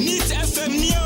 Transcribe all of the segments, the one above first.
Neat FM Neo.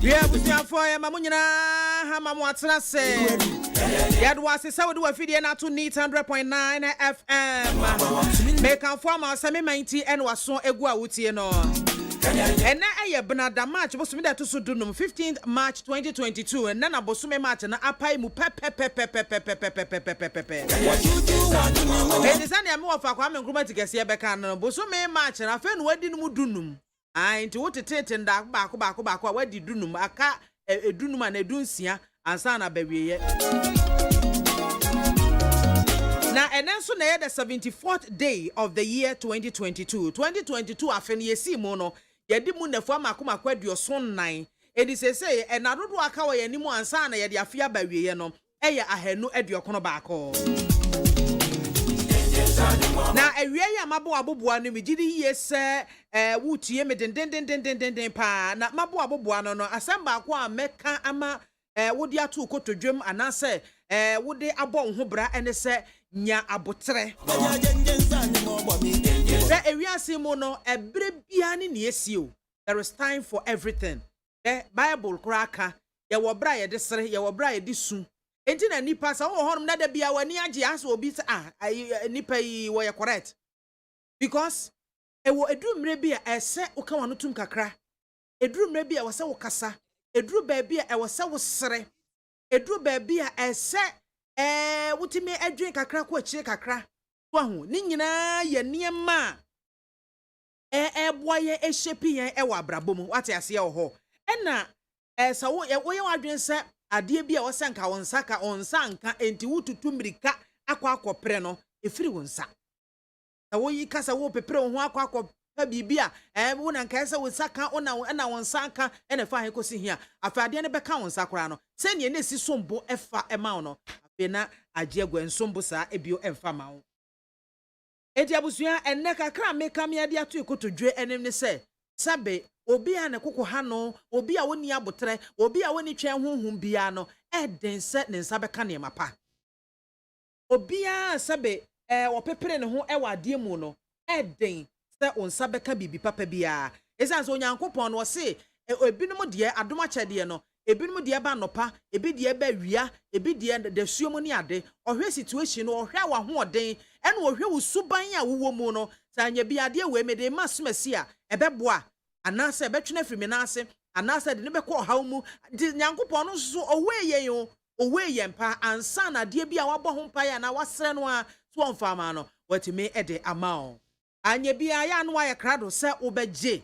Yeah, we stand for Mamunyana, Hamamuatana say. Yad was a Saudi Wafidia not to need 100.9 FM. Make a form of Sami 90 and was so egua utieno. And now I Benada March was me that to Sudunum 15th March 2022 and Nana Bosume March and Apai mu pepe. And the Sunday more of a common grammatic as Yabekan, Bosume March and I found wedding mudunum. I into what a tent and dark back, where did dunum, aka a dunum and a dunsia, and sana baby. Now, and then soon the 74th day of the year 2022. 2022, I find ye see mono, ye dimun the former kuma qued your son nine. It is a say, and I don't walk away anymore and sana ye the affair by we no, I had no ed your conobacco. Now, a real Mabu Abubuan, we did yes, wood yem den pa, not Mabu Abubuan, no, Asamba qua meka ama, would ya two go to dream and answer, would they abon hubra and say, nya abotre. The area simono, a brebiani yes you. There is time for everything. The Bible cracker, ya were briar desre, ya were briar this soon. Entina nipa sa wo honum na da bia wani age aso obi sa nipa yi wo ye correct because ewo eduru mre bia ese uka wano tum kakra eduru mre bia wose wo kasa eduru ba bia e wose wo sere eduru ba bia ese wutime adwen kakra ko akire kakra to ho ni nyina ye niema boye ehyepi yen e wa brabom wate ase ye wo ho ena sa wo ye wadwen se adie bia wo senka wonsa ka onsanka enti wututu mrika akwa no efiri wonsa wo yi kasa wo pepere ho akwa bibia wo na nka se wo saka ona wonsanka ena fa he kosi hia afa ade ne beka wonsa kora no se ne ne si sombo efa ema no afi na agye agwa nsombo sa ebio emfa ma wo edi abusua enne kakra meka me ade ato ekotodwe enem ne se sabe obi a ne kokɔ ha no obi a woni abotre obi a woni twɛn honhom bia no ɛden sɛ ne nsa bɛka ne mapa obi a sabe wɔpepere ne ho ɛwɔ ade mu no ɛden sɛ onsa bɛka bibi papa bia ɛsan sɛ onyankopɔn no ɔse ebinom deɛ adom akyɛdeɛ no ebinom deɛ ba nopa ebi deɛ ba wia ebi deɛ da suom ne ade ɔhwɛ situation no ɔhwɛ wa hoɔden ɛna ɔhwɛ wo suban a wowɔ mu no sɛ anya bi ade we me de masomasi a ɛbɛboa anaasɛ ɛbɛtwena firi me n'ase anaasɛ de ne bɛkɔ ɔhaw mu de nyankopɔn no so ɔwɔ yɛn o ɔwɔ yɛn pa ansa na ade bi a wabɔ ho pa ya na wasrɛ no a so ɔmfa ama no watumi ɛde ama o anya bi a ya no ayɛ krado sɛ wobɛgye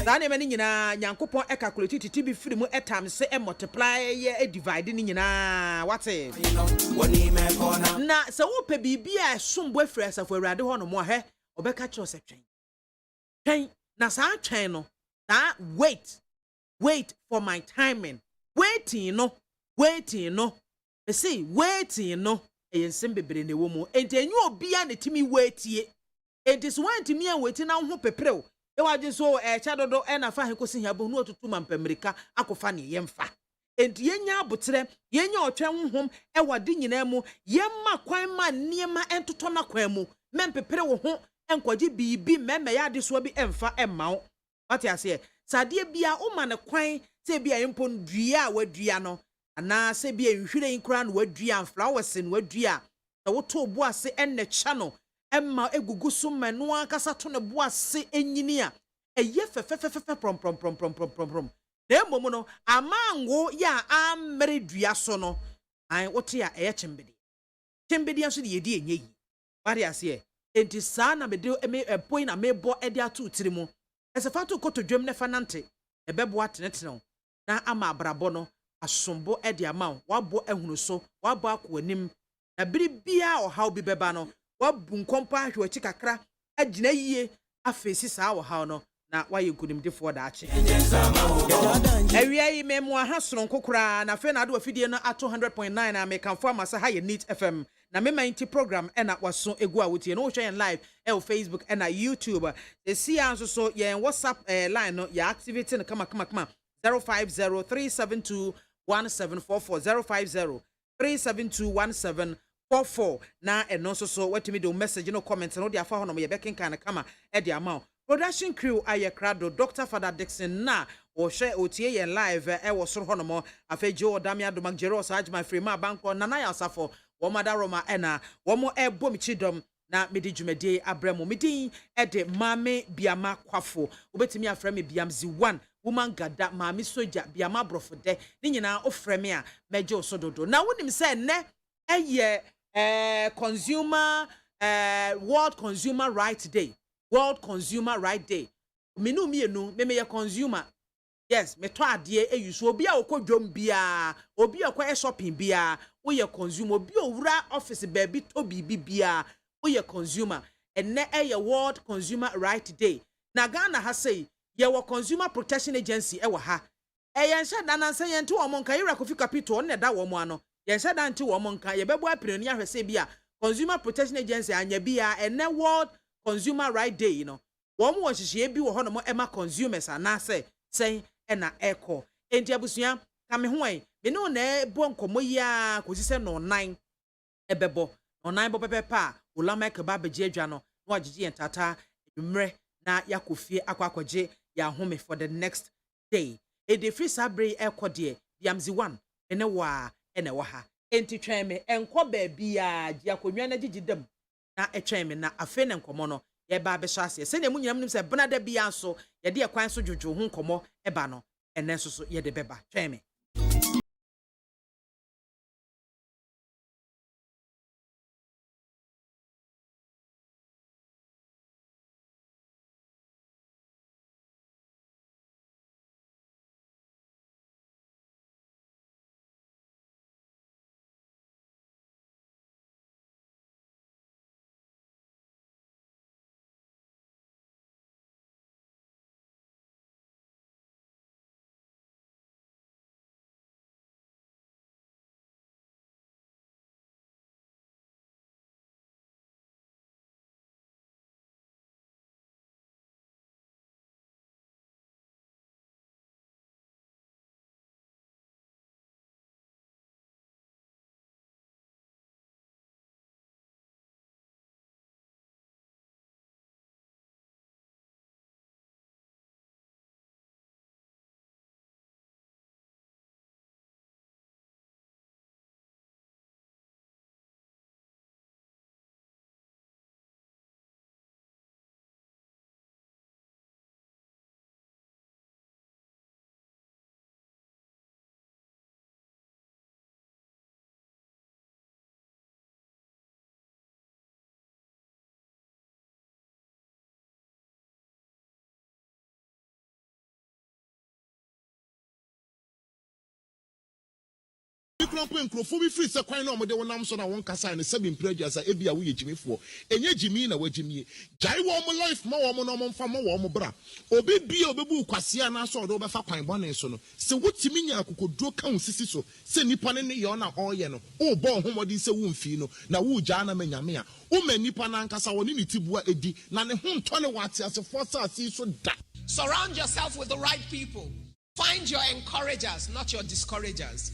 saa nneɛma no nyinaa nyankopɔn ɛkakulate titi bi firi mu ɛtam sɛ ɛmultiply yɛ divide no nyinaa wate na sɛ wopɛ biribi a ɛsombo afiri asafo awurade hɔ no mo ahɛ ɔbɛka kyerɛ sɛ twɛn na saa twɛn no saa wait for my timing waiting no say waiting no ɛyɛ nsɛm bebree na ɛwɔ mu enti enyi obia na timi waitie enti so wantimi a waiting na ho peprew ewaje so cha dodo na fa hekosi hia bo nu otutu mampamerika akofa ne yemfa enti yenya abotre yenya otwen honhom ewade nyina mu yemma kwan ma niema entoto na kwan mu mempepere wo ho enkwaje bibi memme ya de so bi emfa emma wo wate ase sade bia o ma ne kwan se bia yempon dua a wadua no ana se bia nhwire nkura no wadua flowers no wadua na wo to bo ase enne cha no emma egugu so manu akasa to ne bo ase enyini a eye fefefefe prom na emom no amango ya amre dua so no an wote a eye chimbedi so de yedi enyeyi wari ase enti saa na mede point na mebo ede ato tiri mu esefa to koto dwem ne fanante ebebo atenetene na ama abrabo no asombo ede ama wabo ehunu so wabo akwanim na biri bia ohaw bi beba no wabu nkompa ahwe achi kakra agina yie afesi saa wo haw no na waye nkunimdefo da ache awia yi memu aha soron kokora na fe na ade afidie no ato 100.9 na mekanfo amasa ha ye Neat FM na me manti program ena waso egu a wotie no hwe yen live e Facebook ena YouTube e sia anso so yen WhatsApp line no ya activate no kama 0503721744 0503721744 na eno so watimi do message no comment no dia fa ho no ye bekenkan kama e dia ma production crew ayekrado Dr. Father Dixon na o hwe otie yen live e wo soro ho no mo afejo odamia do magjero sa ajma frema banko nana ya asafo wo madaroma ena wo mo e bom chidom na medi dwumade abramo medin e de MAAME BIAMAH AKWAFO obetimi afra me biamzi 1 woman gada MAAME soja BIAMAH brofo de ni nyina ofra me a meje osododo na wonim se ne eye consumer World Consumer Right Day. World Consumer Right Day. Menu mienu me ye consumer. Yes, me to ade eyusu obi a okodwom bia, obi a kwa shopping bia, wo ye consumer, obi owura office baby to bibi bia, wo ye consumer. Enne eye World Consumer Right Day. Na Ghana ha say ye wo Consumer Protection Agency e wo ha. Eye nse dananse ye nti wo monka yira kofi capital ne da wo mo ano. Ye nse dan nti wo monka ye bebo apirani ahwese bia Consumer Protection Agency anya bia enne World Consumer Right Day, you know. Wo mo hihye bi wo ho no mo ema consumers anase sen na eko. Enti abusua ka me ho an me no na ebo nkomo yi a kosi se no nan ebebo. No nan bo pepepa ulama ke ba beje adwa no na wagege entata edumre na yakofie akwakwaje ya home for the next day. E de free sabre ekode biamzi 1 ene wa ene wa ha. Enti twɛn me enko ba bia gi akonwa na gigidam na etwɛn me na afe ne nkomo no ye ba be hye ase se ne mu nyinam nim se bena da bia so ye de ekwan so dwodwo ho nkomo eba no ene so ye de beba twɛn me Free say kwan no mo de wonam so na won kasa ne 7 prejudice a ebia wo ye jimifo enye jimi na wagimi jai wo mo life ma wo mo no mo mfa ma wo mo bra obi bia obebu kwase na so do be fa kwan bone so no se wotimi nya akokoduro ka sisi so se nipa ne ye na hoye no wo bo homodi se wo mfi no na wo gya na manyame a wo ma nipa na nkasa wo ne tibua edi na ne ho nto ne wate asefo sa asi so da. Surround yourself with the right people. Find your encouragers, not your discouragers.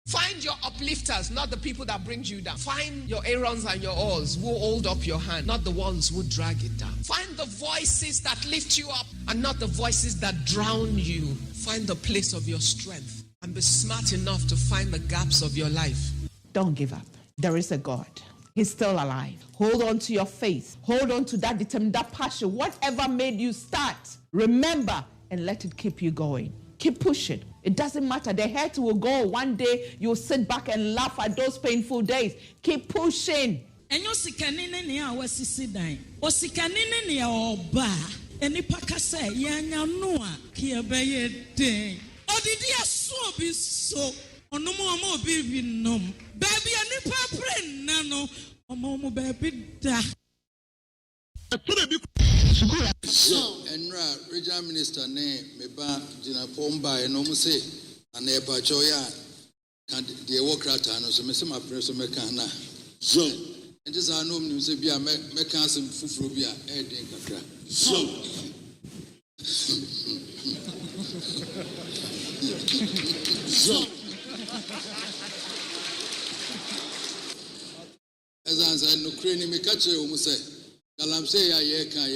Find your uplifters, not the people that bring you down. Find your Aarons and your Ors who hold up your hand, not the ones who drag it down. Find the voices that lift you up and not the voices that drown you. Find the place of your strength and be smart enough to find the gaps of your life. Don't give up. There is a God. He's still alive. Hold on to your faith. Hold on to that determined, that passion. Whatever made you start, remember and let it keep you going. Keep pushing. It doesn't matter. The hurt will go. One day you'll sit back and laugh at those painful days. Keep pushing. And you sikanine ni awasisi dan. O sikanine ni oba. Eni pakase yanya noa kiabeye den. Odidi aso bi so. Onomo amo obi nom. Baby ani papre nano. Omo baby da. So, Enra, Regional Minister, Meba, Jina Pomba, and Omuse, and Eba Joya, and the Wokrata, and so Messama Presso Mecana. So, and this are no news, be a mechanism Fufrubia, Edding Kakra. So, as I said, no crane, me catch it, Omuse. Galam say ye can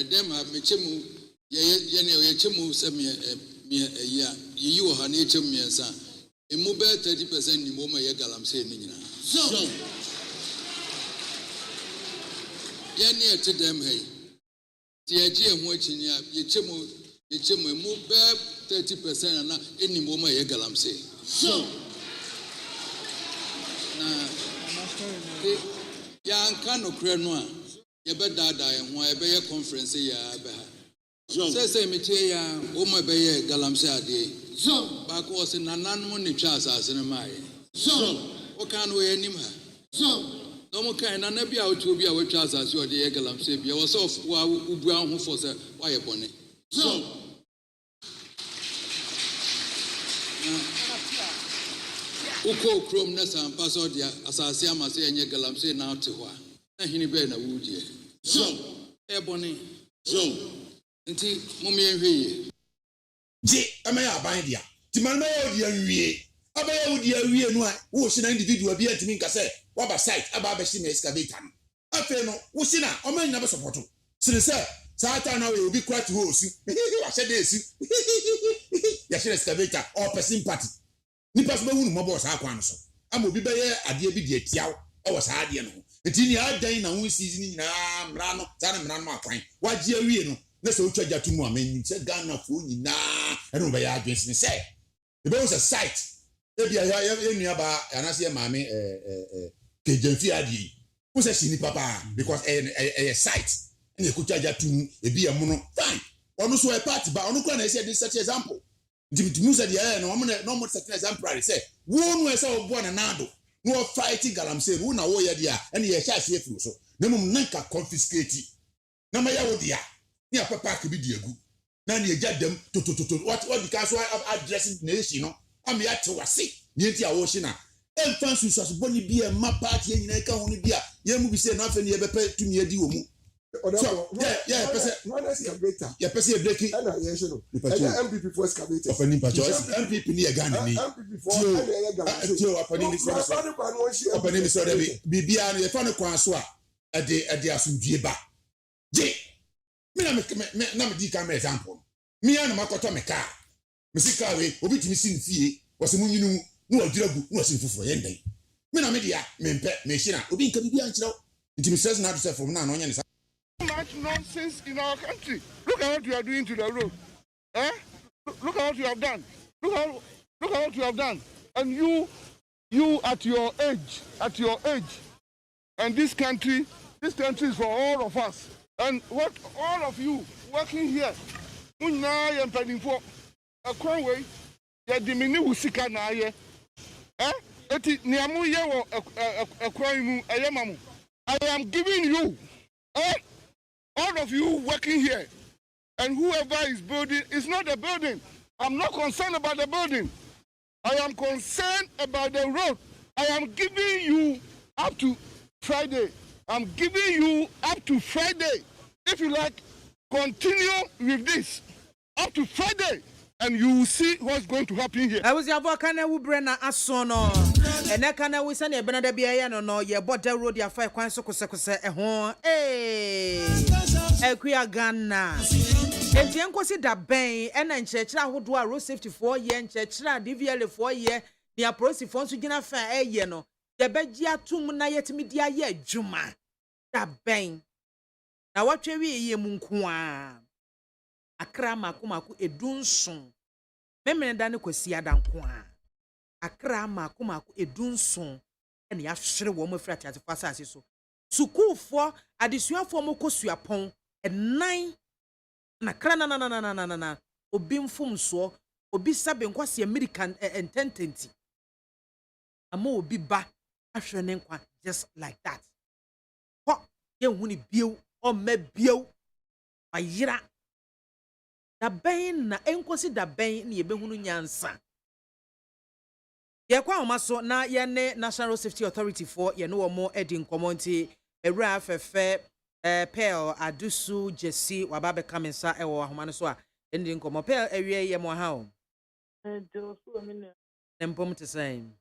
dem have me chemu ye chemu se me ya you ha ne chemu yensa emu be 30% ni mo ma ye galam say ni nyina so ye ne ete dem hey ti ye je emu achini a ye chemu emu be 30% na eni mo ma ye galam say so na ya nka no kre no a ye be dada ye ho ye be ye conference ya be ha say me tie ya o mo be ye galamse ade so ba ko se nananu ne twa asase ne mai so o kan o ye nim ha so no mo kan na na bia o tu bia we twa asase o de ye galamse bia wo so wa ubu ahun fo se wa ye bone so uko krom na sampa so dia asase amase enye galamse na ate ho na hini be na wudie so ebony so nti mommy ehwe je amaya aban dia ti man ma odi awie abaya odi awie no a wo hye na individual bi antimi nka se wa ba site aba ba hye na excavator no afi no wo hye na o man na be support sine se saata na we obi kwat ho osu wa hye de esu ya hye excavator or person party ni pass be hunu mo bo sa akwan so ama obi be ye ade bi de atiaw o wo sa ade no nti ni adan na wo season na mra no za na mra no akwan wa je awie no na se otwa jatu mu amani se Ghana fo nyina eno be ya adwense se e be wo site e bia ya nua ba anase maame kejemfi adi wo se sini papa because a site ene kutwa jatu mu e bia mu no fine ono so e part ba ono kwa na se dey set example nti mu se dey no mo set example say wo no e se obo na nado no fighting galamse wo na wo ye dia ene ye sha se firu so na mum nanka confiscate na ma ya wo dia ni apapa ka bi di agu na ne eja dem to what the council addressing nation no am ya te wase ni enti a wo hye na emfa susu boni bi e ma party nyina ka ho ni bi a ye mu bi se na afa ni ye bepe tumi adi wo mu so yeah person one excavator yeah person e break and I show no MPP for excavator of any patch MPP ni e Ghana ni MPP for tio apani ni so apani ni so de bibia no ye fa no kwan so a de asundue ba je me na me di ka me example me ya na makoto me ka me sika we obi timi sin fie wose mu nyinu no adiragu no sin fufuro ye ndan me na me dia me mpe me hina obi nka bibia nkyerɛ ntimi says na to say from na no nya ne much nonsense in our country. Look at what you are doing to the road. Look at what you have done. Look at what you have done. And you at your age, and this country is for all of us. And what all of you working here, Munya and pending for a conway, ya dimini usika na ye. eti niamu ye wo ekwan mu ayemamu. I am giving you, all of you working here, and whoever is building, it's not the building. I'm not concerned about the building. I am concerned about the road. I am giving you up to Friday. I'm giving you up to Friday. If you like, continue with this up to Friday, and you will see what's going to happen here. I was your volcano who brenna asono. And I can't always send a Benada Biano no your border road your 5 quite so home. Eh, queer gunna. And the uncle said that bang and then church would do a road safety 4 year and church DVL 4 year. The approach if once you get a fair no. The bedia 2 muna yet media ye Juma. That bang. Now what you ye munkwa. Akra makumaku edunson. Memene dane kwasi adankwa. Akra makumaku edunson. Ene ya hwere wo mo frati ate fasase so. Sukufo adesuafo mo kosuapon enan na kra na obi mfumso obi sabe nkwase American entententi. Ama obi ba ahwere ne nkwa just like that. Ho ye huni bieu o me bieu ayira. Da ben na enkosi da ben na yebehunu nyansa. Ye kwa omaso na ye ne National Safety Authority for ye no omo edi nkomonti ewura afefe Pearl Adusu Jesse wababe kamensa ewo ahoma no so a endi nkomo Pearl ewie ye mo ha o. Empom te sen.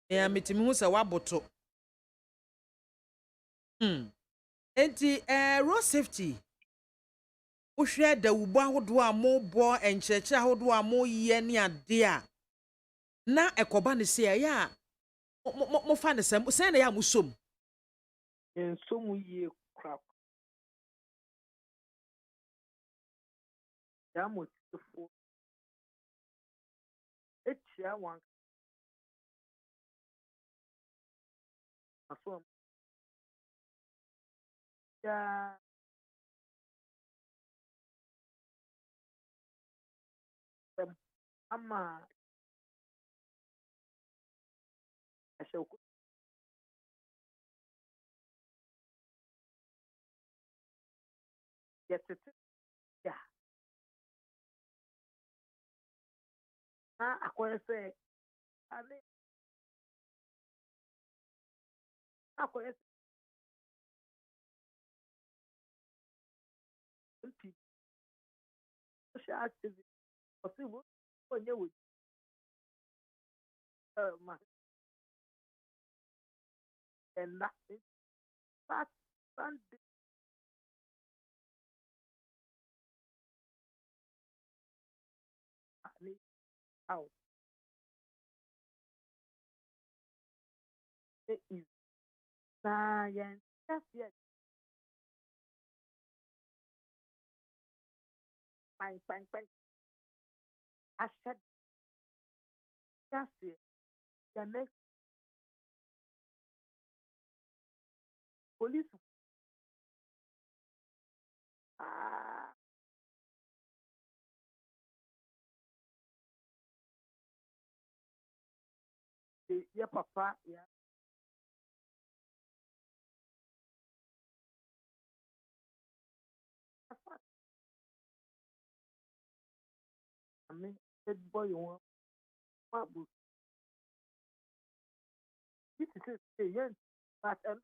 Ya mitimi hu se waboto. Enti road safety uhwe da ubo ahodo a mo bo encheche ahodo a mo ye ne ade a na ekoba ne se ya mo fa ne sem sen na ya musom ensom ye crap ya mo tifo etia wan aso ya ama ashoku yetete ya na akwese ale akwese mpi social activity possible onye we ma and that is that Sunday out it is science yes fine I said yes the next police ah yeah papa yeah I mean that boy you want what book this is yes but and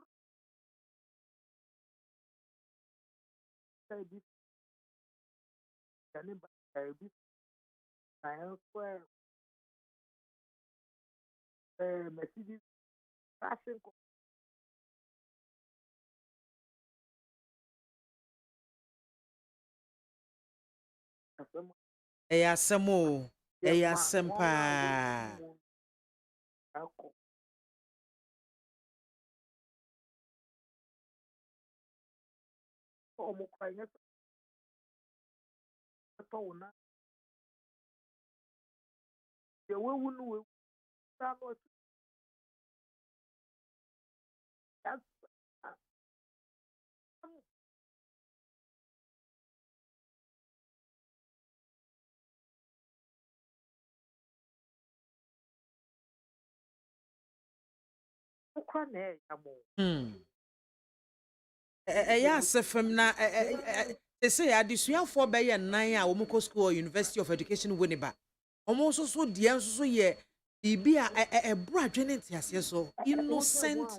say this can be I swear Mercedes fashion customer eya asemo yeah eya ma sempa alcohol omo kwanya to wona the way we know that was that's kora na ɛyɛ mo. Ɛyɛ asɛfam na say adesuafoɔ bɛyɛ 9 a wɔn kɔ school or University of Education wɔ ne ba. Wɔn nso so deɛ nso so yɛ biribi a ɛboro adwene nte aseɛ so innocent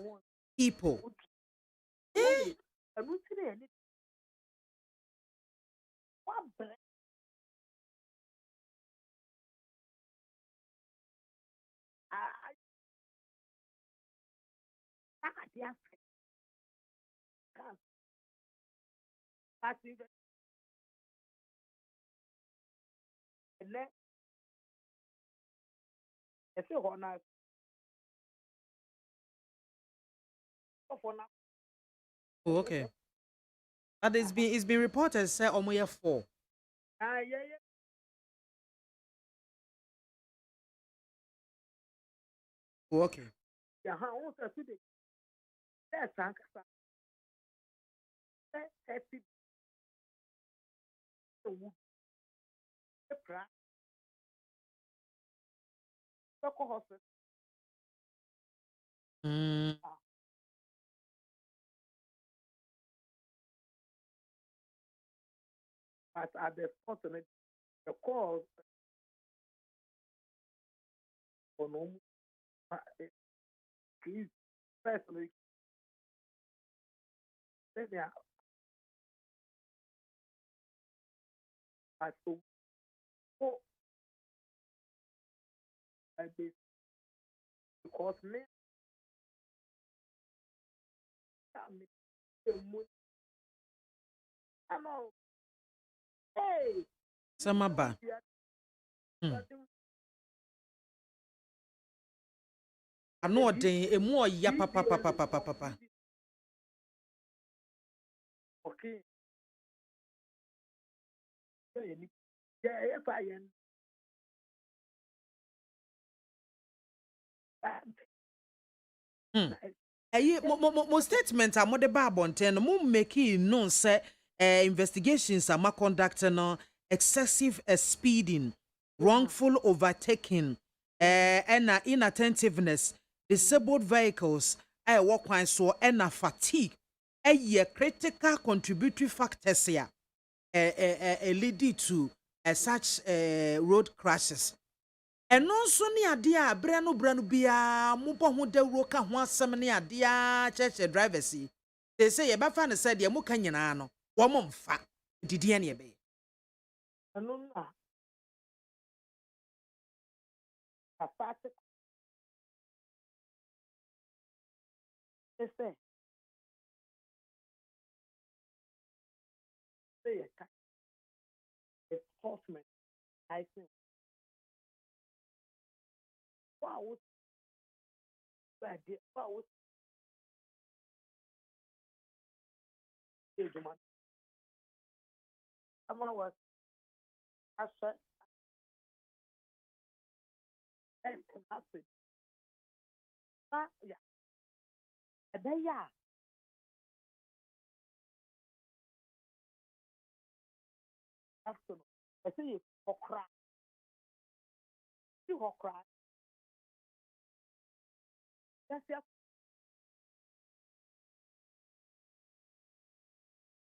people. Ɛnu ti na yɛ ni wabrɛ. Akadi afɛ. Ati ɛnɛ ɛsɛ hɔ na ɔfɔ na. Oh, okay. But it's been reported say omoye 4. Yeah. Oh, okay. Yeah, how was it today? That's Sankasa. That's happy. The pra. Local hospital. But at the continent, the cause for no please personally then they are at so because me I know hey Samaba. Ano den emu oya papa. Okay. Yeah, if I am. Mo statement a mo de ba abonten no mo make it known say investigations are conducting no excessive speeding, wrongful overtaking, and inattentiveness, disabled vehicles, walk kwan so and fatigue. Critical contributory factors here lead to such road crashes. And also ni ade a brano bia mo bo ho dawro ka ho asem ni ade a church drivers yi they say ye ba fa ne said ye mo ka nyina no wo mo mfa didi ne ye be Ano na apate ese say enforcement I think wow wow man someone was asset and happen yeah yeah absolutely I say okra that's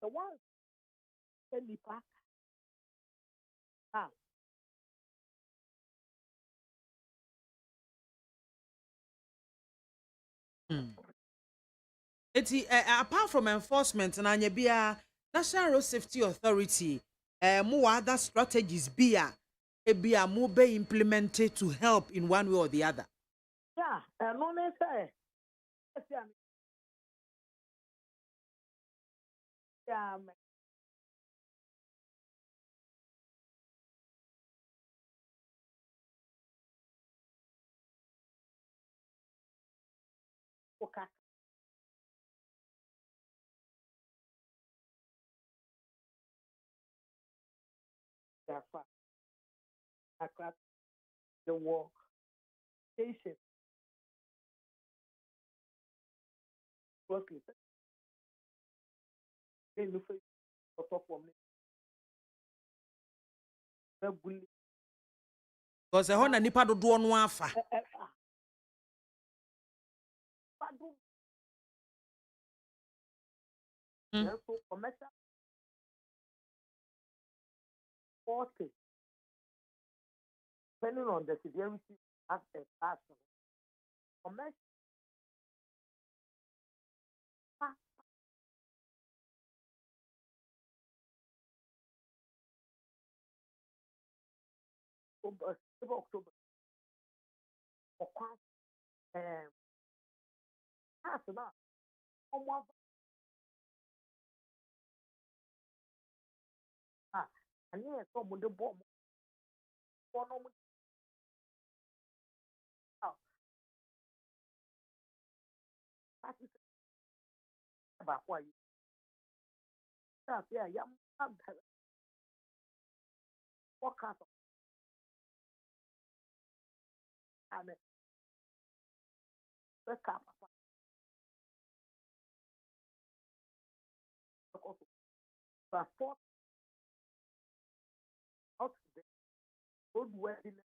the one send me back apart from enforcement na anya bia National Road Safety Authority mo other strategies bia mo be implemented to help in one way or the other. yeah no me say yeah okay that's fine I got the work patient closely then you face top for me Because e ho na nipa dodo no afa Then so commercial 40, depending on the severity as a class. Commercial October or class class now. Almost and yes, some of the bomb one of that is about why you yeah, what kind of and the cap but for out the road wedding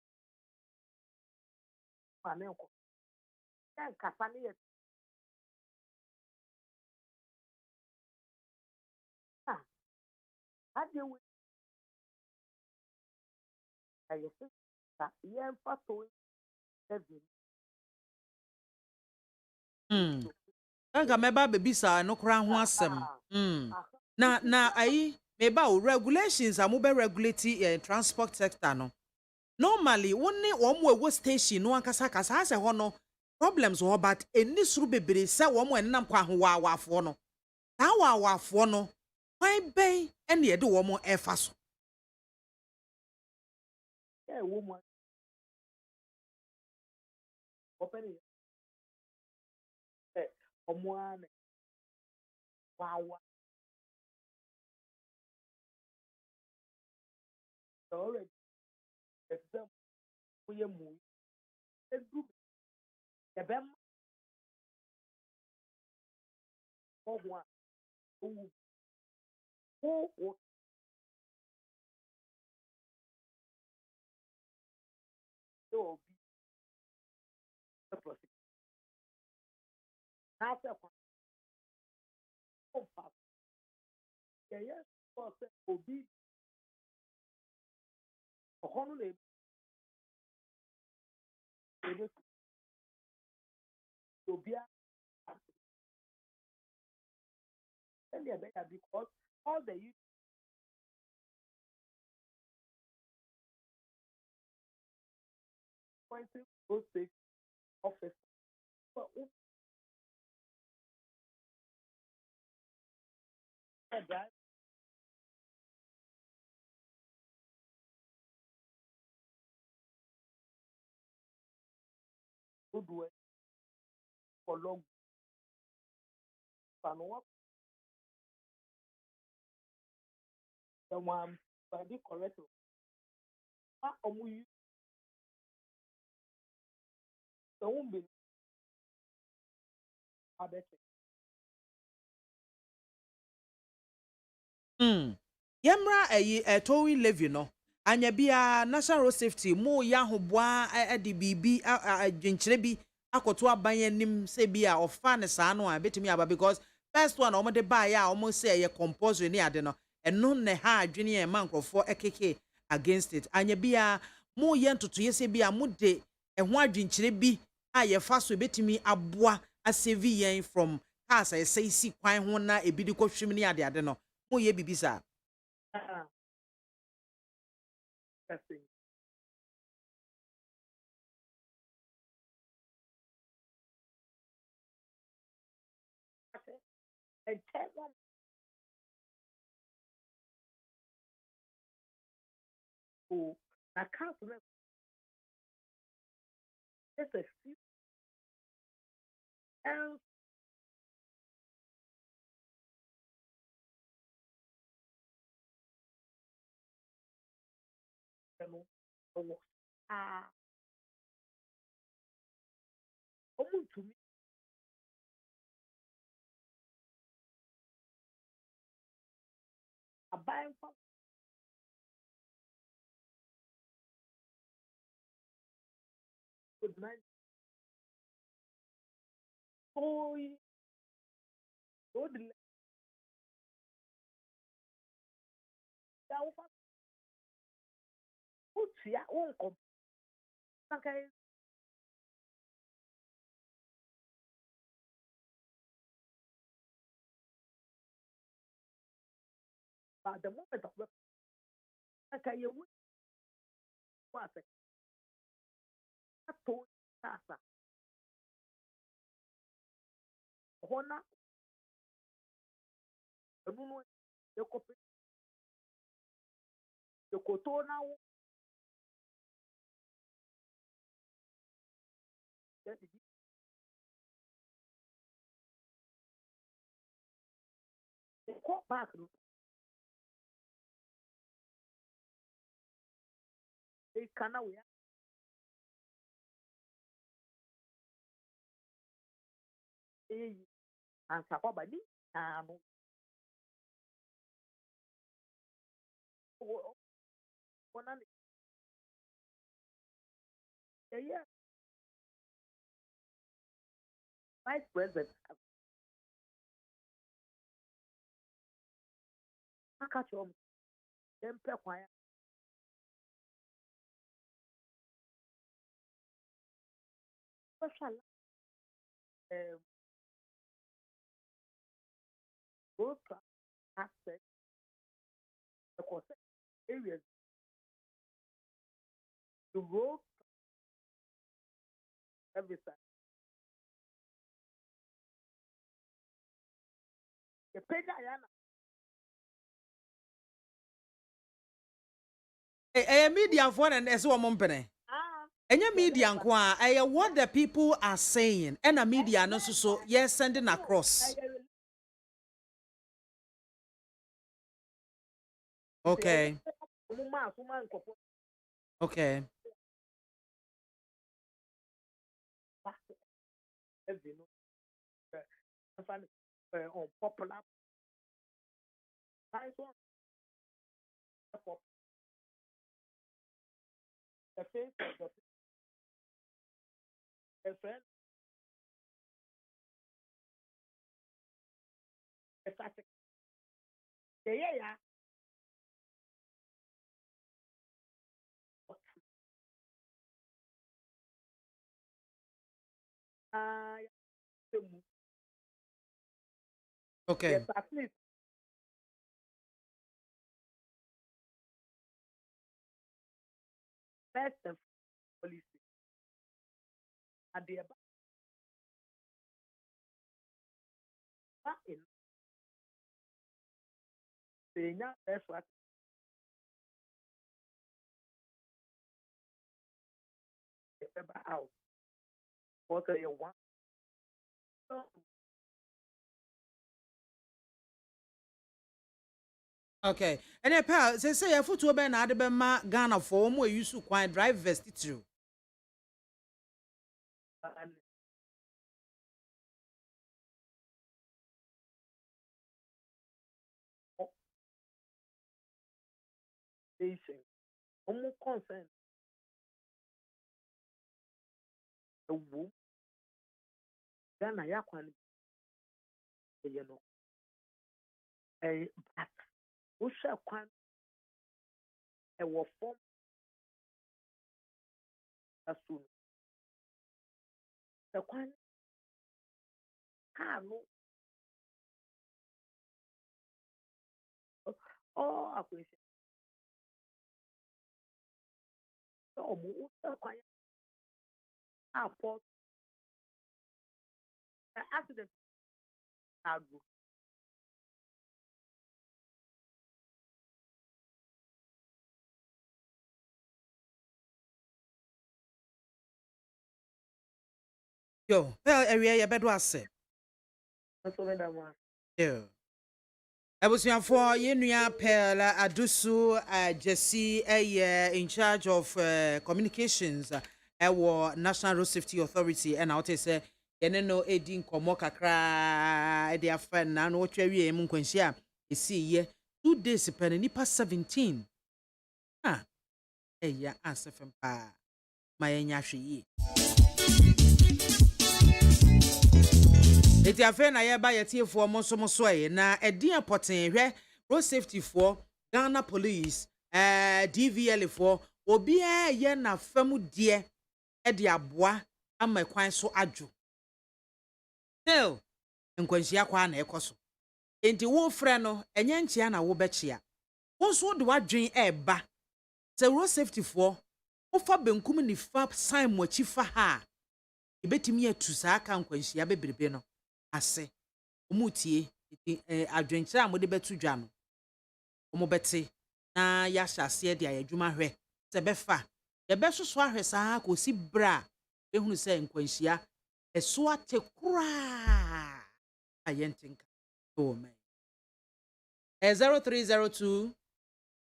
and then Casani how do you say that yeah for to every Anka meba bebisa no kra ho asem. Na ayi meba o regulations a mo be regulate transport sector no. Normally woni wo mo ewo station no ankasa kasa ase ho no problems wo but eni suru bebere se wo mo enam kwa ho wa afo no. Ta wa afo no kwan ben ene ye de wo mo efa so. yeah woman open it omuane wow already exam we mu edu the bem of one who will be the prosecution. Now, yeah, yes, for will be a honor to be a better because all the youth pointing those state office. But that good work for long and work the one by the correct. The won't be a better. Yemra towing levy no anya bia national road safety mo ya hoboa de bibi adwenkyere bi akoto aban anim se bia ofa ne saa no a betimi aba because first one omo de ba ya omo say ye compulsory ne ade no eno ne ha adwene e mankrofo ekeke against it anya bia mo ye ntoto ye se bia mo de ho adwenkyere bi a ye fa so betimi aboa asevi yen from cars e say si kwan ho na ebidi kohwim ne ade no mo ye bibisa. Testing. And tell them who I can't remember. There's a few else. To me, a buying for good man. Oh, tia won kom sankai but the moment of the sankai you what to sasa hona enu no yokoto na wo ko back no e kana we e ansa kwa badi no wona ne yeah vice president aka chom dem pe kwa ya social both aspect the concept areas to road every side the page ayana media for and as one mompene. Any media nko what the people are saying and a media no so yes sending across. Okay. Okay. Unpopular nice one the face of the friend yeah Okay. yes at least first and policy at the back in the that's what out what you want Okay. And a pal say a foot ben adebema Ghana for mo use quite drive vestiture. and patient almost concern the womb Ghana yakwan you know a but who shall kwan a war form as soon the kwan car no oh appreciate so mo kwan port accident ago Yo, well area you better ase. so when that one Yo. Abusuafo yenua Pearl Adusu Jesse in charge of communications National Road Safety Authority and I would say yene no edi nkomo kakra e dia fan na no twa wie mu nkwanhia esi ye 2 days pen nipa 17 ya asefem pa ma yenya hwe eti afa na ye ba yetiefo mo so na edin poten hwe road safety for Ghana police DVL for obi ye na fam die e de aboa ama kwan so adwo still nkwanhyia kwa na ekoso enti wo frɛ no enye nkyia na wo bɛkyia wo so de wadwen eba sɛ road safety for wo fa benkum ni fa sign mo akyi fa ha ebetimi atu saa ka nkwanhyia bebrebe no ase omutie adwenkyerɛ a mo de betu dwa no omo bɛte na ya hyase de ayadwuma hwɛ sɛ bɛfa ye bɛsoso ahwɛ saa ko si bra ehunu sɛ nkwanhyia ɛso ate kura ayentinka o man 0302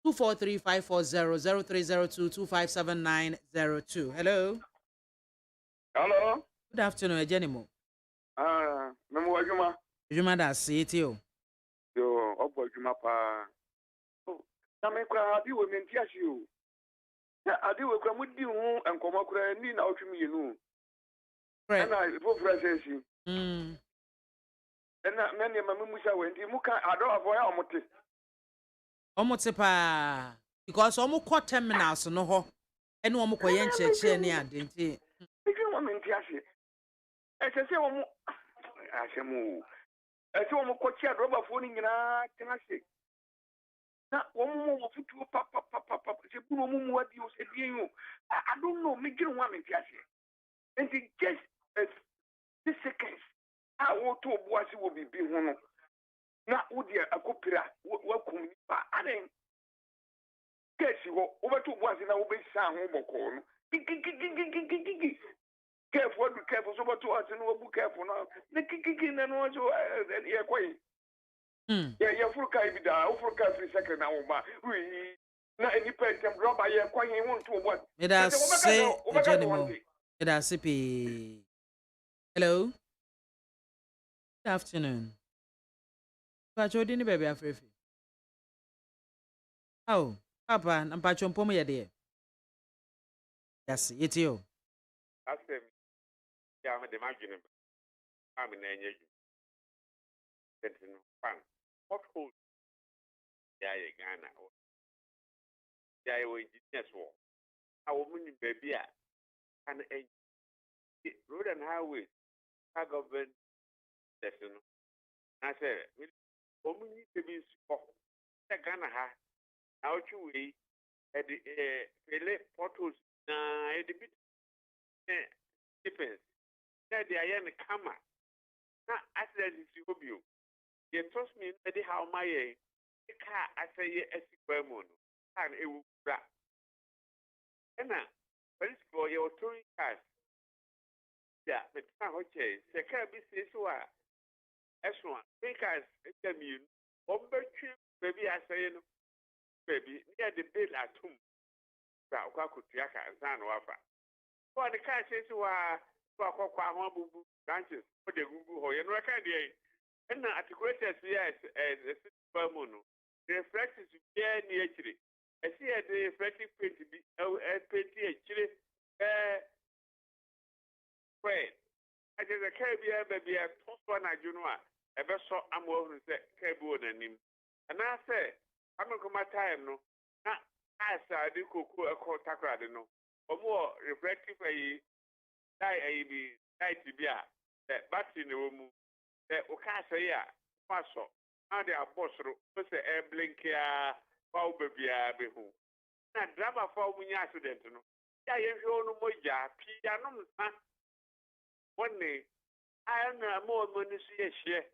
243540 0302 257902. Hello. Hello. Good afternoon, Ejenimo. Memo wajuma. Juma da city o. Yo, obo juma pa. Na me kwa abi we menti ahye o. Na ade we kwa mudi hu enkomo kura ni na otwemi yenu. Right. Na ifo frase Mm. Na me mamu musa we ndi muka ado abo ya omote. Omote pa because omo kɔ terminals no ho. Ene omo kɔ yen cheche ne ade nti. Ikin wo menti ahye. Ese wo mu ahye ese wo mu kɔ chi ado bafo ni nyina tena hye. Na wo mu wo futu pa se bu no mu adi o se die yo. I don't know me gire wo menti ahye. And it just this seconds I want to watch will be one. Now, would you a copira? Welcome, I didn't guess you over to once in our base sound home corn. Careful, be careful, so to us and we'll be careful now. The kicking and also yeah, quite. Yeah, full kaibida, over a second now, we not any pen can drop by a quite want to what. It has say Ejenimo. It has sippy. Hello. Good afternoon. Pacho dini baby afrefi. Oh, Papa, I'm Pacho Pomo yede. Yes, it's you. Ask them, yeah, I'm imagining. I'm in any fan. What hold? Yeah, Ghana. Yeah, we engineers war. Our woman baby and road and highways. Our government. I said, woman need to be sport. The Ghana ha. Now you we at the portals. At the bit defense. That they are in the camera. Now, as that is you. You trust me, how my car, I say, a sick moon, and it will black. And now, but it's for your touring cars. Yeah, but okay, the car business were excellent because it's a mean. Baby, I say, baby, near the bill at home. Kutiaka and San Wafa. For the car says, branches for the Google, and record and at the greatest, yes, as a moon. The reflex is very near actually. I see the reflective print to be actually. Wait, I just a Caribbean baby, I told one I do not. I best saw I'm over the Caribbean and him. And I say, I'm going to my time, no. I said, I could call Takra, no. Or more reflective, a be to be that battery in the room. That Okasa, yeah, Paso. Now they are boss, what's the air blink here, Bow baby, behu. Now, drama for me accident, no. Yeah, you know, no more, yeah, piano, huh? One day, I am more money, share.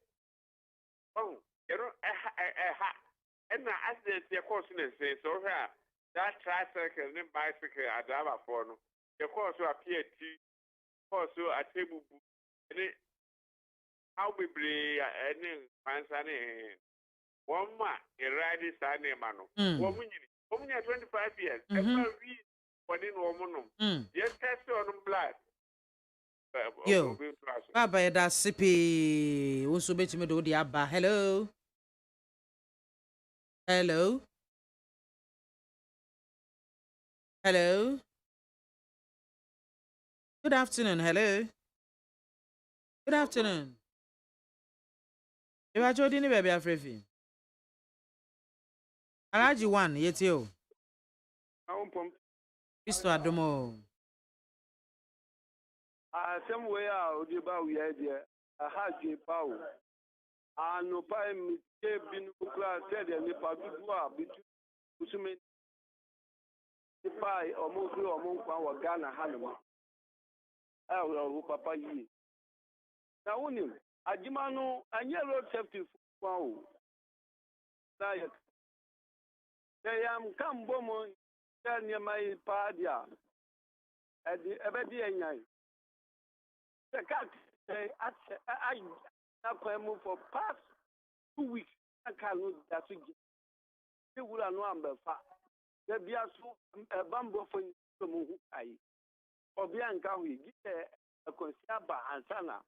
Oh, you know, and now, as the consonant says, so here. That tricycle and bicycle I drive for no. The course will appear to also a table book. How we bring any fancy one man a riding sign man. Woman 25 years. And read for the woman. Yes, test on blood. Yo, Baba, that's sippy. Also, bet me do the abba. Hello. Hello. Hello. Good afternoon. Hello. Good afternoon. You are joining baby Afrefi. Alaji one, yet you. Kristo adomo. Same way out about we idea. I had a power. I no pay me been class said and if I do between the pie or mostly or monk or Ghana Hanama. I will papa ye. Now, only Ajimano, and your road safety for they am come bomo near my padia at the Abadian. The cat say, I move for past 2 weeks. I can't lose that again. They will know I'm the fat. There be a bamboo for the Muhukai. Or Bianca, we get a consiaba and sana.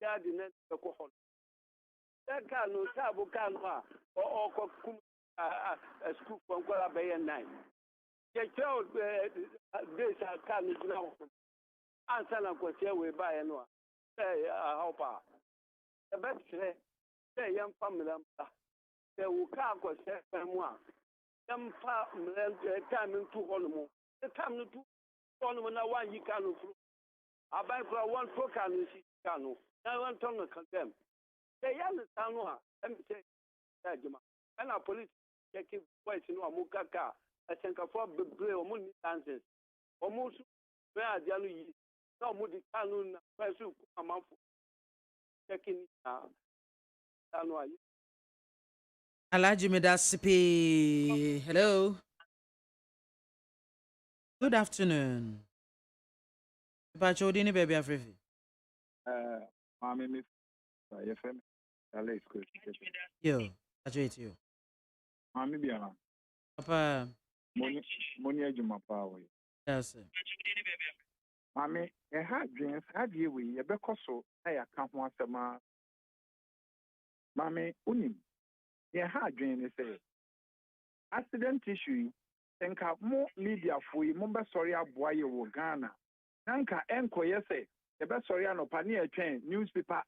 They are the next alcohol. That can no sabu canva or cook a scoop from Kuala Bay and night. The child days are coming now. Answer and question we buy and one. Say, Hopper. The best say, young family. They will come for 7 months. Young family time into Holmo. The time to Holmo now 1 year canoe. I buy for 1 4 canoe. Now 1 tongue of condemn. They understand what let me say, and our police checking voice in Mukaka. I think of 4 blue or moon dances. Almost where the other no moody canoe, person come out checking Alaji Medasipi. Hello. Good afternoon. Bachodi ni baby Afrifi. Mami mi FM. Alex ko. Yo, ajwait you. Mami BIAMAH. Papa. Moni ajuma pa we. Yes. Mami, ha dreams, ha die we, ye be koso, ya ka ho asema. Mami, unim. Ye ha dream say. Accident issue, enka mo media fo yi mo be sorry aboa ye wo Ghana. Nanka enko ye say, ye be sorry anopa ne atwen newspaper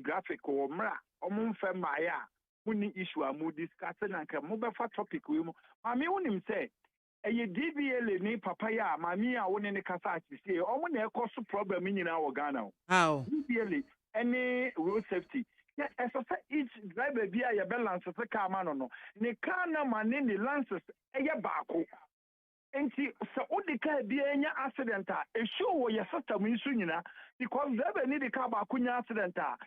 graphic or mra, mfe maya, muni issue a mu discuss nanka mo be fa topic we mo. Mami unim say eye DBL ni papa ya mami a woni ne kasa atisi o mo na ekoso problem nyina wo Ghana. How? DBL any road safety. Yeah, as I say, each driver be a balance of the car man no. Ne car na man ni lances eye baako. Enti so odi car bi enya accident a e show wo your system nsu nyina because driver ni the car baako nya accident a.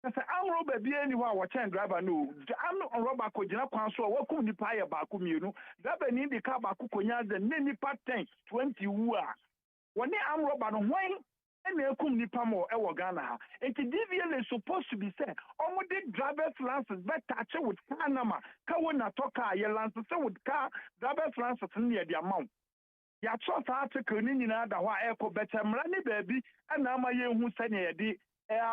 Sasa amro ba bi eni ho a wo chen driver no. Amro roba ko gina kwan so wo kum nipa ya baako mienu. Driver ni the car baako konya the ne nipa 10 20 wu a. Woni amro ba no hwan and ekum nipa mo e wo Ghana ha. Enti DVL is supposed to be said omode driver's license be touch with car number ka wona toka ye license with car driver's license near the amount. Ya trust article ni nyina da ho a e ko betemra ni baabi na ama ye hu sane ye di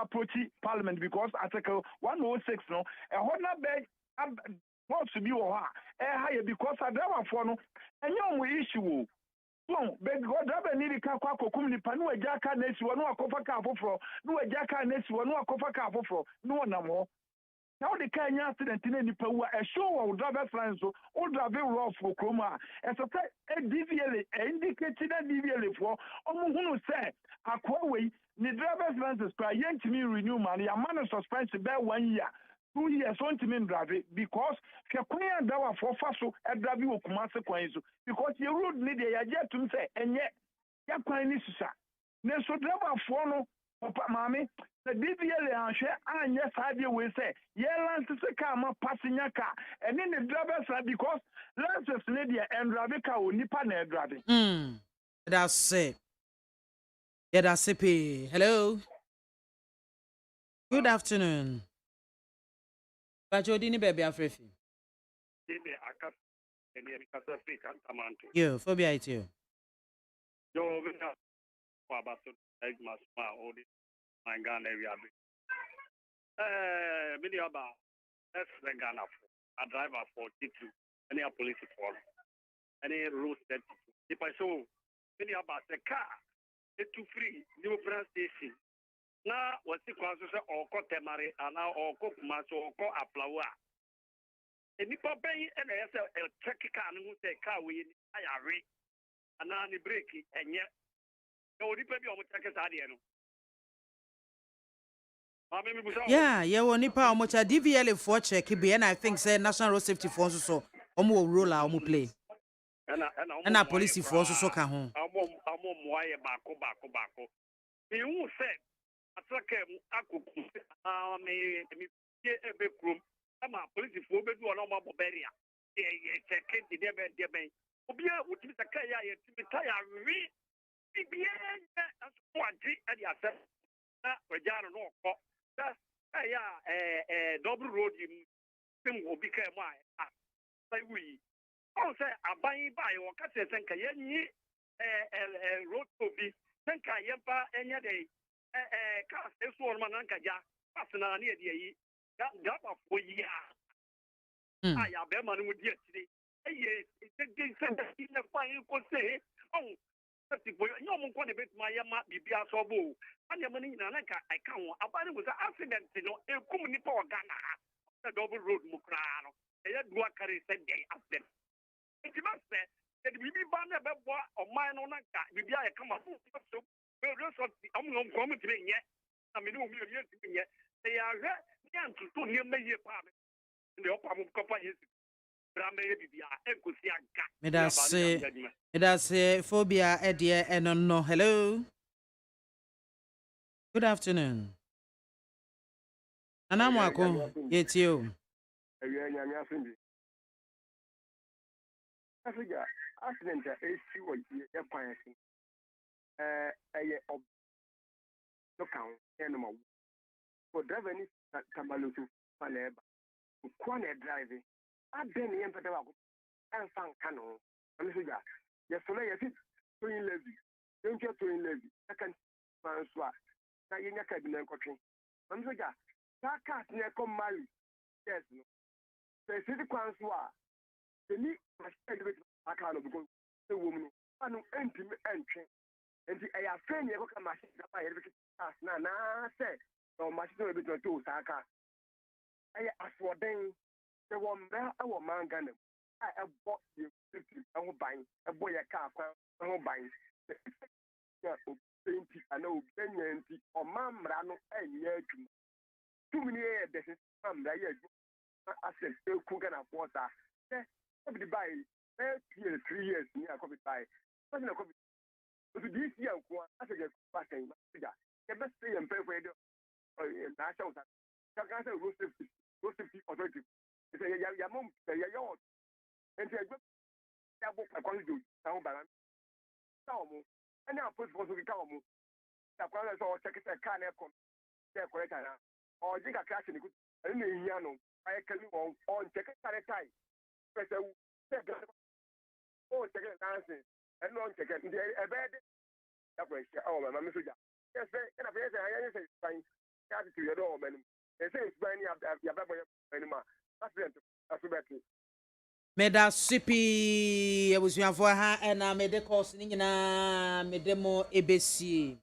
approach parliament because article 106 no e ho na be what to be wo ha ha ye because driver for no enye omo issue. No, but God driver need the car kum ni panu e jaka na esi wonu akofa car foforo no e jaka na esi wonu akofa car foforo no na mo now the car nya accident na ni pawu e show wo driver friends so o drive rough for kroma e so say DVL indicate na DVL for omo hunu say akwa ni driver's license pra yentimi renew man ya man suspension be 1 year 2 years on to mean drive because Kakuya Dawa for Faso and Dravi Kumasa Quenzo because your road media yet to say and yet Yaquanisa. Neso driver for no Papa Mammy, the DVL and share and yes, I will say, Lance is a car passing your car and then the driver's side because Lance is Lydia and Ravika will Nipan driving. That's it. Yeah, that's it. Hello. Good afternoon. Bachodi ni baby Afrifi. Yo, phobia it you. Yo, we have Wabasu, Egmasma, all this, my Ghana area. Video about that's the Ghana for a driver for T2, any police for any road that if I show video about the car, it's too free, new brand station. Now, what's the consequence or Cotemari and now or Copumaso or Co Aplawa? And if I pay and I say a check car and say car we I are ana ni break enye e odi pe bi o mo take sa de no maame mi busa yeah ye wo nipa o mo cha DVL for check bi and I think say national road safety for so o mo role a o mo play ana police for so ka ho amo mo aye bako mi hu se atake akuku me ye ebe krum ama police for be du ona mo boberia e check it de be obi a utimi saka ya ye timi taya wi bibia aso adi adi ase na wajano no ko ya double road in sim obi ka mo a sai wi o say aban ba yo ka se senka ye ni road to bi senka ye ba enye de ka se so ma nan ka ja pass na na ye yi ga ba fo yi a ya be ma no di atire eye de senka na fa yi ko se o ti boyo nyo mo ko de bet ma ye ma bibia so bo ani ma ni na ka I can one abani was accident no e kum ni pa Ghana the double road mu kra no e ya duwa kare se dey accident it must say the bibi ba na be bo o man no na ka bibia ye kama so so am no ko mu tire nye na me no mi ye tire nye e ya hwe ni antu to ni me ye pa me ne o pa mu ko pa ye Medase phobia edie enono. Hello. Good afternoon. Anamwako yetio. Africa accident esi wo ye kwan si. Eye ob no kan enoma. For driver ni kamalosu paleba. Kwa na drive. Aben ye mpete wa ko ensan kanu. Ami soja. Ye solo ye fit toyin levy. Yonche toyin levy. Second man so a na ye nya kabina nkotwe. Ami soja. That cat ne come Mali. Yes no. So city kwan so a any machine with akano because the woman anu entime entwe. Enti eya friend ye ko ka machine da ba ye be pass na say no machine be to saka. Eya aswoden the one there our man Ghana. I bought you 50 and buying a boy a car and buying. Yeah, 20 I know 10 or mam rano and year 2 million this is from the year. I said, still cooking up water. Every buy 3 years near coffee buy. But this year, I said, passing. The best thing and pay for it. National road safety authority. It's a yamum, yawn. And I book a college down by and now put for the cow. The college or check it a car aircon. They're correct. Or dig a class in the good. I mean, Yano, I can on check it at a time. Press a check it dancing and non check it. A bed. Oh, my message. Yes, and I say, fine. To your door, man. They say it's brand new. Anymore. That's better. Meda sipi ebusuafo ha na mede course ni nyina mede mo ebesi.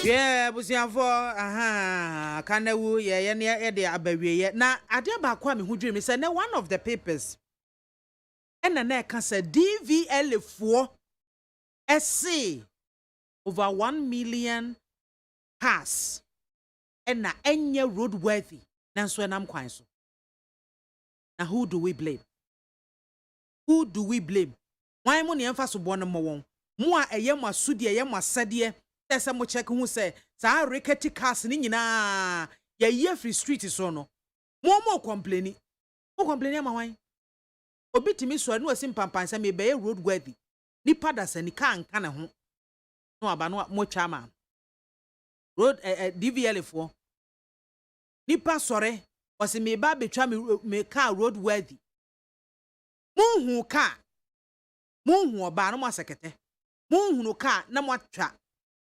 Yeah, ebusuafo aha kanewu ye ne de abawie ye na ade ba kwa me hu dwemi say na one of the papers na ka say DVL for SC over 1 million cars na enye roadworthy nanso enam kwan so. Now who do we blame? Who do we blame? Why mo ne emfa so bo no mo won? Mo a eye mo asudi eye mo asade say mo check who say sa rickety cars ni nyina ye ye free street so no. Mo complain. Mo complain am wan? Obi timi so no asim pampan say me be roadworthy. Nipa da se ni ka nka ne ho. No aba no mo twa ma. Road DVL for. Nipa sore o se me ba betwa me car roadworthy. Munhu ka. Munhu oba no mo sekete. Munhu no car na mo atwa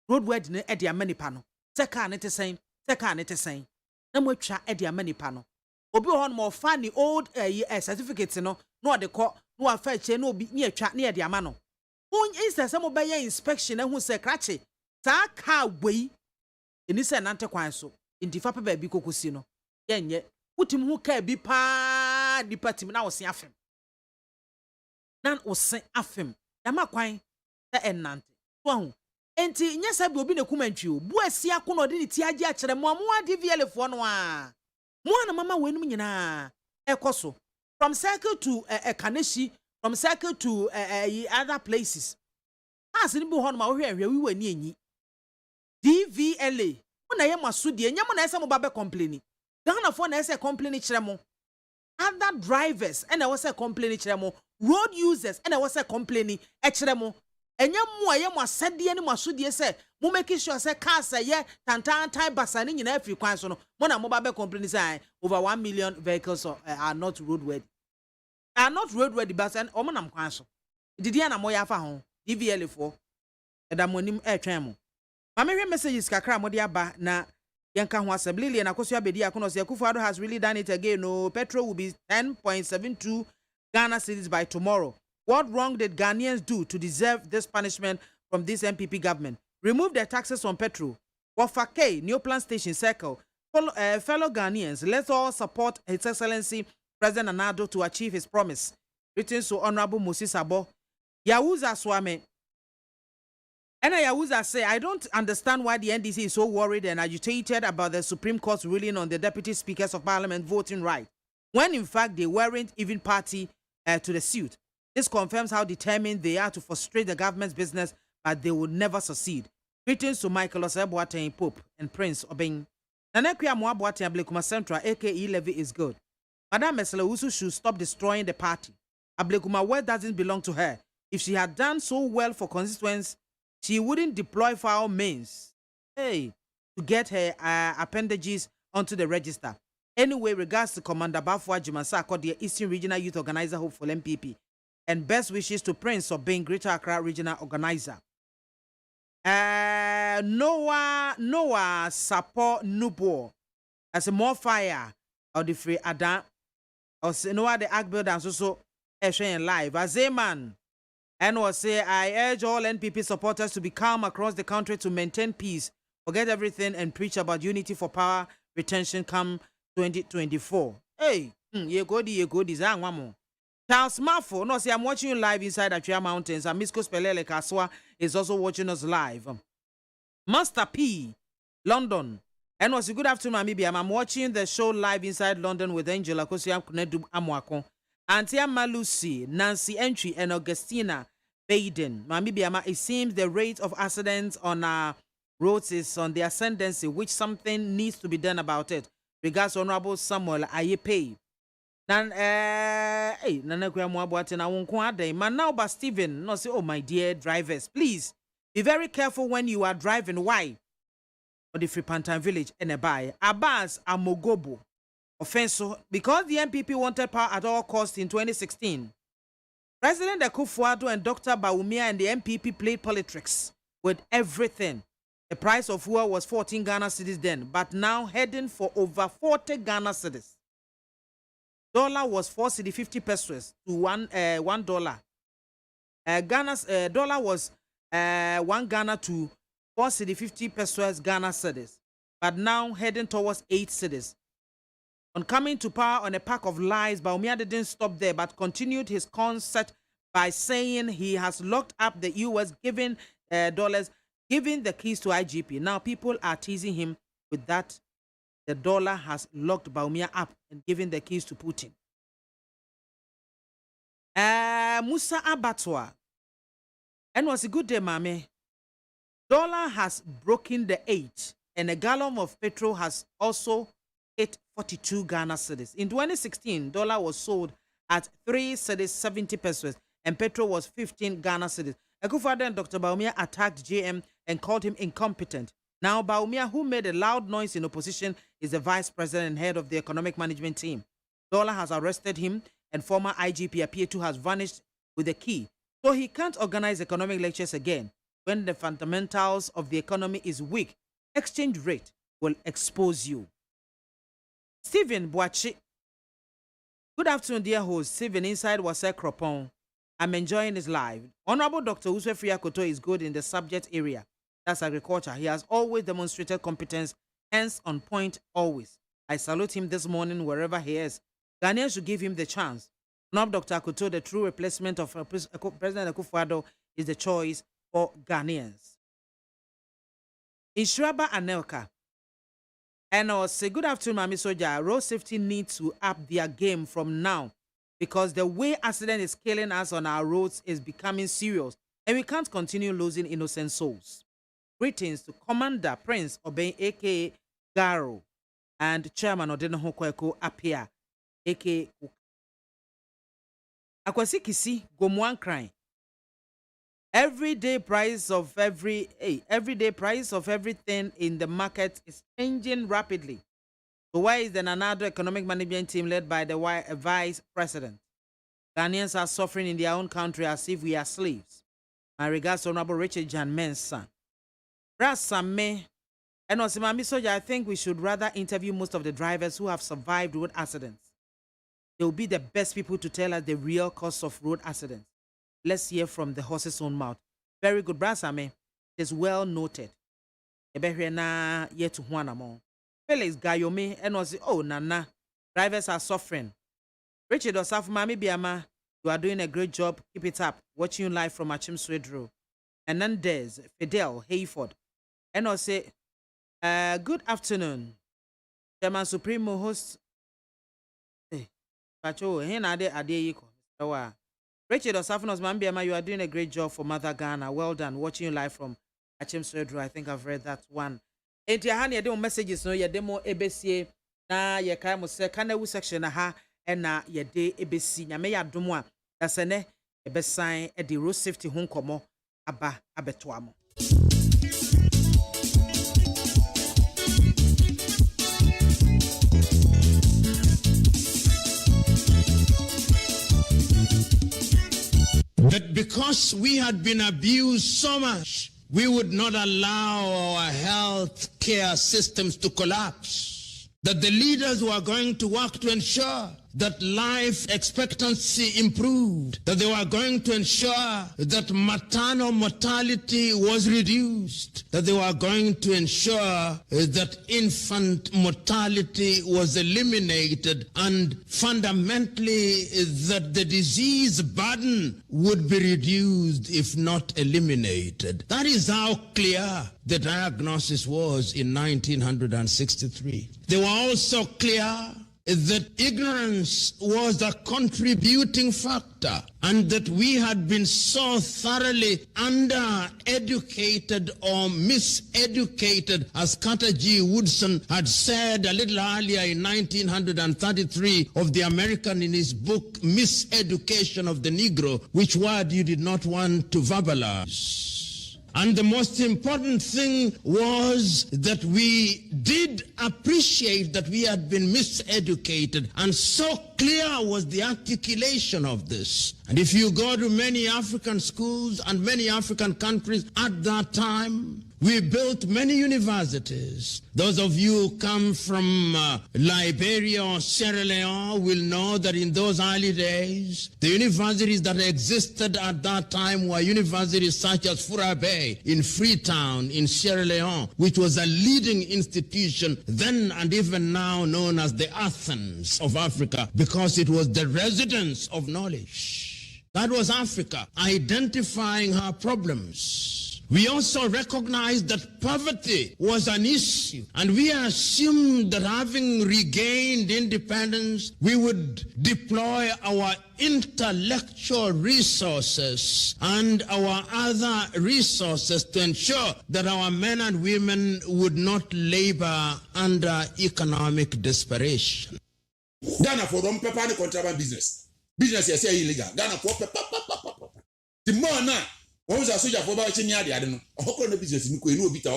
roadworthy ne e de amanipa no. Se car ne te sen, se car ne te sen. Na mo atwa e de amanipa no. Obi ho no mo fa ni old certificate no de ko no afa che no obi ni atwa ne e de ama no. Won instance some obey inspection and who say cratchy. Ta car way. In this nante kwan so. Inti fa pa bi kokosi no. Yenye. Utim hu ka bi pa department na osen afem. Nan osen afem. Dama kwan ta enante. So enti nyesa bi obi na kumantwi o. Bu asia ko no de ne ti age a kire mo ade vielefo no a. Mo na mama wenum nyina. Ekoso from circle to Kaneshi, from circle to other places. As ni bu ho no ma wo hwe we wani enyi. DVLA. Una ye masudi enya mo na ese mo ba be complaining. Ghana for na ese complaining kire mo. Other drivers and I was a complaining kire mo. Road users and I was a complaining e kire mo. Enya mo aye mo asade ni masudi se mo make sure say cars ye tantan basa ni nyina afri kwan so no. Mo na mo ba be complaining say over 1 million vehicles are not roadworthy. Are not roadworthy but and o mo nam kwan so. Didi na mo ya fa ho. DVLA for edamonim e twan mo. Mame messages kakra mo de aba na yanka ho asabili na koso abedi akono se Akufo-Addo has really done it again. No, petrol will be 10.72 Ghana cedis by tomorrow. What wrong did Ghanaians do to deserve this punishment from this MPP government? Remove the taxes on petrol. Wafake, New Plan Station Circle. Fellow Ghanaians, let's all support His Excellency President Nana to achieve his promise. Written to Honorable Moses Abo. Yahuza Swame. And Yahuza say, I don't understand why the NDC is so worried and agitated about the Supreme Court's ruling on the Deputy Speakers of Parliament voting right, when in fact they weren't even party to the suit. This confirms how determined they are to frustrate the government's business, but they will never succeed. Greetings to Michael Oseboateng Pope and Prince Obeng. Nanekwia Moaboateng Ablekuma Central, aka Levy is good. Madam Meselewusu should stop destroying the party. Ablekuma word doesn't belong to her. If she had done so well for constituents, she wouldn't deploy foul means, to get her appendages onto the register. Anyway, regards to Commander Bafwa Jumasako, the Eastern Regional Youth Organizer, hopeful MPP, and best wishes to Prince of being Greater Accra Regional Organizer. Noah support Nubo as a more fire or the free Adam or Noah the Act Builder and so showing live as a man. And was say, I urge all NPP supporters to be calm across the country to maintain peace, forget everything, and preach about unity for power retention come 2024. Hey, ye go design one more. Charles Mafo, no, say I'm watching you live inside Atria Mountains. And Misko Spelele Kaswa is also watching us live. Master P, London. And was a good afternoon, BIAMAH. I'm watching the show live inside London with Angela Kosiam Kunedu Amwako. Auntie Lucy, Nancy Entry, and Augustina Baden. BIAMAH, it seems the rate of accidents on our roads is on the ascendancy, which something needs to be done about it. Regards Honorable Samuel Ayepe. Nan Nanakwa Moaboateng na wonko ade. Man now but Stephen, no say, oh my dear drivers, please be very careful when you are driving. Why? Or the Free Pantan Village and a buy. Abbas Amogobo. Offense because the MPP wanted power at all costs in 2016. President Akufo-Addo and Dr. Bawumia and the MPP played politics with everything. The price of fuel was 14 Ghana cedis then, but now heading for over 40 Ghana cedis. Dollar was 4.50 pesos to $1. Ghana's dollar was 1 Ghana to 4.50 pesos Ghana cedis, but now heading towards 8 cedis. On coming to power on a pack of lies, Bawumia didn't stop there, but continued his concert by saying he has locked up the US, giving the keys to IGP. Now people are teasing him with that. The dollar has locked Bawumia up and given the keys to Putin. Musa Abatwa. And was a good day, Mame. Dollar has broken the 8, and a gallon of petrol has also hit 42 Ghana cedis. In 2016, dollar was sold at 3 cedis 70 pesos, and petrol was 15 Ghana cedis. Akufo-Addo and Dr. Bawumia attacked JM and called him incompetent. Now, Bawumia, who made a loud noise in opposition, is the vice president and head of the economic management team. Dollar has arrested him, and former IGP Apietu has vanished with the key. So he can't organize economic lectures again. When the fundamentals of the economy is weak, exchange rate will expose you. Stephen Boachi. Good afternoon, dear host. Stephen inside was a Kropon. I'm enjoying his life. Honorable Dr. Uswefria Koto is good in the subject area. That's agriculture. He has always demonstrated competence, hence on point always. I salute him this morning wherever he is. Ghanaians should give him the chance. Honorable Dr. Koto, the true replacement of President Akufo-Addo, is the choice for Ghanaians. Inshiraba Anelka. And I say, good afternoon, Mami Soja. Road safety needs to up their game from now because the way accident is killing us on our roads is becoming serious and we can't continue losing innocent souls. Greetings to Commander Prince Obey, aka Garo, and Chairman Odeno Kweko Apia, aka Akwasi Kisi Gomwan crying. Everyday price of everyday price of everything in the market is changing rapidly. So why is there another economic management team led by the vice president? Ghanaians are suffering in their own country as if we are slaves. My regards to Honorable Richard Jan Men's son. Brasame and Osimami Soja, I think we should rather interview most of the drivers who have survived road accidents. They will be the best people to tell us the real cause of road accidents. Let's hear from the horse's own mouth. Very good, Brasame. It is well noted. Ebehena yet one more. Felix Gayome and was oh Nana. Drivers are suffering. Richard Osaf Mami BIAMAH, you are doing a great job. Keep it up. Watching you live from Achim Swedro. Hernandez, Fidel, Hayford. And I say, good afternoon. Chairman Supremo host. Pacho, Henade Adeyiko. Richard Osafunos BIAMAH, you are doing a great job for Mother Ghana. Well done. Watching you live from Achim Swedro. I think I've read that one. Enti ahani yede messages no yede mo ebesie na ye kai mo se kanawu section ha na yede ebesi nyame ya domo a dasene ebesan e de road safety ho nkomo aba abeto amo. That because we had been abused so much, we would not allow our health care systems to collapse. That the leaders were going to work to ensure that life expectancy improved. That they were going to ensure that maternal mortality was reduced. That they were going to ensure that infant mortality was eliminated. And fundamentally, that the disease burden would be reduced if not eliminated. That is how clear the diagnosis was in 1963. They were also clear that ignorance was a contributing factor and that we had been so thoroughly under-educated or miseducated, as Carter G. Woodson had said a little earlier in 1933 of the American in his book, Miseducation of the Negro, which word you did not want to verbalize. And the most important thing was that we did appreciate that we had been miseducated, and so clear was the articulation of this. And if you go to many African schools and many African countries at that time, we built many universities. Those of you who come from Liberia or Sierra Leone will know that in those early days, the universities that existed at that time were universities such as Fura Bay in Freetown in Sierra Leone, which was a leading institution then and even now known as the Athens of Africa, because it was the residence of knowledge. That was Africa, identifying her problems. We also recognized that poverty was an issue, and we assumed that having regained independence, we would deploy our intellectual resources and our other resources to ensure that our men and women would not labor under economic desperation. Ghana for them paper and contraband business. Business is illegal. Ghana for paper. The more now. What was a soldier for about 10 years? I don't know. A whole kind of business in Queen Obita.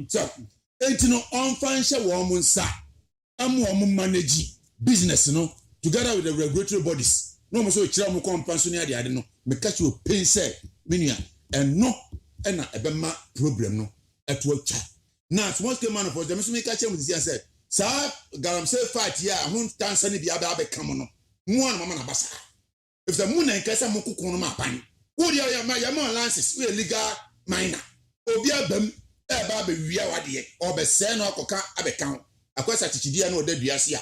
So, 18 on financial woman, sir. I'm woman manage business, together with the regulatory bodies. No, so it's a compensation. I don't know. Me catch you pay, say, minia, and no, and a bema problem, no, at work. Now, once the man for them, so make a change with the answer. Sir, Galam say 5 years, I won't dance any the other come on. One woman, Abassa. if the moon and kasa moku kono ma pan wo dia ya ma lances we legal minor obi abam e ba be wia wade obese na okoka abekan akwasa chichidi na odadua sia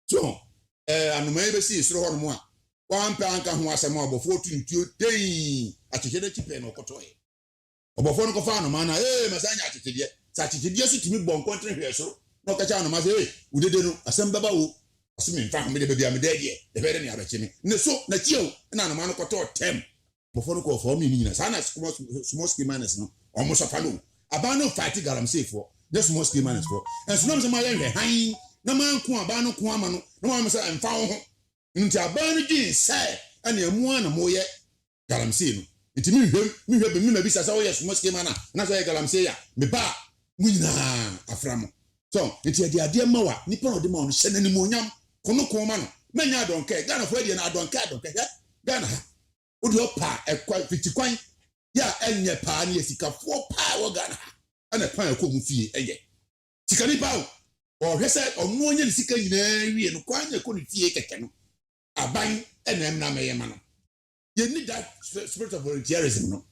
so anumai be si soro hono mo a wan pa anka ho asem obofo tuntuo dei achichede chipe na okoto e obofo no kofa no ma na masanya achichede sa achichede so timi bon kontre hwe so no kacha no ma say udede no asem baba wo asumi mfa me de bia me de de bere ne abeche me ne so na chieo na no ma no koto tem obofo no ko fo mi ni na sana small scheme managers no almost a follow abano fight galamsey for just small scheme managers for and so no say ma ye han na man ko abano ko ama no na ma say mfa ho nti abano gi say ana emu ana moye galamsey no nti mi hwem be mi ma bi sa say yes small scheme na say galamsey ya me ba munyina aframo so nti ade ma wa nipa no de ma no hye na ni monyam kono ko ma no menya adonke Ghana fo ade na adonke Ghana ha odi opa ekwa fitikwan ya enye pa ni esikafo pa wo Ghana ana pan ekọ mu fie eye sikani pa o hwese onu onye sika nyina wie no kwanya ekọ ni fie keke no aban ena emna meye ma no you need that spirit of volunteerism no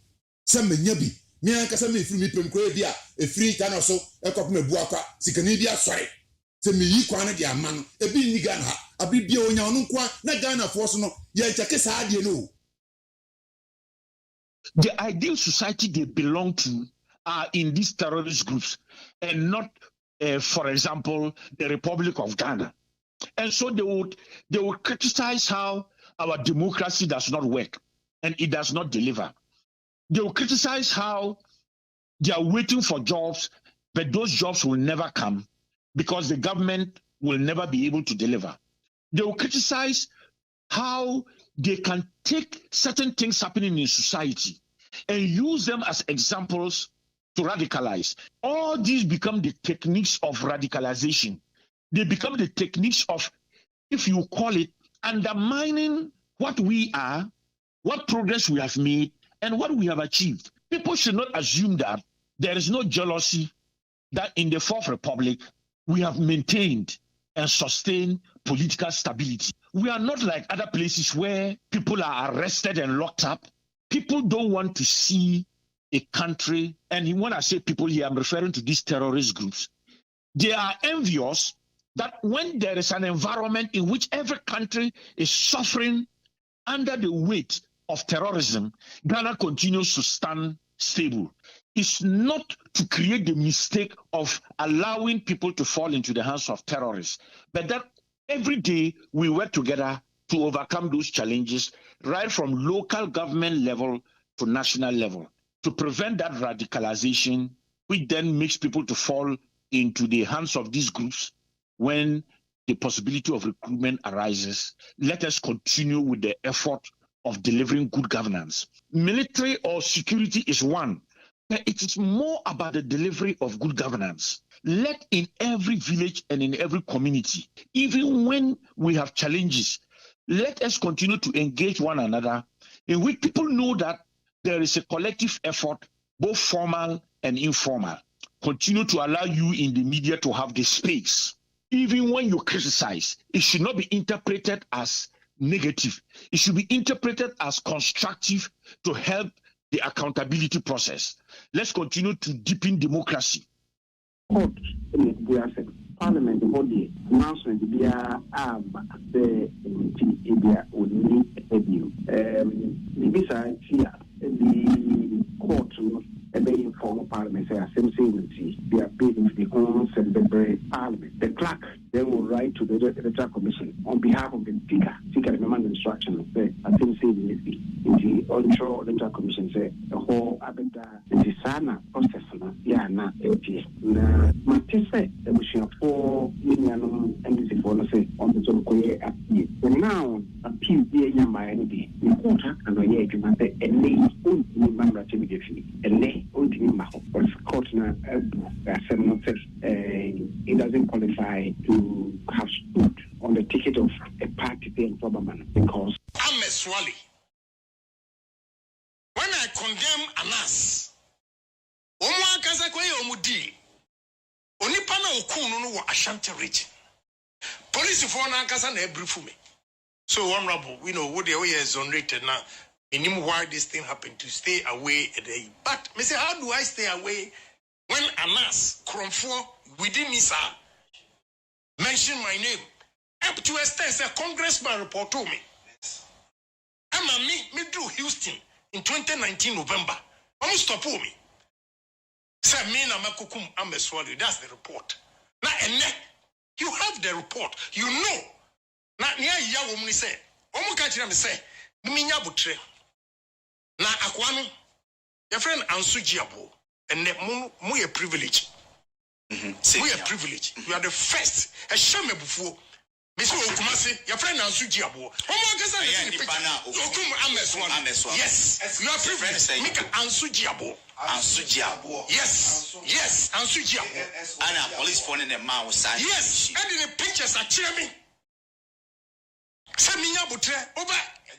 some menya bi mi anka some efiri mi pem ko bi a efiri ta no so ekọ pem ebu akwa sikani bi asore se mi yi kwa na dia ma no ebi ni Ghana ha abibia onya onu kwa na Ghana force no ye cheke sa ade no. The ideal society they belong to are in these terrorist groups and not, for example, the Republic of Ghana. And so they would criticize how our democracy does not work and it does not deliver. They will criticize how they are waiting for jobs, but those jobs will never come because the government will never be able to deliver. They will criticize how they can take certain things happening in society and use them as examples to radicalize. All these become the techniques of radicalization. They become the techniques of, if you call it, undermining what we are, what progress we have made, and what we have achieved. People should not assume that there is no jealousy that in the Fourth Republic we have maintained and sustained political stability. We are not like other places where people are arrested and locked up. People don't want to see a country, and when I say people here, I'm referring to these terrorist groups. They are envious that when there is an environment in which every country is suffering under the weight of terrorism, Ghana continues to stand stable. It's not to create the mistake of allowing people to fall into the hands of terrorists, but that every day we work together to overcome those challenges, right from local government level to national level, to prevent that radicalization, which then makes people to fall into the hands of these groups when the possibility of recruitment arises. Let us continue with the effort of delivering good governance. Military or security is one, but it is more about the delivery of good governance. Let in every village and in every community, even when we have challenges, let us continue to engage one another in which people know that there is a collective effort, both formal and informal. Continue to allow you in the media to have the space. Even when you criticize, it should not be interpreted as negative. It should be interpreted as constructive to help the accountability process. Let's continue to deepen democracy. Parliament body announcement the court obeying former parliament say they are paid into the own parliament. The clerk then will write to the electoral commission on behalf of the speaker demand instruction say in the onshore electoral commission say the whole abenda the sana process na na matese the mission for union embassy for say on the appeal. So now appeal be nyama ni the court and no ye adwuma say ene on ni mamra temi defi ene on ni maho but court na it doesn't qualify to have stood on the ticket of a party in government because I'm a Swally. When I condemn Anas, Omwa Kazakwe Omudi, Onipana Okunu no Ashanti region. Police for Nankasa na ebrufu me. So honorable, what they are exonerated now. And him why this thing happened to stay away a day. But me say, how do I stay away when Anas Kromfo within me, sir, mention my name? Up to a stage, a congressman report to me. I'm a me drew Houston in 2019 November. Almost stop me. Say me na makukum I'm a swallow. That's the report. Now and you have the report. You know. Now near ya woman say, Omo kachira me say, minya butre. Na akwano your friend Ansujiabo and mu a privilege. We are privilege. You are the first. A shame before. Mr. Okumasi, your friend Ansujiabo. Yes, you are privileged. Make Ansujiabo. Yes, Ansujiabo. And a police phone in the mouse. Yes, and in the pictures are cheering. Seminya Butre over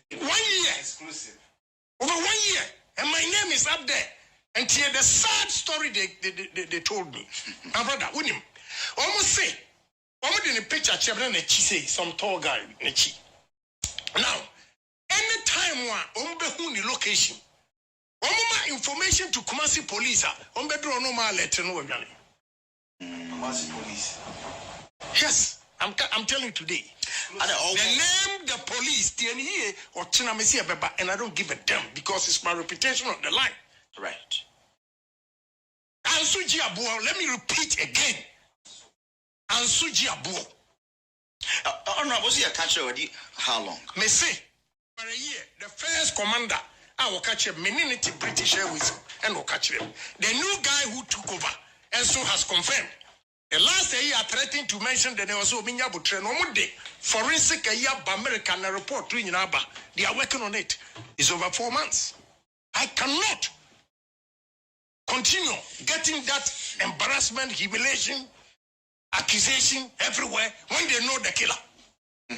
1 year. Exclusive. Over 1 year, and my name is up there. And here the sad story they told me. My brother, with him, almost say, almost in the picture, say some tall guy. Now, anytime one the location, information to Kumasi police, draw no more letter no Kumasi police. Yes. I'm telling you today. The name the police, TNE or Chinamesi Abeba, and I don't give a damn because it's my reputation on the line. Right. Ansuji Abuo, let me repeat again. Ansuji Abuo. Honorable, was he a catcher already? How long? Me say, for a year, the first commander, I will catch him, Meninity British Airways, and will catch him. The new guy who took over, and so has confirmed. The last year I threatened to mention that there was a Minyabutre no more day. Forensic American report to Inaba. They are working on it. It's over 4 months. I cannot continue getting that embarrassment, humiliation, accusation everywhere when they know the killer. I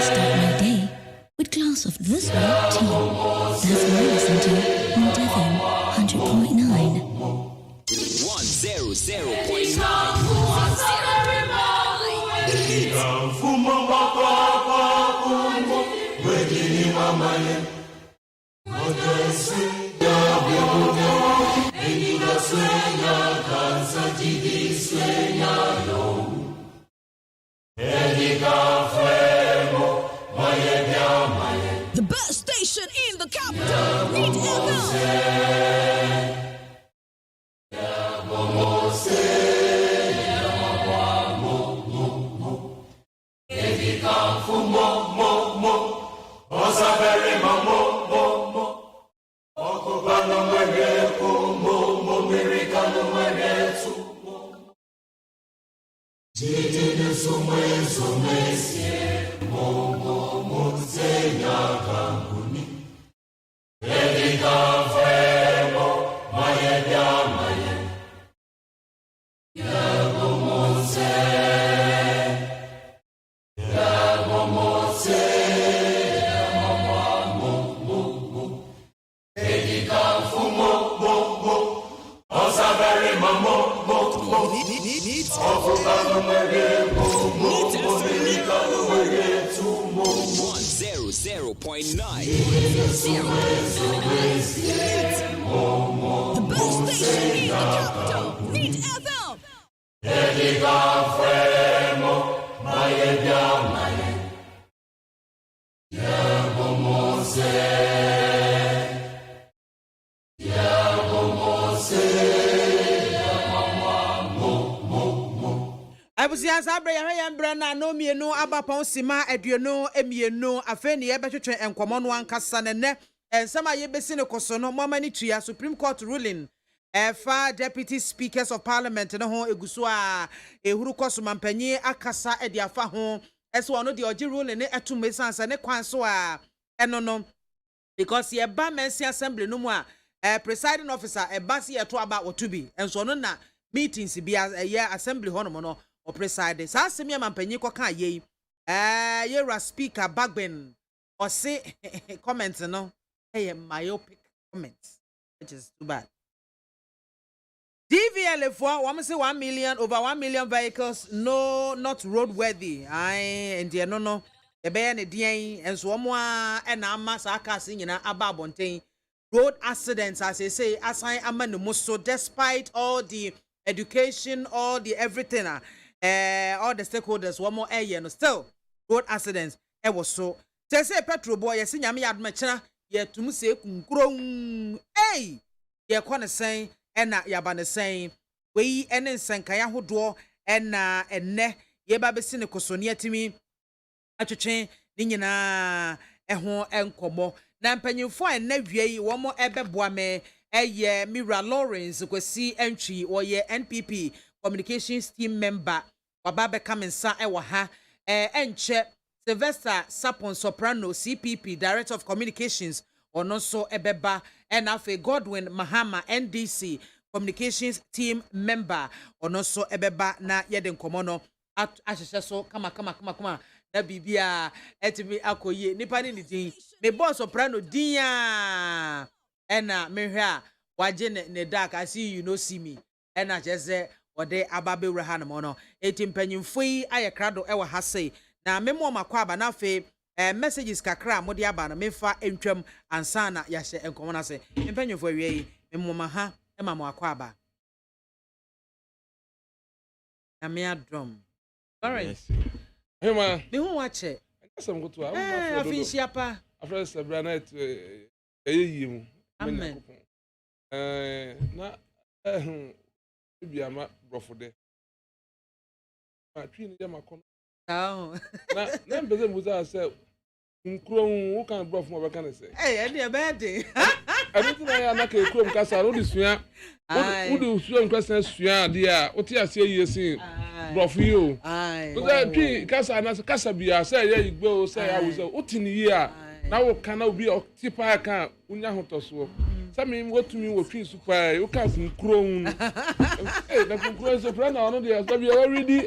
start my day with a glass of this milk tea. That's what I listen to on FM 100.9. 100.9. The best station in the capital. Read Edika 100.9. The best station in the capital. Need FM. Abusia sabre ya brana no mienu abapon sima aduonu emienu afeni ye betwetwe enkomo no ankasa ne ensama ye besi ne koso no momani tua Supreme Court ruling efa deputy speakers of parliament no ho eguso a ehuru koso mampanyi akasa edi afa ho eso ono de oji ruling ne etume sansa ne kwan so a eno no because ye ba mensi assembly no mu a presiding officer ebasi ye to aba otubi enso no na meetings bia ye assembly ho no o preside sa asemi mampanyi ko kan ye ye speaker Bagben or say comments no hey myopic comments, which is too bad. DVL for 1 million over 1 million vehicles no not roadworthy and no the ben dien and so mo and amas akasi nyina ababonten road accidents as they say assign amanu so despite all the education all the everything all the stakeholders one more no still road accidents was so say petrol boy yes nyame yadmechana ye tum se kunkron ye kone sen na yaba ne sen we ene nsankan ahodo na enne ye ba besi ne kosone atimi atwetwe ni nyina ho enkomo na mpanyimfo na wiei wo mo ebeboa me Mira Lawrence kwesi entry or ye NPP communications team member wababe kamensa ewa ha enche Sylvester Sapon Soprano CPP director of communications ono so ebeba enafe Godwin Mahama NDC communications team member ono so ebeba na yeden komono ahyehyɛ so kama na bibia etimi akoye nipa ni din me boss Soprano dia ena mehwe a waje ne dark I see you no see me ena jeze ode ababe wura no no etimpanyimfo yi ayekrado ewa ha sei na memo makwa aba na fe messages kakra mode aba na mefa entwam ansa na yahye enkomo na se mpanyimfo awie yi memo ma ha ema mo akwa aba na me adrom sorry hema me hu wache asem go to afinshi apa after sabra night eyiyim amen na BIAMAH brofode ma twin dem akon na mbeze muza say nkron who can brof mo be kan say e dey bad everything I na ka ekrom kasa no disua wo do sua nkwasa sua de a wo ti ase yesi brof yo so that twin kasa na kasa bia say ye igbo say ya wo say wo ti ni yi a na wo kana obi o ti pa ka unya hotoso Sami wotumi wo twin super you can nkron na nkron so friend na ono dey so be already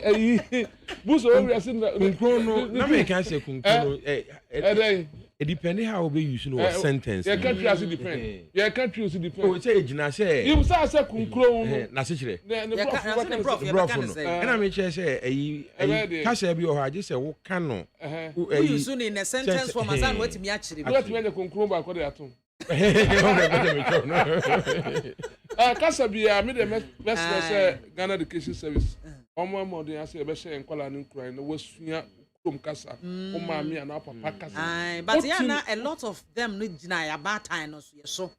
buso we are saying nkron no na me can say nkron it depend how we use no sentence you can't use depend you can't use depend oh say ejina say you say nkron na se kire the prof na me che say ka say bi o ha je say wo ka no we use in a sentence form as an wetimi akire bi wetimi de nkron ba ko dey atom kasa bia me the best say Ghana Education Service omo dey say be say enkwala ni nkran na wasua krom kasa o ma me na papa kasa but yeah na a lot of them no deny about time no so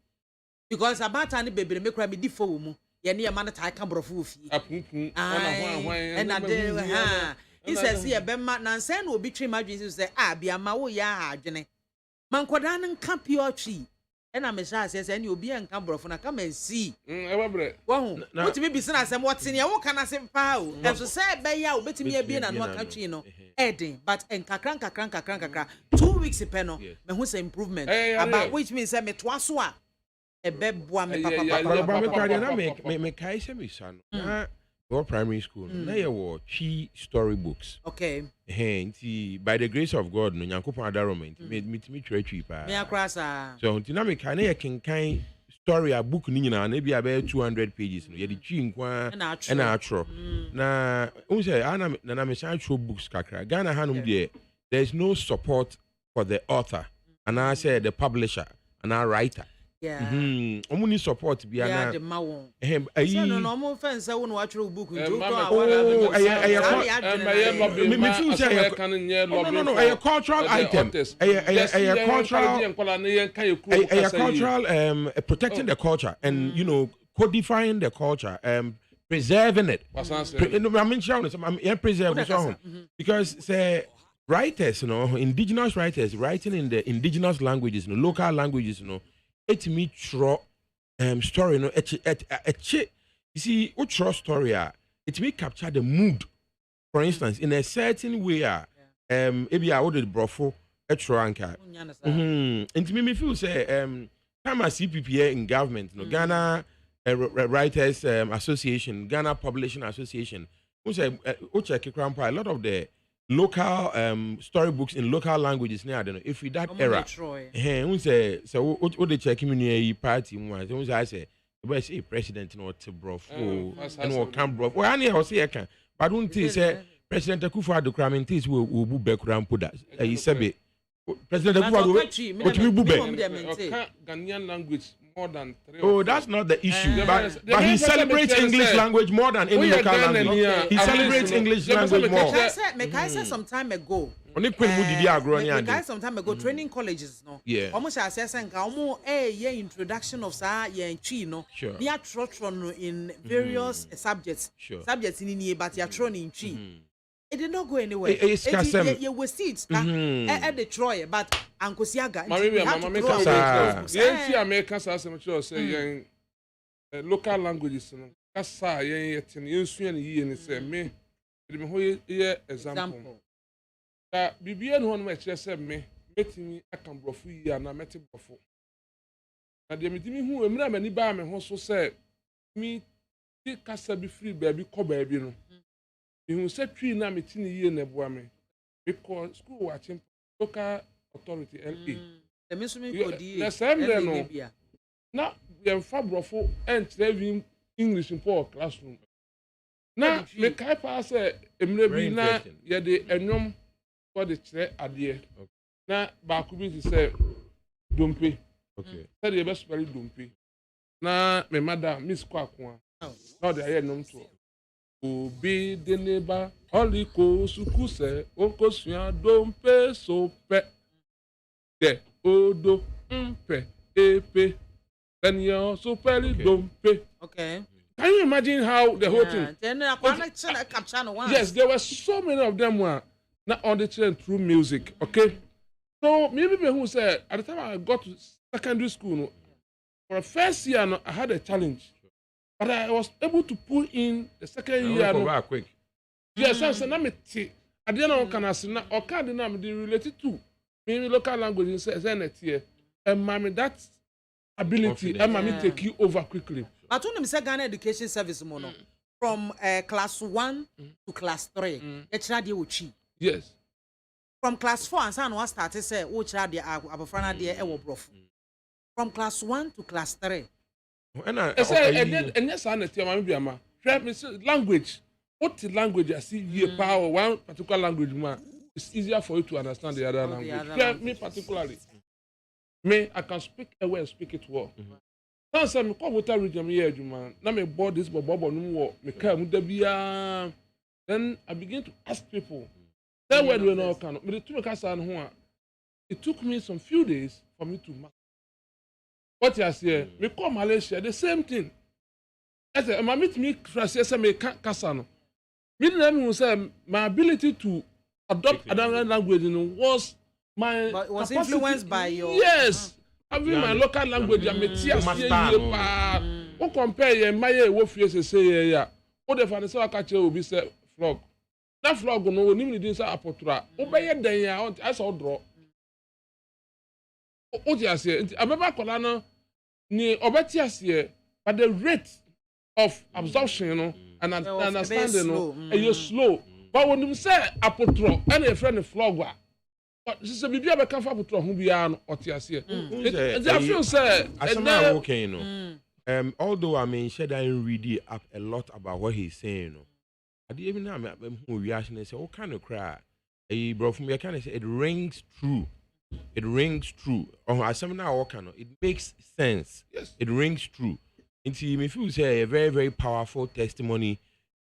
because about time bebre me kra me di fo wo mu ye ne ye man ta ka brofo ofie apunkun ana hwan na de ha he says ye be ma na nsen na obi twi madwin say BIAMAH wo ya adwene man koda nan ka pure tree ena me sha say any obi en ka brofo na come and see ebabre wo wotimi bi sina asem wotene ye wo kana se pa o enso say be ya obetimi e bi na no aka twi no eden but en kakran 2 weeks pe no me hu say improvement about which means say me to aso a ebeboa me papa me kai se me sa no your primary school na ye wo chi story books okay nti by the grace of God no Nyankopon adaroma nti me twa pa me akrasa so nti na me kai na ye kenkan story a book ni nyina na bia be 200 pages no ye di twi nkwa na atro na unse ana na me san atro books kakra Ghana hanum de there is no support for the author, and I say the publisher, and I writer. Yeah. Only support be yeah, the mawon. No, no offense. I won't watch your book. Me a cultural item. A cultural protecting the culture and codifying the culture, preserving it. I'm preserving because say writers, indigenous writers writing in the indigenous languages, local languages, it me throw story, you see, what throw story it may capture the mood. For instance, in a certain way, maybe I ordered brofo a tranka. And me feel say time I see CPPA in government, Ghana Writers Association, Ghana Publishing Association, who say a lot of the local storybooks in local languages now. I don't know if we that era. Who say so? What they check community party? Who I say the say president not brofo and what can brofo. Well, I need say I can. But don't say President Akufo-Addo Kramintis will be back around put that. He said President Akufo-Addo what we be Ghanaian language more than 3. Oh, that's not the issue. But he celebrates English language more than any local language. He celebrates English language more. I said some time ago. Some time ago, training colleges, no. Yeah. Almost as I said, introduction of sa no. Sure. They are taught in various subjects. Sure. Subjects in India, but they are thrown in chi. It did not go anywhere. You will see it at the Troy, but Uncle Siaga. Americans are some say local languages. Kasa yen and say me. Example. Bibia no one me metimi aka brofo yi na meti brofo. Na de metimi hu emra mani ba me ho so say mi ti kasa bi free baby ko baby no. You say tree na me tini ye na boa me because school watching local authority LA. The same day no. Na we fa brofo and train English in poor classroom. Na me kai pa say emre bi na ye de enwom for the chere ade. Na ba ku bi say dompe. Okay. Say the best very dompe. Na me madam miss kwakwa. Now they are nom to. Obi de neba oliko sukuse onkosua dompe sope de odo mpe epe then superi dompe. Okay. Can you imagine how the whole thing? Then Yes, there were so many of them were not on the train through music. Okay, so maybe who said at the time I got to secondary school, no, for the first year, no, I had a challenge. But I was able to pull in the second year. No, quick. Yes, I said, I didn't know can I say or can't related to maybe local language in and mommy that ability and mommy take you over quickly. But when say Ghana Education Service mono from class 1 to class 3, yes. From class 4 and so on started say from class 1 to class 3. And yes, I BIAMAH. Language. What language I see you power one particular language man, it's easier for you to understand the other language. Me particularly. Me, I can speak a way and speak it well. Now say me come water region here, man. Now me board this bobo no more. Me come then I begin to ask people. That word we know can. Me to me it took me some few days for me to master. What you say? Me come Malaysia, the same thing. I say, my meet me say me kasano. Me name say my ability to adopt another language was my was influenced by your having my local language. I me what compare ye my wo fie say ya. What the fan say catch will be say flog. That flog no ni didn't say apotra. Obeye den ya I saw draw. What you say? I remember Kolano ni obeti ase but the rate of absorption and understanding is slow. But when you say apotro and a friend flog but this is a bibia be kan fa apotro ho bia no otiase. I feel say although I mean said I read up a lot about what he's saying I didn't even know who reaction say what kind of cry a bro from me kind of say it rings true. it rings true. As it makes sense. Yes. It rings true. And me feel say a very, very powerful testimony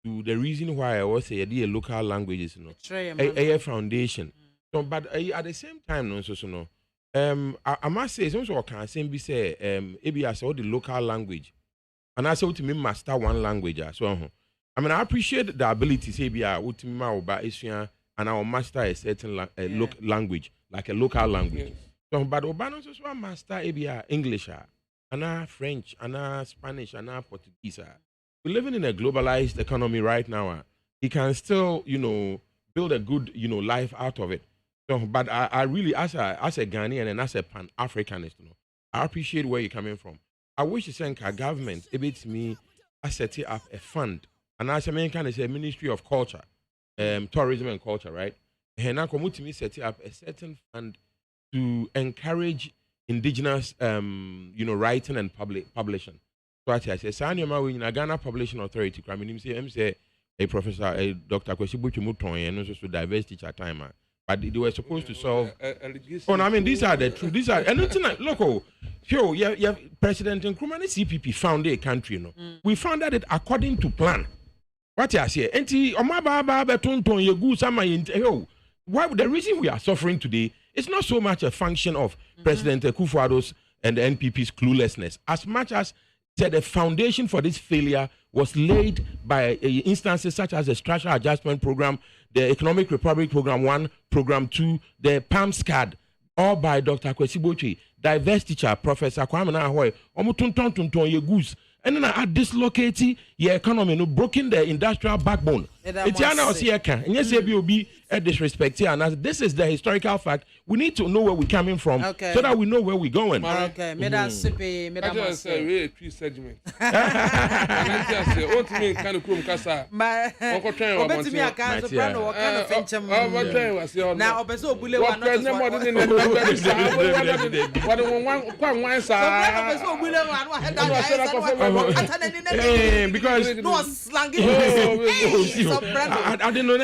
to the reason why I was say a local languages, a foundation. So, but at the same time, no. I must say, some sort of can be say, maybe I saw the local language, and I saw to me master one language as well. I mean, I appreciate the ability, say, be a and I will master a certain language, like a local language. Yes. So, but Obama also master English, and French, and Spanish, and Portuguese. We're living in a globalized economy right now. He can still, build a good, life out of it. So, but I really, as a Ghanaian and as a Pan-Africanist, I appreciate where you're coming from. I wish to thank our government, it me, I set up a fund, and as a American, it's a Ministry of Culture, Tourism and Culture, right? And I come to me set up a certain fund to encourage indigenous, writing and publishing. So I say, Sanyama, we in a Ghana Publishing Authority, I mean, say, a professor, a Dr. Kwesibuchi Muton, and also diverse teacher time. But they were supposed to solve. I mean, these are the truth. These are and like, look, yeah, President Nkrumah and CPP founded a country, We founded it according to plan. What I say, why the reason we are suffering today is not so much a function of President Akufo-Addo's and the NPP's cluelessness, as much as the foundation for this failure was laid by instances such as the Structural Adjustment Program, the Economic Recovery Program 1, Program 2, the PAMSCAD, all by Dr. Kwesibuchi, diverse teacher, Professor Kwame Nkrumah, omutunton ye goose, and then I dislocated your economy, broken the industrial backbone. It's and yes, you will be a disrespect here. And this is the historical fact. We need to know where we're coming from so that we know where we're going. Okay, I just say we tree segment. I say, what me kind of come kasa. Now, obeso bule wa not. Because no slang. I didn't know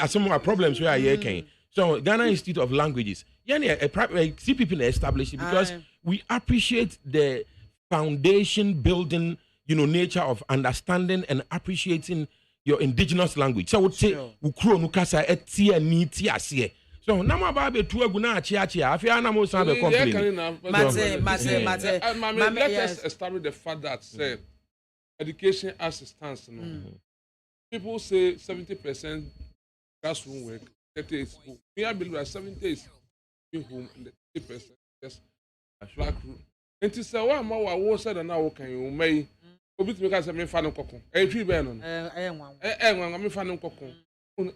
some more problems where I came. So Ghana Institute of Languages, see people established because we appreciate the foundation building, nature of understanding and appreciating your indigenous language. So I would say Ukro Nukasa etia niti asie. So now babe two aguna chia. I feel na mo sound the complaint. Let us establish the fact that said education as it stands now. People say 70% classroom work, 30 is school. Me, I believe that 70 is in home and the 30% just a black room. And to say, why more was said and now can you may obit because I'm fan of cocoon. A tree bannon. I'm a fan of cocoon.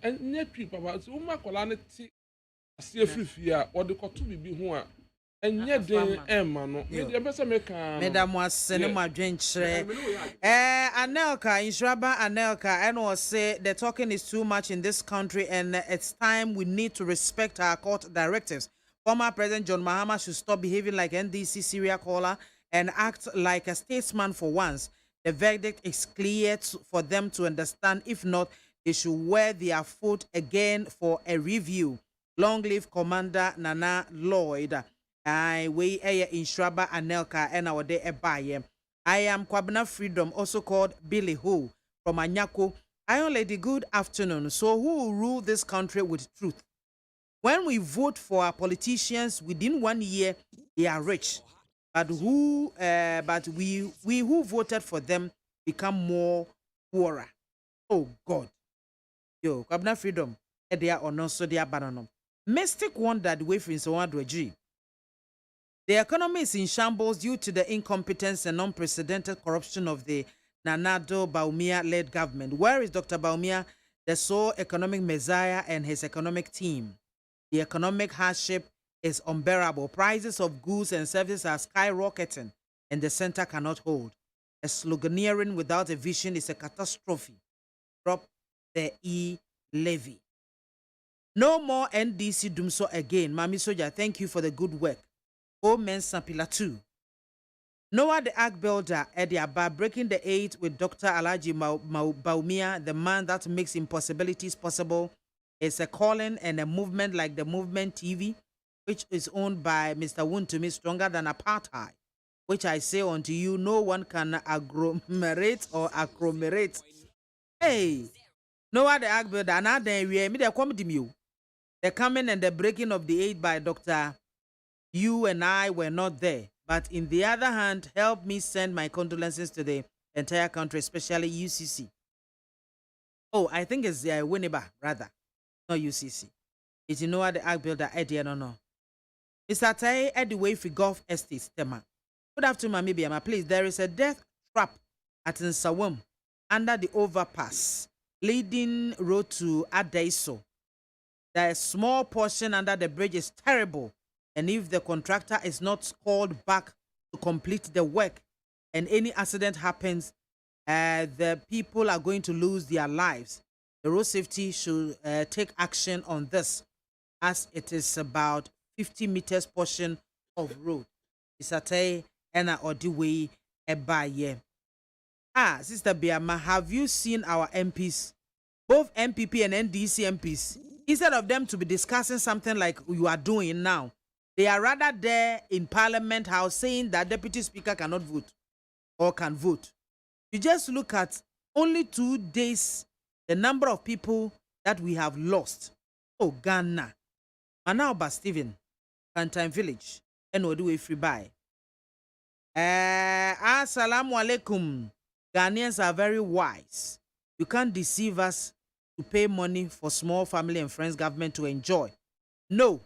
And near people about Uma Colanity, I see a free fear or the cotu be who are. And yet, Emma, no, Madam was cinema drench. Anelka, Inshaba Anelka, and was say the talking is too much in this country, and it's time we need to respect our court directives. Former President John Mahama should stop behaving like NDC serial caller and act like a statesman for once. The verdict is clear for them to understand. If not, they should wear their foot again for a review. Long live Commander Nana Lloyd. We in Shraba Anelka and our day ebaye. I am Kwabena Freedom, also called Billy Ho from Anyako. Iron Lady, good afternoon. So who will rule this country with truth? When we vote for our politicians within 1 year, they are rich. But we who voted for them become more poorer. Oh God. Yo, Kwabena Freedom, they are on so they are banana. Mystic wondered way from Sowadweji. The economy is in shambles due to the incompetence and unprecedented corruption of the Nanado Baumia-led government. Where is Dr. Baumia, the sole economic messiah, and his economic team? The economic hardship is unbearable. Prices of goods and services are skyrocketing, and the center cannot hold. A sloganeering without a vision is a catastrophe. Drop the e-levy. No more NDC Dumso again. Mami Soja, thank you for the good work. Men Sampila 2. Noah the Ark Builder, Ediaba, breaking the 8 with Dr. Alaji Baumia, the man that makes impossibilities possible. It's a calling and a movement like the Movement TV, which is owned by Mr. Wontumi, stronger than apartheid, which I say unto you, no one can agglomerate or accromorate. Hey, no other agbuilder, another we me the comedy. The coming and the breaking of the aid by Dr. You and I were not there. But in the other hand, help me send my condolences to the entire country, especially UCC. Oh, I think it's Winneba, rather, not UCC. It's you know what the ag builder Eddie no. Mr. Tai Edway for Golf Estate, Tema. Good afternoon, maybe please. There is a death trap at Nsawam under the overpass leading road to Adaiso. The small portion under the bridge is terrible. And if the contractor is not called back to complete the work and any accident happens, the people are going to lose their lives. The road safety should take action on this, as it is about 50 meters portion of road. Isate ena odiwe ebaye. Sister BIAMAH, have you seen our MPs? Both MPP and NDC MPs. Instead of them to be discussing something like you are doing now, they are rather there in Parliament House saying that Deputy Speaker cannot vote or can vote. You just look at only 2 days, the number of people that we have lost. Oh, Ghana. Manauba Stephen, Kantime Village, and Oduwe Free Buy. Assalamu alaikum. Ghanaians are very wise. You can't deceive us to pay money for small family and friends government to enjoy. No.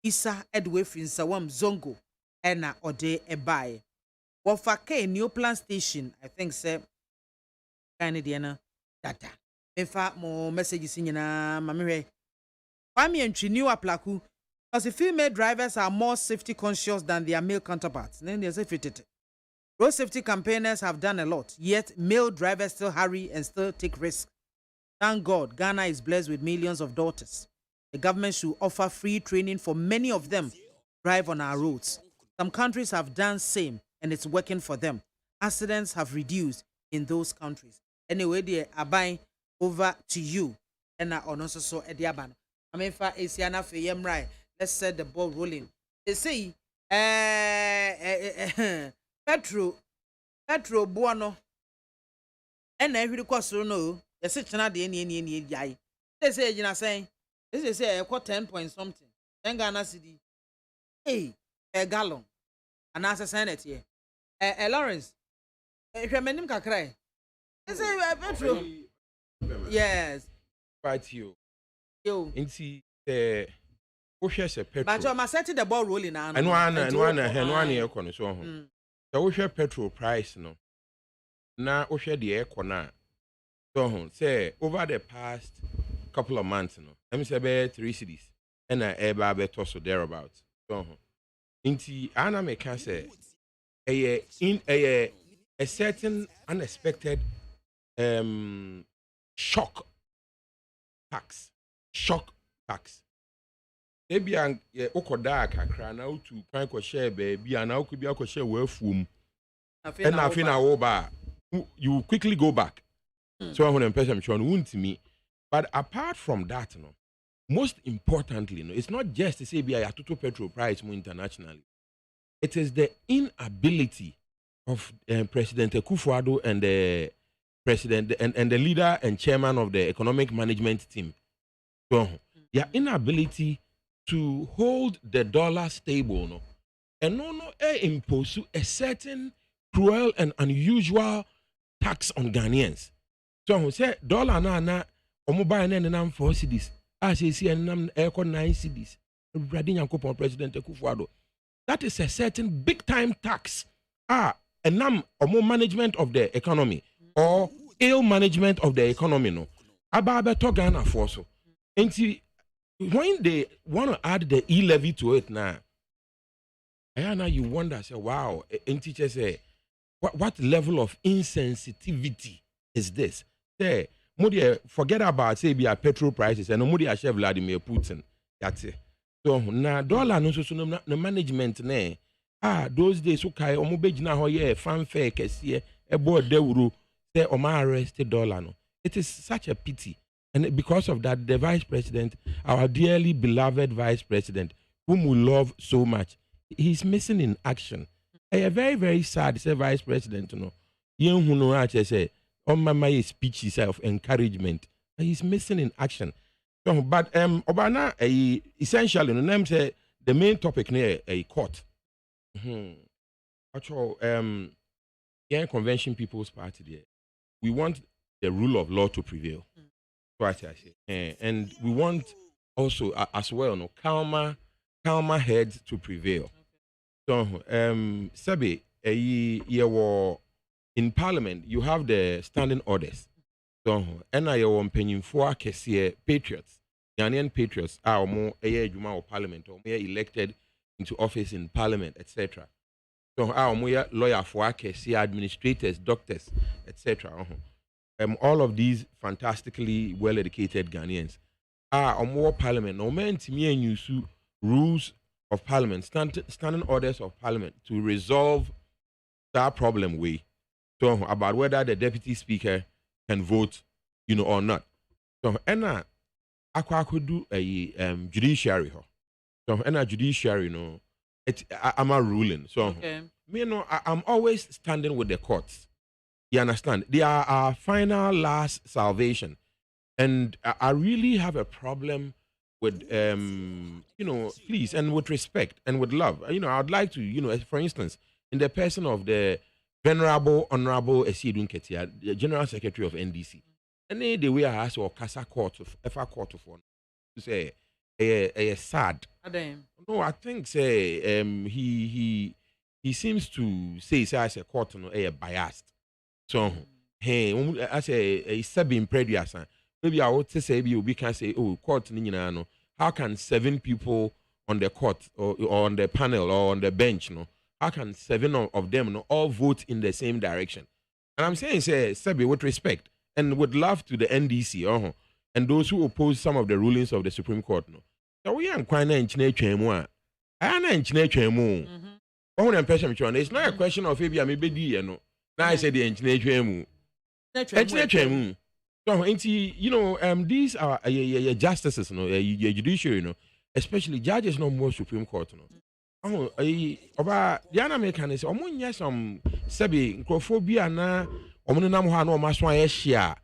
Isa Edwe Finsawam Zongo Ena Ode Ebaye. Wafake New Plan Station, I think, sir. Canadiana data. In fact, more messages in Mamire. Kwame and new aplaku. Because the female drivers are more safety conscious than their male counterparts. Then they say fitted. Road safety campaigners have done a lot, yet male drivers still hurry and still take risks. Thank God, Ghana is blessed with millions of daughters. The government should offer free training for many of them drive on our roads. Some countries have done same and it's working for them. Accidents have reduced in those countries. Anyway, they are buying over to you. And I also saw Ediaban. I mean, for Asiana for right. Let's set the ball rolling. They say, Petro Buono. And every cost no, the situation the any yai. They say, you know, saying. This is a 10 point something. 10 Ghana cedi. Hey, a gallon. And as a senate here. Lawrence. If you're meaning to cry. This is a petrol. Yes. Fight you. You. Inti the Osha se petrol. But you must set the ball rolling now. And one year kono so ho. The Osha petrol price no. Na Osha the air corner. So ho say over the past couple of months no. Let me say about 3 cities. And I about also thereabouts. So inti ana me can say a certain unexpected shock tax. Ebi an okoda kakra na otu kwan ko share baby and now could be ko share wafum. And na fi na wo ba you quickly go back. So I want to person sure won't me. But apart from that, no, most importantly, no, it's not just to say be a total petrol price more internationally. It is the inability of President AKWAFO and the president and the leader and chairman of the economic management team. So their inability to hold the dollar stable, no, and no impose a certain cruel and unusual tax on Ghanaians. So say dollar na Omuba and then 4 cities. As you see, and aircon 9 cities. President AKWAFO. That is a certain big time tax. And more management of the economy or ill management of the economy. No, about Ghana for so. And see, when they want to add the e-levy to it now, you wonder, say, wow, and teachers say, what level of insensitivity is this? Say, forget about say be petrol prices and nobody chef Vladimir Putin. That's it. So na dollar no so no management ne. Those days okay omo begina ho ye fanfare kese e board dewuru say o ma arrest dollar no. It is such a pity. And because of that, the vice president, our dearly beloved vice president, whom we love so much, he's missing in action. A very, very sad, say vice president, you know. Young who know say, on my speeches of encouragement, he's missing in action. So, but Obana, essentially, the name say the main topic near a court. Actually, yeah, Convention People's Party there. We want the rule of law to prevail. Right, I say. And we want also as well, no, calmer heads to prevail. So, Sabi, in Parliament, you have the standing orders. So, and I am paying for patriots, Ghanaian patriots are more Juma Parliament or more elected into office in Parliament, etc. So, our more lawyer for administrators, doctors, etc. All of these fantastically well-educated Ghanaians are more Parliament. No man to me and you rules of Parliament, standing orders of Parliament to resolve that problem way. So about whether the deputy speaker can vote, you know, or not. So I could do a judiciary. So judiciary, you know, I'm a ruling. So me, you know, I'm always standing with the courts. You understand? They are our final last salvation. And I really have a problem with, you know, please, and with respect and with love. You know, I'd like to, you know, for instance, in the person of the Venerable Honorable Esiedun Ketia, the General Secretary of NDC, and the way I asked or Casa Court of FA Court of One to say, a sad. No, I think say he seems to say as a court, you know, biased. So, hey, as a sub previous, maybe I would say we can say, oh, court, no, how can 7 people on the court or on the panel or on the bench, no? How can 7 of them, no, all vote in the same direction? And I'm saying, say, Sebi, with respect and with love to the NDC, and those who oppose some of the rulings of the Supreme Court, no. So we are quite it's not a question of maybe I'm you know. Now I say the engineer. So, you know, these are justices, you know, judiciary, you know, especially judges, no more Supreme Court, you know. About the American is some Sebi, Crophobia, na, Omunamha, no Maswa, Shia,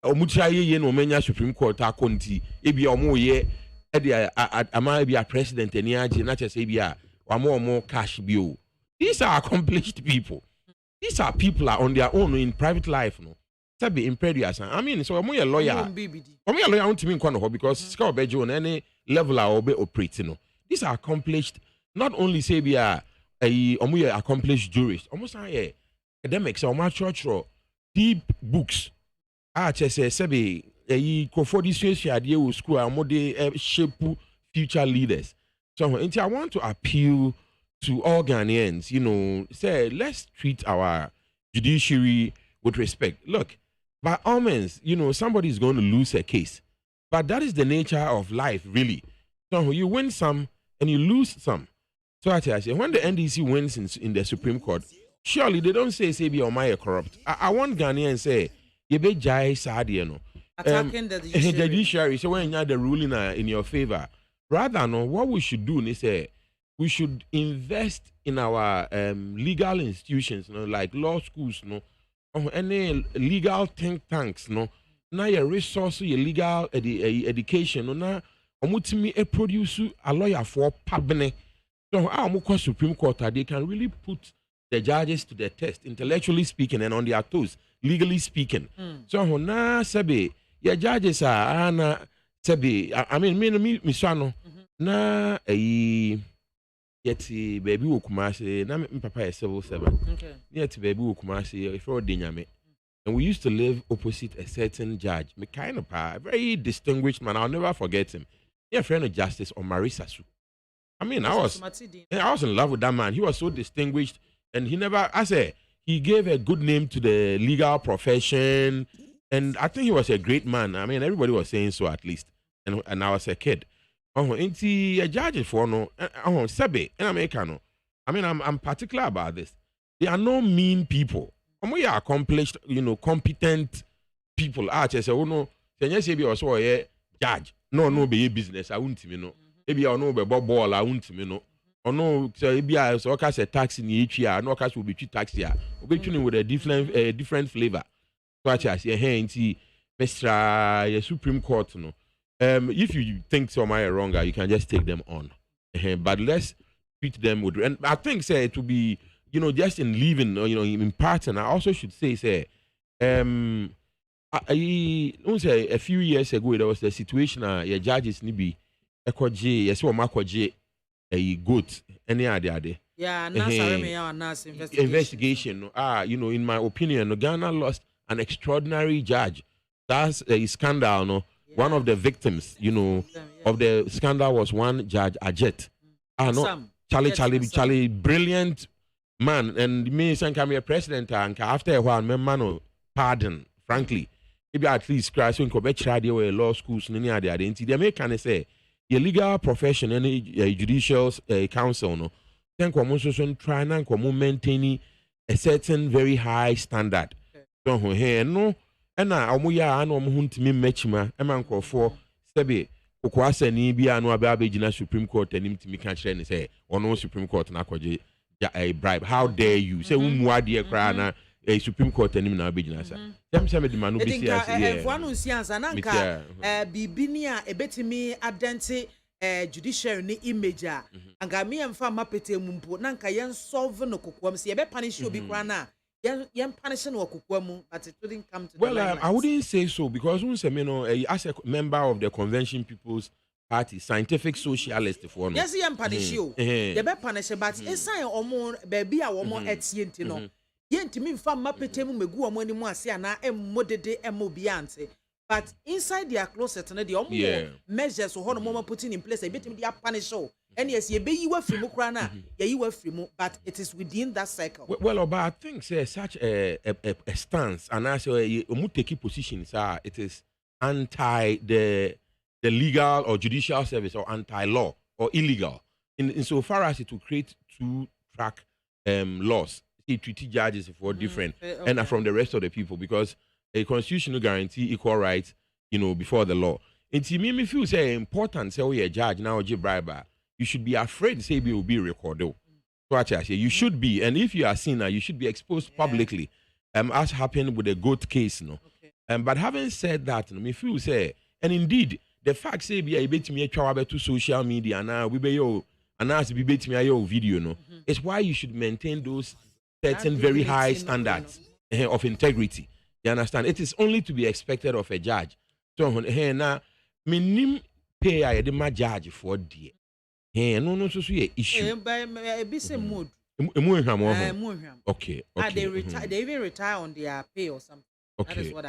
Omuchaye, no Mania Supreme Court, Conti, Ebi Omoye, Ama be a president, and Yaji, not just Abia, or more cash bill. These are accomplished people. These are people are on their own in private life, no. Sabi imperious. I mean, so I'm a lawyer. I'm a lawyer. I want to mean because Scout Bejo on any level I will be operating. No. These are accomplished. Not only say we are accomplished jurists, almost academics or church or deep books. I just say Sabi for this idea with school and more they shape future leaders. So I want to appeal to all Ghanaians, you know, say, let's treat our judiciary with respect. Look, by all means, you know, somebody is going to lose a case. But that is the nature of life, really. So you win some and you lose some. So I say, when the NDC wins in the Supreme Court, surely they don't say be or my corrupt. I want Ghanaians say, you be jai sadi, no. Attacking the judiciary. So when you have the ruling in your favor, rather, no, what we should do is say, we should invest in our legal institutions, you know, like law schools, you know, any legal think tanks, you know. Now your resource, your legal education, you know, omutimi produce a lawyer for pabne. So our Supreme Court, they can really put the judges to the test, intellectually speaking, and on their toes, legally speaking. So now, Sabi, your judges are Sabi. I mean, me son, na Yeti baby will Kumasi, na papa is civil servant. Yet baby will Kumasi, if you're Dinyame. And we used to live opposite a certain judge, me kind of a very distinguished man. I'll never forget him. Yeah, friend of justice or Marisa Su. I mean, I was in love with that man. He was so distinguished, and he gave a good name to the legal profession, and I think he was a great man. I mean, everybody was saying so at least, and I was a kid. Inti a judge for no Sebe in America no. I mean I'm particular about this. They are no mean people. We are accomplished, you know, competent people. I just say, oh no, Senya say be also ye judge. No be business. I won't me no. Ebi ono be ball. I won't me no. Ono say ebi so ka say taxi ni etwi a no ka so be twi taxi a. Obetwi with a different flavor. So I say hey nti Mr. Supreme Court no. If you think some are wrong, you can just take them on. But let's treat them with, and I think say it will be, just in leaving, in parting. I also should say I say a few years ago there was a situation your judges ni be ekoje yes wo makoje a goat any other. Yeah, investigation. In my opinion, Ghana lost an extraordinary judge. That's a scandal, no. Yeah. One of the victims, of the scandal was one Judge Ajet. Charlie, brilliant man. And me, I'm a president, and after a while, man, pardon, frankly. Maybe at least crash when Quebec law schools, they may kind of say, the legal profession and judicial council, no, then try and maintain a certain very high standard. No. Ena omuya anu omuhuntimi mechima emankrofo sebe okwase ni bia anu abegina Supreme Court anim timi kan kire ni say ono Supreme Court na kwaje a bribe. How dare you say umuade kra na a Supreme Court anim na abegina sa dem say me de manu bi sia e fo anu nsiansa na nka bibini a ebetimi adente judiciary ni image a anga me emfa mapete mumpo na nka yen solve no kokoam se ebe punish obi kra na but it wouldn't come to I wouldn't say so because as a member of the Convention People's Party, scientific socialist for no. Yes, punish you. The be punish but inside omo baby a omo etienti no. Yentimi mfa mapetemu megu omo ni mu ase ana emmodede emobiante. But inside their closet no the omo measures so hono putting in place ebetimi dia punish you. And yes, you be you free mukrana, you free but it is within that cycle. Well, but I think such a stance, and also take positions it is anti the legal or judicial service or anti-law or illegal. In so far as it will create two-track laws, treaty judges for different and from the rest of the people because a constitutional guarantee equal rights, before the law. It me feel say important say we a judge now bribe. You should be afraid say you will be recorded. So I say you should be, and if you are seen, you should be exposed publicly. As happened with the goat case, no. But having said that, me feel say, and indeed the fact say be a bit me to social media now we be yo and as be bit me your video, no. It's why you should maintain those certain very high standards of integrity. You understand? It is only to be expected of a judge. So now, minim pay I the my judge for dear. No, so issue. Be some mood. Okay. They even retire on their pay or something.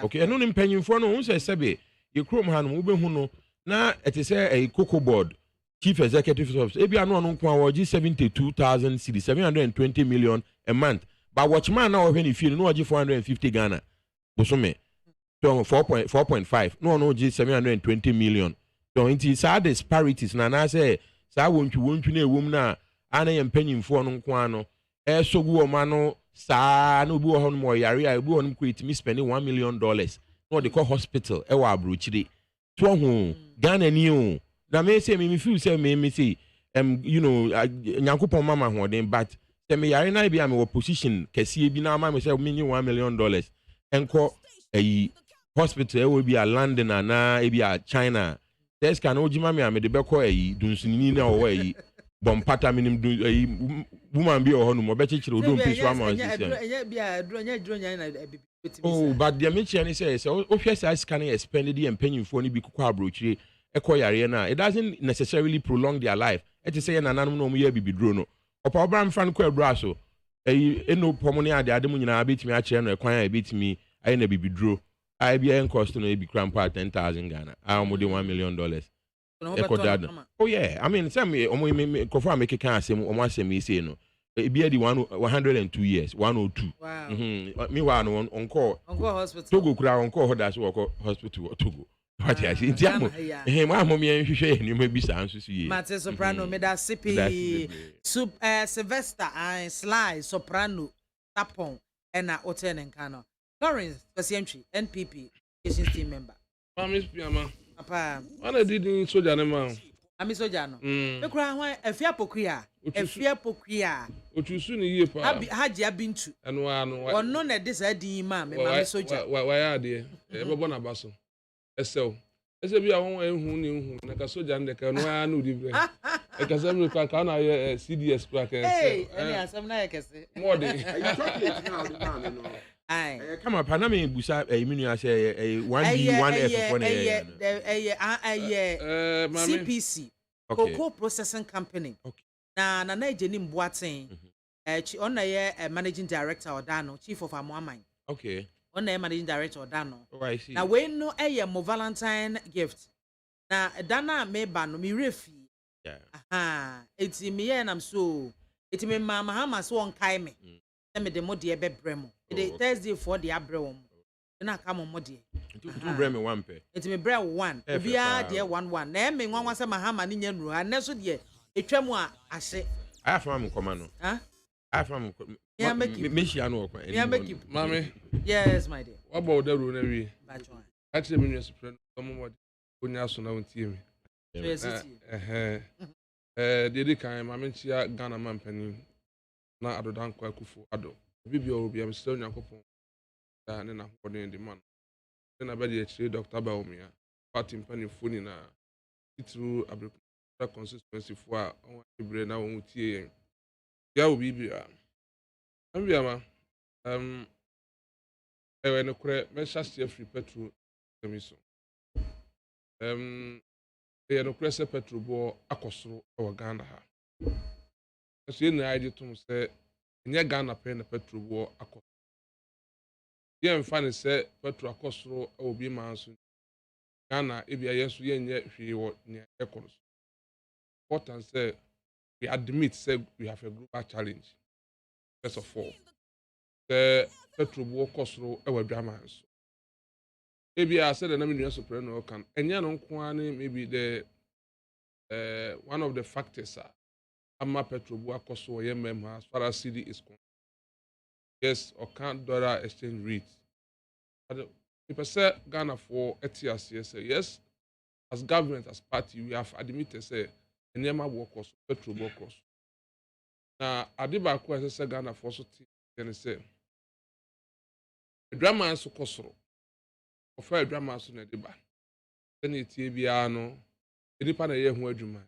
Okay. No, in penny for no, say, Sabe, you chrome hand, Ubehuno. Now, it is a cocoa board, chief executive officer. Ebi anu anu kwa waji 72,000 cedis, 720 million a month. But watchman now when you feel no waji 450 Ghana. Bosome. So 4.5. No, 720 million. So it is our disparities. Na say. Sa won't you na wom na ana yem panyimfo no nko ano so gu o ma no sa na obi wo hono mo yare a obi wo no create me spending $1 million no they call hospital e wa abrochire to ho Ghana ni o na me say me feel say me say nyankopon mama ho den but say me yare na bia me wo position kese bi na ma me say me ni $1 million enko hospital e will be a London na e be a China. There's can ojima me amede beko dunsunini na owo bompata minim woman bi ohonu mo be chechire odom pesu ama oh but the mention is say officer scanning expended the empanyimfo ni bi kokwa abrochire ekoyare na it doesn't necessarily prolong their life. It is say nananum no mo ye bibidro no opa obram fan ko abro aso eno pomoni ade ade mu nyina betimi a kire no ekwan a betimi aye na bibidro IBM cost no be crampa 10,000 Ghana. I more than $1 million. Oh yeah, I mean some confirm make can say almost say me say no. It be the 102 years, 102. Wow. Meanwhile on call hospital. Togo kura on call that's work hospital Togo. What I say ntiamo. My mommy nhwehwe ni me bisa anso so ye. Mate soprano me da CP Sylvester and Sly soprano tapon and na Oten Nkano. Lawrence Kasiemchi, NPP, team member. Mami Piama. Papa. Ana didn't soldier ne ma. Ami soja no. Me kura ho afia pokuya. Afia pokuya. Otusu ni yie pa. Haji abintu. Eno ano. Ono na de sa din ma me mami soja. Wa ya de. E bebo na baso. Esew. Ese bi a won ehun ni ehun na ka soja nde ka no ya na odi bre. E ka sem ka na ye CDS kwa ka. Hey, any asem na ye kese. More de. Chocolate now no. Aye. Come on, Panama busa minu ase 1B1F for CPC. Cocoa Processing Company. Okay. Na ejeni Mboaten. On na managing director Odano, chief of Amoaman. Okay. On na managing director Odano. Oh, I see. Na we no mo Valentine gift. Na dana me ba no mi refi. Yeah. Aha. Eti me ye nam so. Eti me mama so on kai me. Me de mo de be bremo. The Thursday for the abrewom. Na ka mo de. Two brem one pair. Eti me bre one. Obia de 1 na me nwanwa se mahama ni nya nuru. Ane so de etwam a ahye. I have from Commano. Huh? I have from Michiano. Mami. Yes, my dear. What about the room every? Bachwan. Actually, me just friend. Someone would so now see me. Did kind Mami chia Ghana man penny. Na adodan kwa AKWAFO ado. Bibi obi am still nyankopon. Da ne na hodin the man. Na be the Dr. Baumia. Party penny phone na through a consistency for on ibre na won tie. Ya obi bia. Ambiama ewe no kure me shastia free petrol emiso. E no kure se petrol bo akosoro e Ghana ha. So you know, to say, in your Ghana pay the petrol war a cost. Yeah, and finally say petrol cost will be manson. Ghana, if you are yes, we yet near echoes. Important say, we admit, say, we have a global challenge. First of all, the petrol war cost our dramas. Maybe I said the name of the can, and yan maybe the one of the factors are. Ama petrol bu akoso yemem as far as CD is concerned. Yes, or can't dollar exchange rate. But people say Ghana for ETS, yes, as government, as party, we have admitted say Enyema workers, petrol workers. Now, Adiba Akwa say Ghana for so then say a drama and so kosoro. Offer a drama so na Adiba. Then it no. Edipa na ye hu adwuma.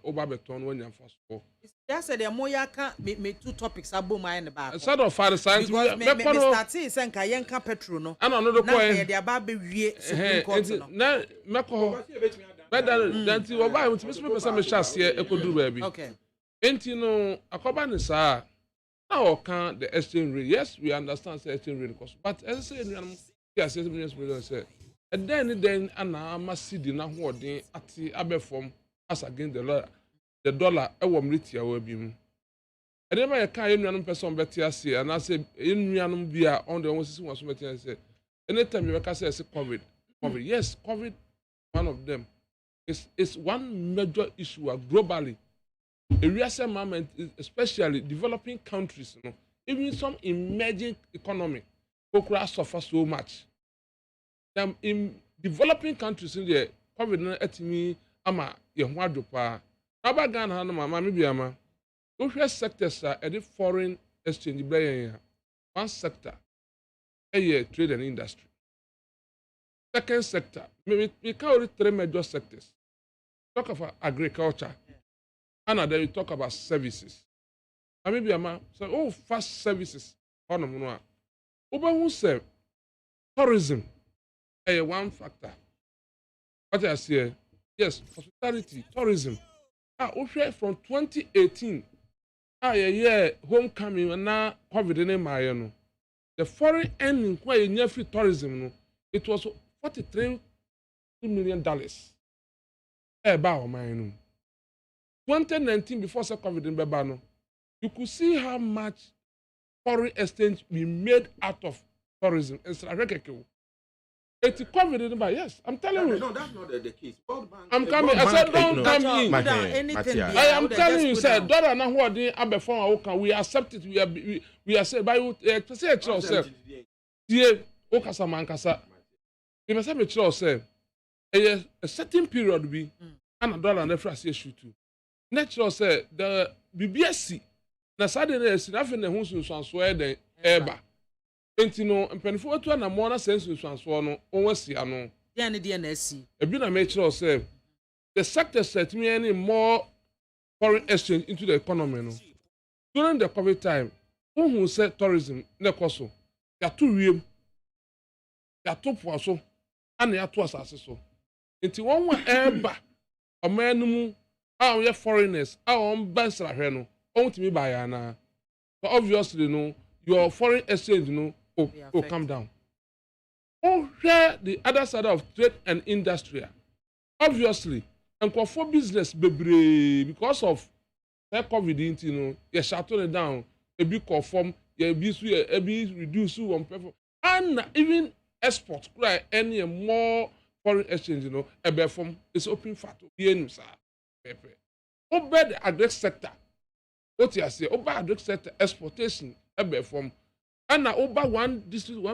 Over beton when you first go. That's the moya can me 2 topics abo my in the back. Instead of father science, me start saying senka yenka petrol no. I don't know the point. They aba be wie Supreme Court no. Na meko. Better than ti oba we me person me chance here ekodu baby. Okay. Enti no akoba ni sa na o kan the exchange rate. Yes, we understand the exchange rate cost. But as I say no yes, million say. And then ana masidi na hoodin ati abefom as against the dollar mriti awa bi mu ene ma ye kan enuanum person beti ase and I say enuanum bia on the one sisi one so beti ase anytime you can say COVID yes COVID one of them is one major issue globally area moment especially developing countries you know even some emerging economy kokura suffer so much them in developing countries in there COVID na etimi ama ye ho adopa aba Ghana no mama me biama wo hwe sectors are the foreign exchange bray one sector trade and industry second sector we can 3 major sectors talk about agriculture and then we talk about services ame biama so fast services ono no a oba hu say tourism one factor what I say. Yes, hospitality, tourism. From 2018, homecoming and now COVID in the foreign earning where you free tourism, it was $43 million. 2019, before COVID in Bebano, you could see how much foreign exchange we made out of tourism. It's It's COVID, yes, I'm telling you. No, that's not the case. I'm coming. I said, don't come in. I am telling you, sir. Dollar na who dey abefon we accept it. We are say by you say it yourself. Yeah, okasa mankasa. If I say me say a certain period be and a dollar never see shoot to. Natural say the BBSC na suddenly is nothing the who's in swear the eba. Enti no mpanifo to na mo na sense nsuanso no onwasi ano. Yeah, ne dey na si. Ebi na make sure say the sector set me any more foreign exchange into the economy no. During the COVID time, who said tourism na koso. Ya to wiem. Ya to poaso. Ana ya to asase so. Enti won wa eba omanum a we foreigners a on bansra hwe no. On timi buy ana. So obviously no your foreign exchange no will come down. Oh, here the other side of trade and industry. Obviously, and for business bebre because of COVID-19, you know, you shut it down, a big conform, you be reduce on perform, and even export cry any more foreign exchange, you know, a perform is open for to be in pepe. Over the agri sector, what you say, over agri sector exportation, a perform. And now over one district,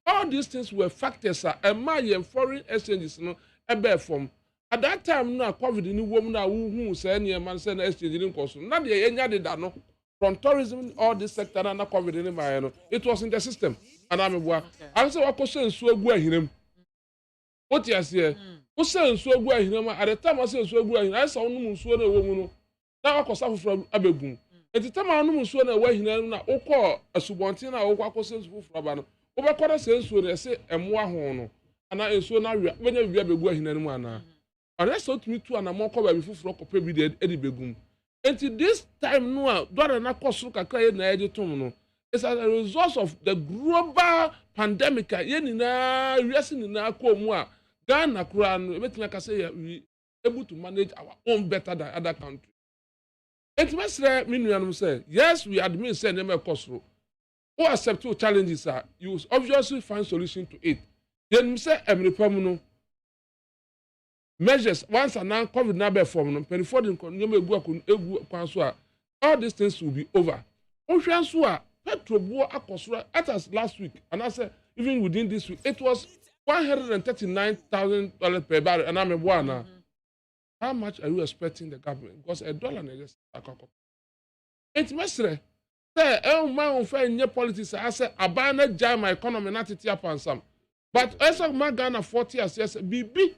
all these things were factors and my foreign exchanges no ebe from at that time no COVID ni woman na who say any man say na exchange in cost na dey enya dey da no from tourism all this sector na COVID ni my no it was in the system and ameboa I say what question nsu agu ahirem what you say who say nsu agu ahirem at the time I say nsu agu ahirem I say onum nsu na ewo mu no na akosa foforo abegum enti time onum nsu na ewo ahirem na ukọ asubontin na ukọ akosa nsu foforo ba no obekora se nsuo na se emo aho no ana nsuo na wia benya wia begu ahinanu mu ana ana so tumi tu ana mo ko ba bi fufuro kope bi de edi begum enti this time no a dora na kosoro kakra ye na edi tom no is as a result of the global pandemic ye ni na wiase ni na ko mu a Ghana kura no ebetina ka say we able to manage our own better than other countries enti mesre minuanum say yes we admit say na kosoro who accept two challenges are you obviously find solution to it. Then say no measures once and now COVID na be form no before the all these things will be over. Petrol board akosura as last week and I said even within this week it was $139,000 per barrel and I'm a one. How much are you expecting the government? Because $1 na just akoko. It's mesre say man fair in politics I say abana jam my economy not it up some but also my Ghana 40 years yes bibi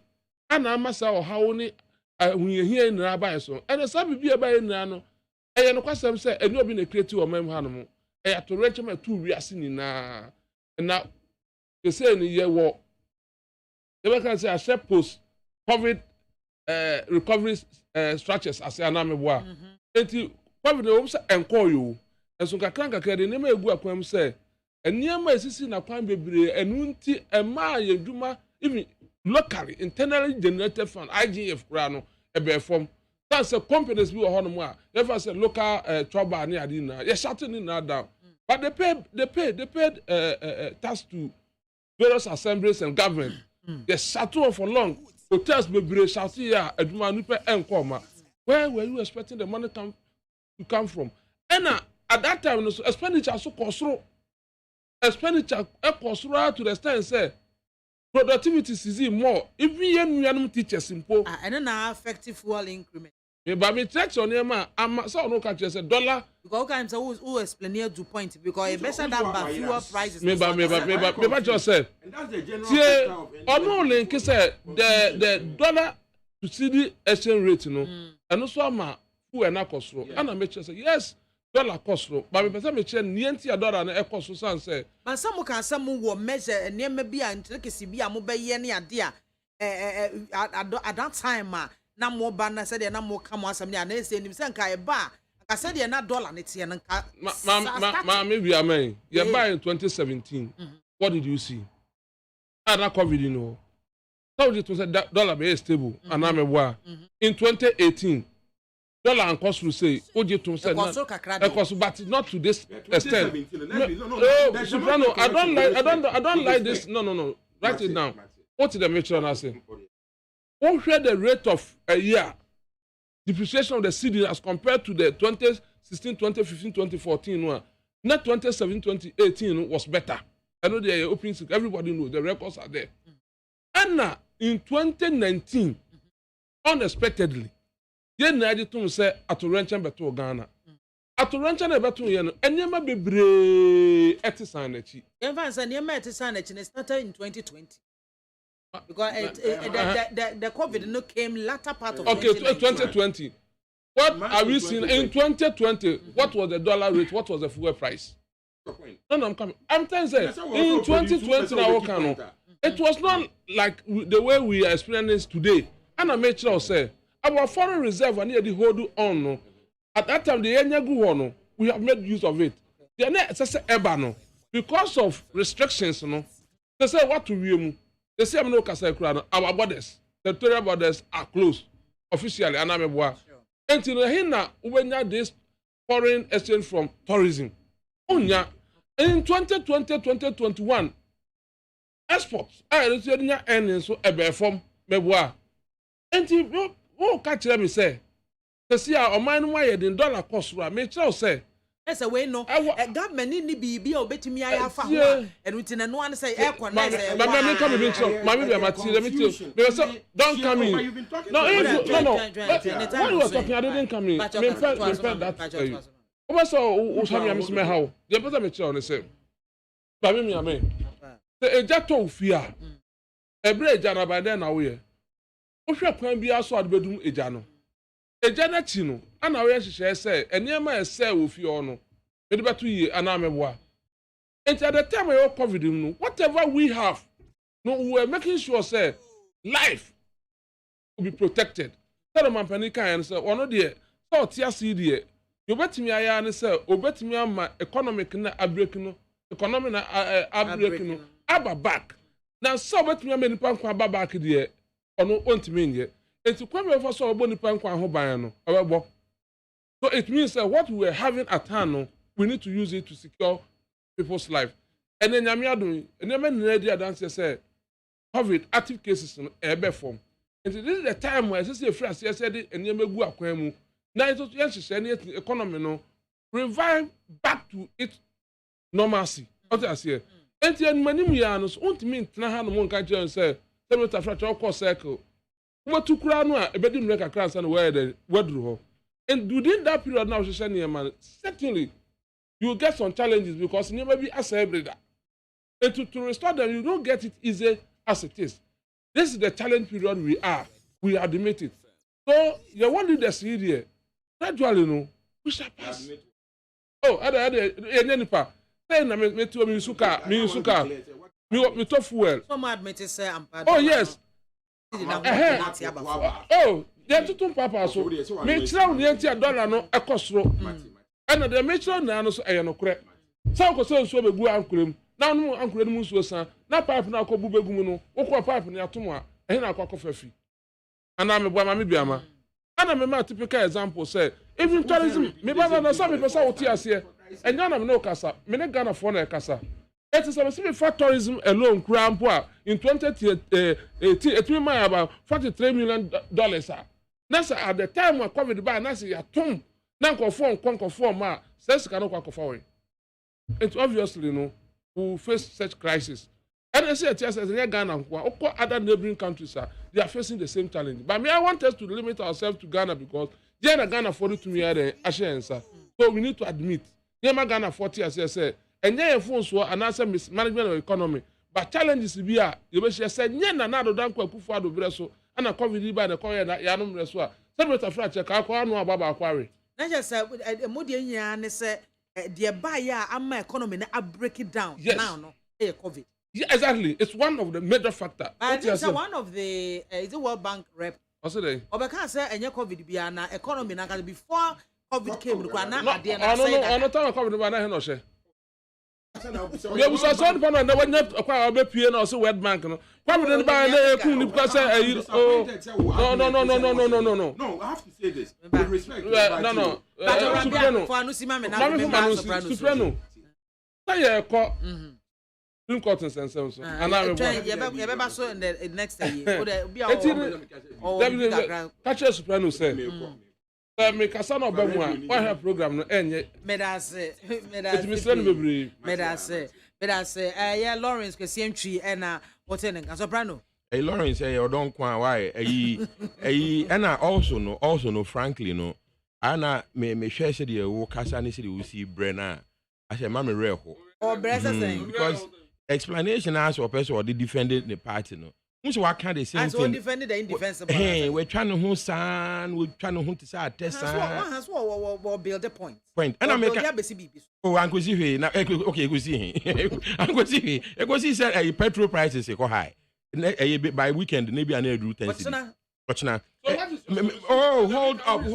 ana amasa o how ni when you hear in rabbi so and so bibi e ba na no e no kwasem say eni obi na creative o mam ha no mo e ya to reach me two wiase ni na they say ni ye wo they can say I share post COVID recovery structures as anameboa enti COVID no say enko yo enso kakra de nema egu akwam say eniema esisi na kwan bebre enu nti ema yeduma even locally internally generated fund IGF kura no ebe form that's a companies bi ho no mo a if say local trouble ani adi na ye shutting in na down but they paid tax to various assemblies and government they shuttle for long hotels bebre shuttle ya aduma nu pe enkoma where were you expecting the money to come from and at that time no expenditure so kosoro expenditure kosoro to the extent say productivity is more even yen teachers impo and na effective fuel increment me ba me check on him am so no catch say dollar because kind say who explain here to point because e better than fuel prices me ba just say and that's the general ono link say the dollar to cedi exchange rate no and also am fuel na kosoro and I make sure say yes dollar cost no but me person me chere nienti dollar na e cost so say but some can some wo measure niam bi a ntrikisi bi a mo be ye ne ade a at that time na mo ba na say na mo come asem ne na say nim say nka e ba aka say de na dollar ne tie nka ma me bi amen ye buy in 2017 what did you see na COVID you know how did it was dollar be stable and na me boa in 2018 dollar and cost will say oje to say but not to this extent no I don't like this no write it down what did the matron I say what share the rate of a year depreciation of the cedi as compared to the 2016 2015 2014 one not 2017 2018 was better I know the opening everybody know the records are there Anna in 2019 unexpectedly yen na ajitum say atoranchen beto Ghana atoranchen na beto ye no enyema bebre etisan na chi yen fan say enyema etisan na chi ne started in 2020 because the COVID no came latter part of 2020. What are we seeing in 2020? What was the dollar rate? What was the fuel price? No, I'm coming. I'm telling you, in 2020, it was not like the way we are experiencing today. And I made sure say our foreign reserve and the hold on. At that time, the Enyagu we have made use of it. Because of restrictions, they say what to we. They say I'm no Kasai our borders, territorial borders are closed officially. And I'm a until here when this foreign exchange from tourism. In 2020, 2021, exports are receiving earnings so a from Meboa. Until you catch me say, to see our mind why the dollar cost, make sure say. Yes, away no. A government need be or bet me I have and within no one say air con. Mammy come in, Mammy, don't come in. No. When you were talking, I didn't come in. That to you. Also, Usami, Miss Mehow, the better mature on the same. Mammy, I mean, the Ejato fear. A bread jana by then away. Osha can be also at bedroom Ejano. Ejana Chino, and our share say, and near my say with you no. It about 2 years, and I'm a war. And at the time I covered him, whatever we have, no, we are making sure, say, life will be protected. Tell them, Panica, and say, one of the so TRC, you bet me, I answer, or bet me on my economic abreakino, economic abreakino, abba back. Now, so bet me a many pound back here, or no want to mean yet. And to come over so a bonny pound hobayano, or so it means that what we are having at hand, we need to use it to secure people's life. And then I'm doing, and then the answer say, COVID active cases in a form. And this is the time where I say, France, I said, and you may go up. Now it's yes, any economy no revive back to its normalcy. What I say, and then many millions won't mean Nahan won't catch you and say, tell me to fetch our course circle. What to crown a bedroom like a class and where the word. And within that period now, certainly you will get some challenges because you may be as a breeder. And to restore them, you don't get it easy as it is. This is the challenge period we admit it. So you want to see here, gradually, no, we shall pass. Oh, Nipa, then I me to me suka, me to fuel. Some admit it say I'm oh yes. Oh, yeah, to papa so. Me try on the dollar no ekosro. And the metro na no so no kre. Sa ko so be gu ankurem. Na no ankurem mu so san. Na pipe na ko bu begu mu no. Wo pipe na atom a, ehe na akwa fafi. Ana me boa ma me biama. Ana me ma typical example say, even tourism, me baba na so me pesa wo ti ase. Enya na me no kasa. Me ne Ghana for na kasa. It is a for tourism alone, in 2018, it will be about $43 million. That's at the time when COVID by Nasi at home, now conform, says cannot forward. It's obviously no who face such crisis. And I say, yes, as a Ghana, or other neighboring countries, they are facing the same challenge. But me, I want us to limit ourselves to Ghana because Ghana 42 million assurance. So we need to admit, Ghana 40 as I say. And then phones were an answer mismanagement of economy. But challenges to be you wish I said, Yen na do danko kufa do breso, and a COVID by the coin that Yanum Reswa. Senator Fratcher, Kakano about quarry. Not just a Modian Yan say, dear buyer, I'm my economy, I break it down now, no, COVID. Yeah, exactly. It's one of the major factors. It's one of the is the World Bank rep. What's it? Obeka say, and your COVID be an economy now before COVID came. No, COVID by no share. We was so fun and when not acquire a PN or so World Bank. No, probably by a cool because no. No, I have to say this. With respect. No. Soprano. Say call. Doing cotton sense. And I'm so in the next year. Catch a soprano say. Me kasa no bamwa why have program no enye medase yeah Lawrence kwesi ntwi na what in soprano Hey Lawrence, hey, or don't quite why. And I also know, frankly, no. Anna me share said the Kasani said we see Brenna. I said, Mammy Reho. Or Bressa saying. Because explanation as or person or they defended the party, no. So what can they say? As well defended the indefensible. Hey, we're trying to hunt son, we're trying to hunt to test son. That's what build the point. And I make oh, Uncle see now. Okay, go see him. Uncle see he said petrol prices go high. By weekend, maybe I need to do 10. Watch now. Oh, hold up.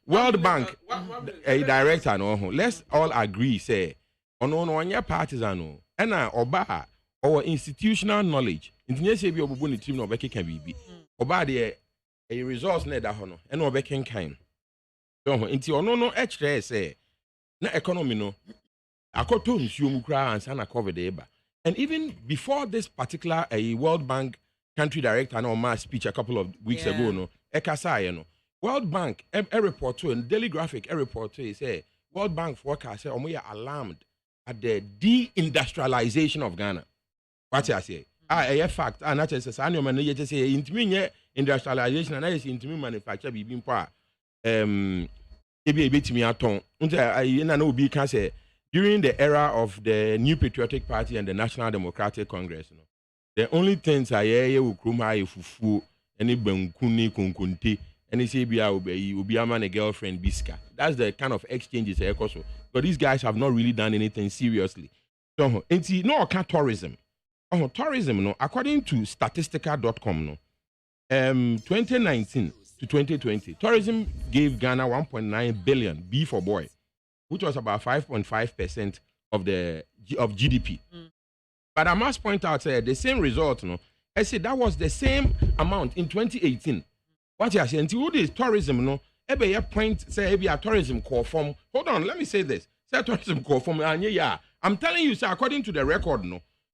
World Bank, a director, no. Let's all agree, say, on your partisan, and oba our institutional knowledge. International be obu team no be can be. Oba de a resource na da hono, and oba can kind. Nti ono no extra say na economy no akoto nsuo mu kra ansa na covid eba. And even before this particular World Bank country director na ma speech a couple of weeks ago no ekasa no World Bank a report to and Daily Graphic a report to say World Bank forecast say omo alarmed at the deindustrialization of Ghana. What I say a fact and that is say any man ye say intimi industrialization and is intimi manufacture bi mpo during the era of the New Patriotic Party and the National Democratic Congress, the only things I hear fufu any benkuni kunkunti any CBI BIAMAH and a girlfriend biska. That's the kind of exchanges I also. But these guys have not really done anything seriously. So no tourism. Tourism no according to statistica.com no 2019 to 2020, tourism gave Ghana 1.9 billion, B for boy, which was about 5.5% of GDP. But I must point out the same result, I said that was the same amount in 2018. What you are saying, until this tourism, every point say every tourism core form. Hold on, let me say this. Say tourism core form, yeah. I'm telling you, sir, according to the record,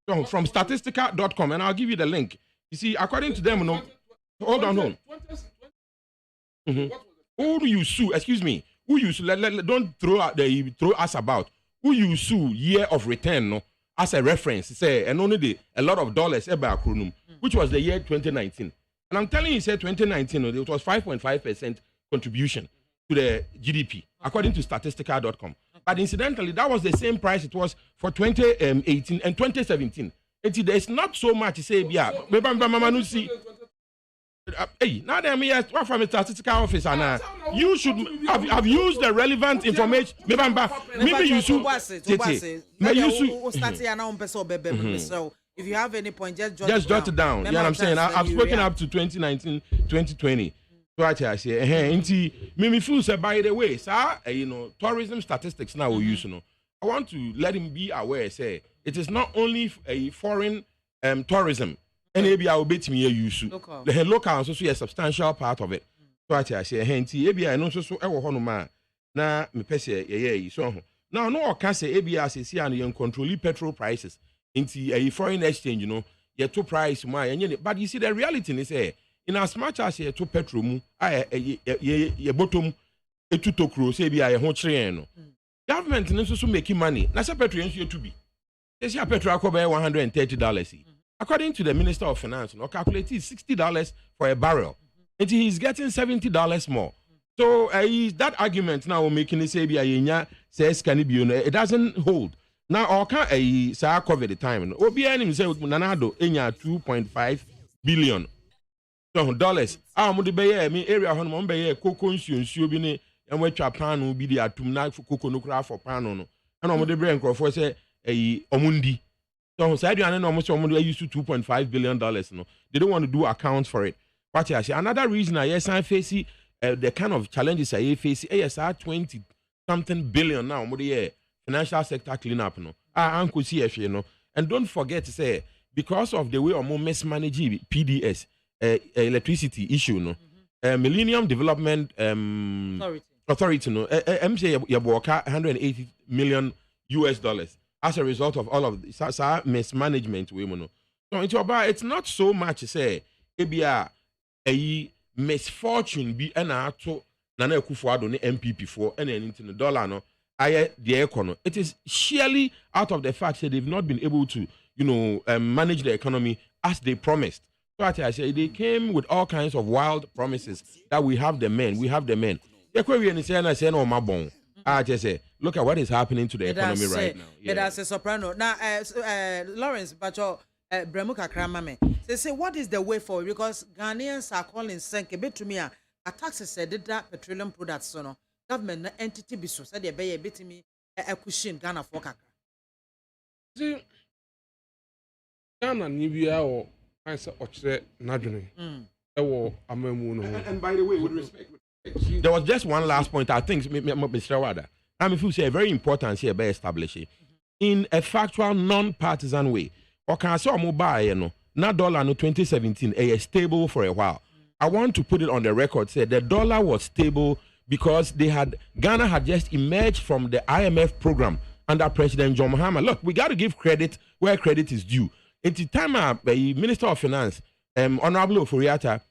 from statistica.com, and I'll give you the link. You see, according to them, hold on. Who do you sue? Excuse me. Who you sue? Don't throw us about. Who you sue year of return as a reference? Say and only a lot of dollars acronym, which was the year 2019. And I'm telling you, say 2019, it was 5.5% contribution to the GDP according to Statistica.com. But incidentally, that was the same price it was for 2018 and 2017. And there's not so much to say. Hey, now that me what from a statistical officer now, you should have used the relevant information. Maybe you should. So if you have any point, just jot it down. You know what I'm saying? I've spoken up to 2019, 2020. So I say, me feel say by the way, sir, tourism statistics now we use. I want to let him be aware. Say it is not only a foreign tourism. And maybe I will bet me a use the local also a substantial part of it. So I say, hey, maybe I know so ever honoma na me pese so now no can say ABS see and control petrol prices into a foreign exchange, your two price but you see the reality is in as much as you to petrol mu ye bottom e to tokro say bi a ho kire government no so making money na say petrol you to be say petrol akobe $130. According to the Minister of Finance, calculated $60 for a barrel. And he's getting $70 more. So that argument now making it say says can it be it doesn't hold. Now or can say cover the time. OBN himself Nanado enya 2.5 billion dollars. Me area hon be cocoa nsuo bi ne enwatwa pan bi di atum na cocoa no kra for pan no. And omode brain crofo say omundi. So said you almost used to $2.5 billion. No, they don't want to do accounts for it. What I say, another reason I face the kind of challenges I face. ASR 20-something billion now. Financial sector cleanup. And don't forget to say because of the way we mismanage PDS electricity issue. Millennium Development Authority. MCA Yaboka $180 million. As a result of all of this mismanagement, so it's not so much say ABR misfortune be an ato Nana Akufo-Addo ne MPP for any into the dollar no aye the economy. It is sheerly out of the fact that they've not been able to, manage the economy as they promised. So I say they came with all kinds of wild promises that we have the men. I just say, look at what is happening to the economy right now. Yeah, that's a soprano. Now, Lawrence, but Bremuka Kramame, they say, what is the way forward? Because Ghanaians are calling Senke, a bit to me, a taxes said that petroleum products, so no government entity be so said they be a bit to me a cushion Ghana for Kaka. See, Ghana, Nibia, or I said, Nadjuni, and by the way, with respect. There was just one last point I think, Mr. Wada. If you say very important here by establishing in a factual, non-partisan way. Or can I say mobile, not dollar no 2017, a stable for a while. I want to put it on the record, say the dollar was stable because Ghana had just emerged from the IMF program under President John Mahama. Look, we got to give credit where credit is due. At the time, the Minister of Finance, Honorable Oforiatta,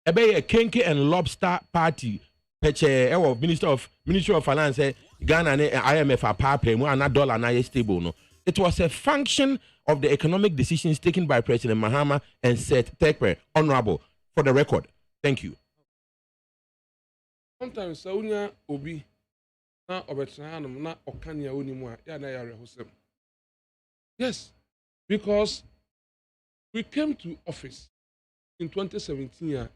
a Kenke and Lobster Party, Ministry of Finance, Ghana and IMF are power and not dollar na stable. No, it was a function of the economic decisions taken by President Mahama and Seth Terkper, Honorable, for the record. Thank you. Sometimes Saunya Obi na Obetranum na Okanya Unimwa ya na yare hosem. Yes, because we came to office in 2017.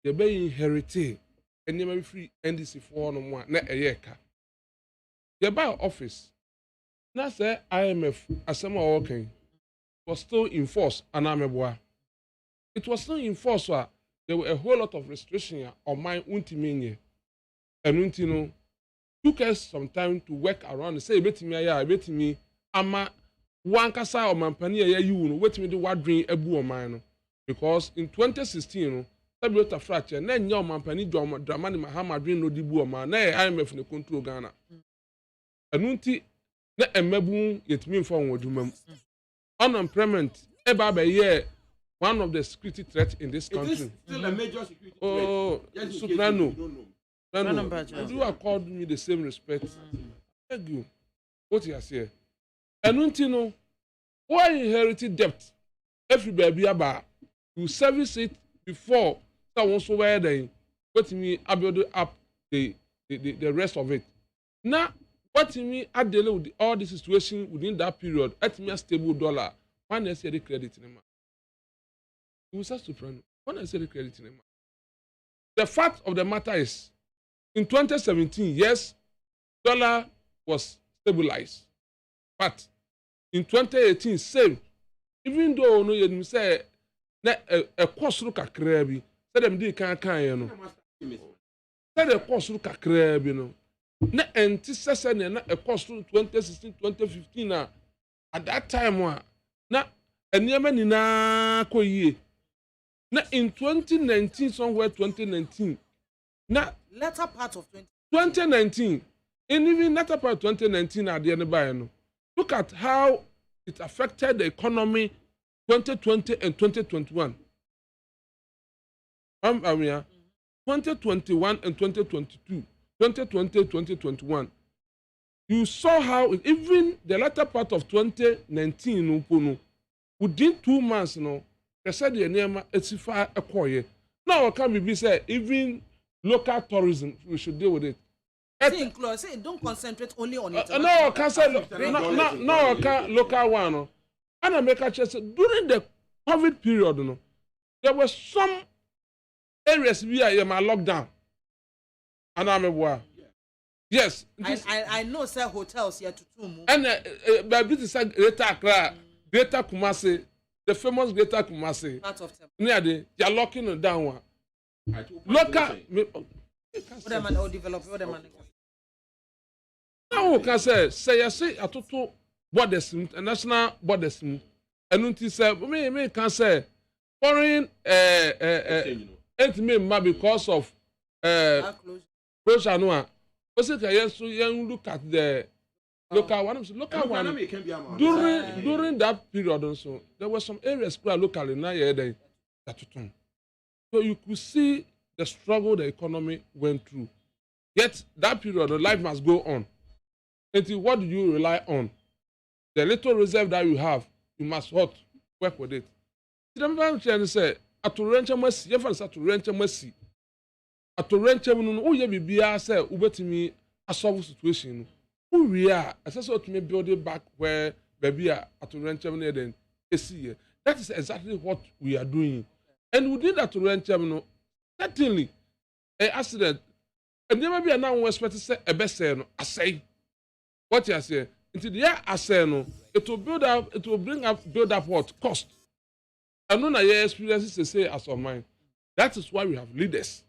They be inherited and you may free NDC for no more na eyeka. They buy office. Now say IMF asema working was still in force anameboa. It was still in force. There were a whole lot of restrictions on my untimenye. And untino took us some time to work around. Say bet me ama wankasa or mampani ya you wait me do what drink ebu o mine. Because in 2016 Sabiota fracture, then your mampani Dramani Mahama dream no dibu ma na IMF ne control Ghana. Anunti na emebu yet mean for wodumam. Unemployment eba be year one of the security threats in this country. It is still a major security threat. Oh, Soprano. You accord me the same respect. Thank you. What you say? Anunti no, why inherited debt? Every baby about you service it before someone so where they what me build up the rest of it. Now, what me I deal with all the situation within that period at me a stable dollar. One is the credit in the man. You will to friend. One is the credit in the man. The fact of the matter is, in 2017, yes, dollar was stabilized, but in 2018, same. Even though no you say na a cost look at crabby, said them did can't no. Said a cost look at crabby no. Na anti-session and a cost 2016, 2015 at that time na a nearman in a koye. Na in 2019, somewhere 2019. Na latter part of 2019, and even latter part of 2019 at the end of look at how it affected the economy 2020 and 2021. 2021 and 2022, 2020, 2021. You saw how even the latter part of 2019, within 2 months, they said the name it's far a quiet. Now, can be said, even local tourism, we should deal with it. Say, don't concentrate only on it. No, I can't say, no, I can't local one. And I make a chance during the COVID period, there were some areas where my lockdown. And I'm aware. Yes. I know, sir, hotels here to two. And this is Greater Accra, Greater Kumasi, the famous Greater Kumasi. Part of them. Near the, you're locking it down one. Local. What am I develop? What am I? Now, can say I say a total borders, national borders, and until say me can say foreign me because of closure no. Because yes, you look at the local one. During that period also, there were some areas where locally now that so you could see the struggle the economy went through. Yet that period, the life must go on. Until what do you rely on? The little reserve that you have, you must work with it. I'm trying to say, atorenche mercy, you find atorenche mercy. Atorenche no wo ye bibia say ubetimi asolve situation. Who we are, as so to me build it back where baby atorenche no then esi. That is exactly what we are doing. And we did atorenche no certainly an accident. And there may be now we expect to say a best say no asay. What you say? Until the year asay no, it will build up, it will build up what cost. And none of your experiences to say as of mine. That is why we have leaders.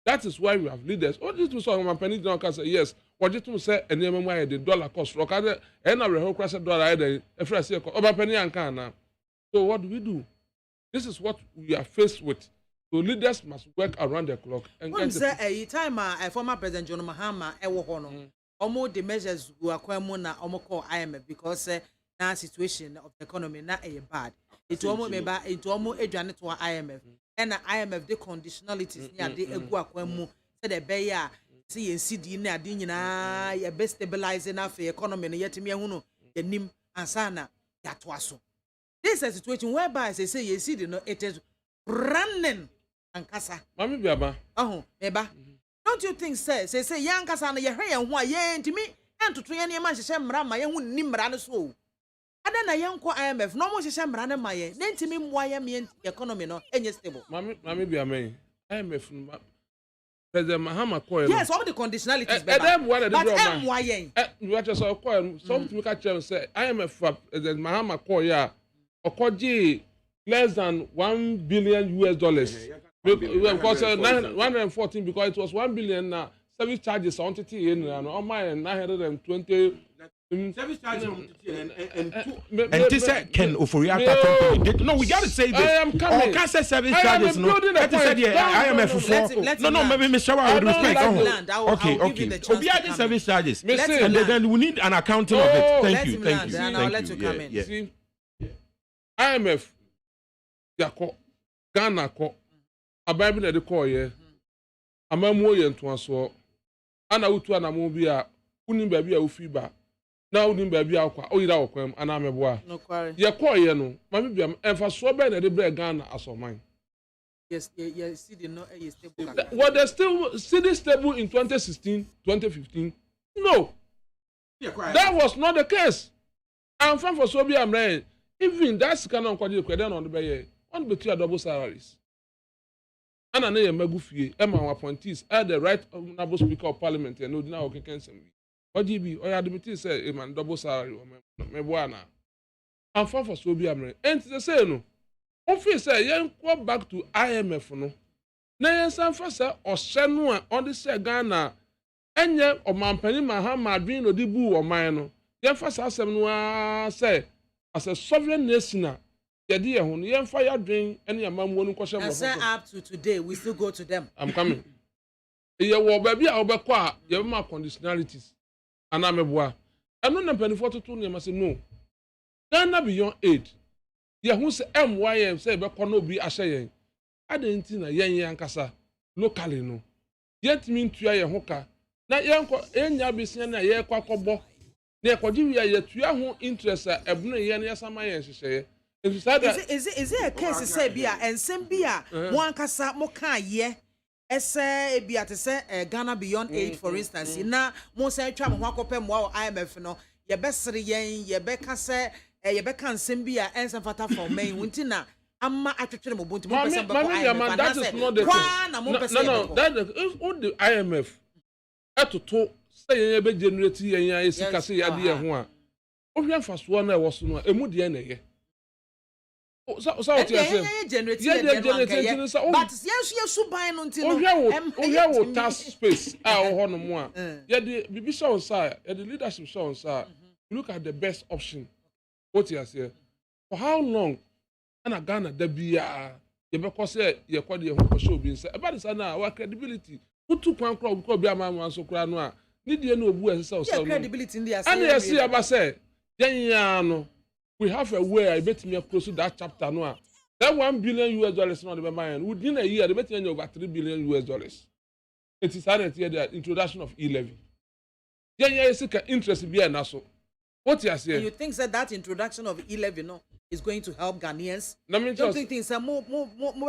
That is why we have leaders. What did you say? My penny don't say yes. What did you say? And then why the dollar cost? Rock and I will crash $1. If I say, oh, my penny and can now. So what do? This is what we are faced with. So leaders must work around the clock. And get say a time a former President John Mahama ewo hono. Almost the measures we are going na almost call IMF because now situation of the economy na bad. It almost adwane to IMF. And IMF the conditionalities near the egu akwemu say the beya see CD na di nyina ya best stabilizing na for economy na yet me hunu the nim ansana ya to aso. This is a situation whereby say you see no it is running ankasa. Mami biama. Eba. Don't you think say yan kasa na ye hwe yan ho a ye ntimi entoto ye ne ma hyehyɛ mmara ma ye hu ni mmara no so. Ada na ye nko IMF no mo hyehyɛ mmara ne ma ye na ntimi mmoa ye me economy no enye stable. Mami biama. IMF no President Mahama call. Yes, all the conditionalities but mmoa ye. You watch us call some to make a chance say IMF President Mahama call ya okoji less than $1 billion. Because 114 because it was 1 billion now. Service charges on TT and on my 920 service charges and this can Oforiata company. No, we got to say this. I am coming. Or can say service charges no. That is the IMF for. No, maybe Mr. Shower with respect. Okay. So we are the service charges. And then we need an accounting of it. Thank you. And I'll let you come in. See, IMF Yako Ghana ko ababi na de call ye amamu ye nto aso ana utu ana mu bi a unim ba bi a ufi ba na unim ba bi akwa oyira okwam ana ameboa no kware ye call ye no mami bi am emfa so ba na de bre Ghana asoman. Yes, see the no stable. What they still stable in 2016 2015 no that was not the case. And for so be am even that's kind of kwadi kweden on the be on between double salaries. And I know Magufie, Emma appointees, are the right honorable speaker of parliament, and no dinner or cancel me. What GB, or admitted say, a man double salary, or Mebuana. And for so be a and the say no. Office say, young go back to IMF no. Nay, some fassa or Shenua on the say Ghana, and yet, or Mampany Mahama dream or Dibu or Mino. Young fassa say, as a sovereign nation. Fire drain any amount one question. Up to today, we still go to them. I'm coming. Baby, I'll be quiet. You have my conditionalities. And I'm a boy. I'm not a penny for 2 years. I say no. Ghana beyond 8. Yeah, who say MYM say, but no be a saying. I didn't think a young Kasa locally no. Yet mean to a hooker. Not young any business a year quackobo. Near Quadivia yet to your interest at a blue yen as a man say. Is it a case to say beer and same beer one kasa moka ye ese beer to say Ghana beyond 8 for instance na mo say twa mo akopem wa IMF no ye besere yen ye beka say ye beka nsem beer ensa fata for main wunti na amma atwetwe mo bonti mo pese be IMF that is not the no that if all the IMF atoto say ye be generate yen ya esika say ya de ye ho a ohwe faso na e wo so no emu de na ye. So what you say? But yes, buy no ntino. Task space. Hono mo a. Yeah, the bibi show side, the leadership show side. Look at the best option. What you say? For how long? Ana Ghana da bia. You be say you kwade ye ho show bi say. About this na our credibility. Utu kwan kro ko bia ma so kra no a. Ni de na obu ese so. Credibility in there. And you see aba say, yan no. We have a way I bet me close to that chapter no. That $1 billion US not the mind. Within a year, the better over $3 billion US. It is added here the introduction of e-levy. Yeah, it's a interest be an also. What you say? You think that introduction of e-levy is going to help Ghanaians? Don't think things are more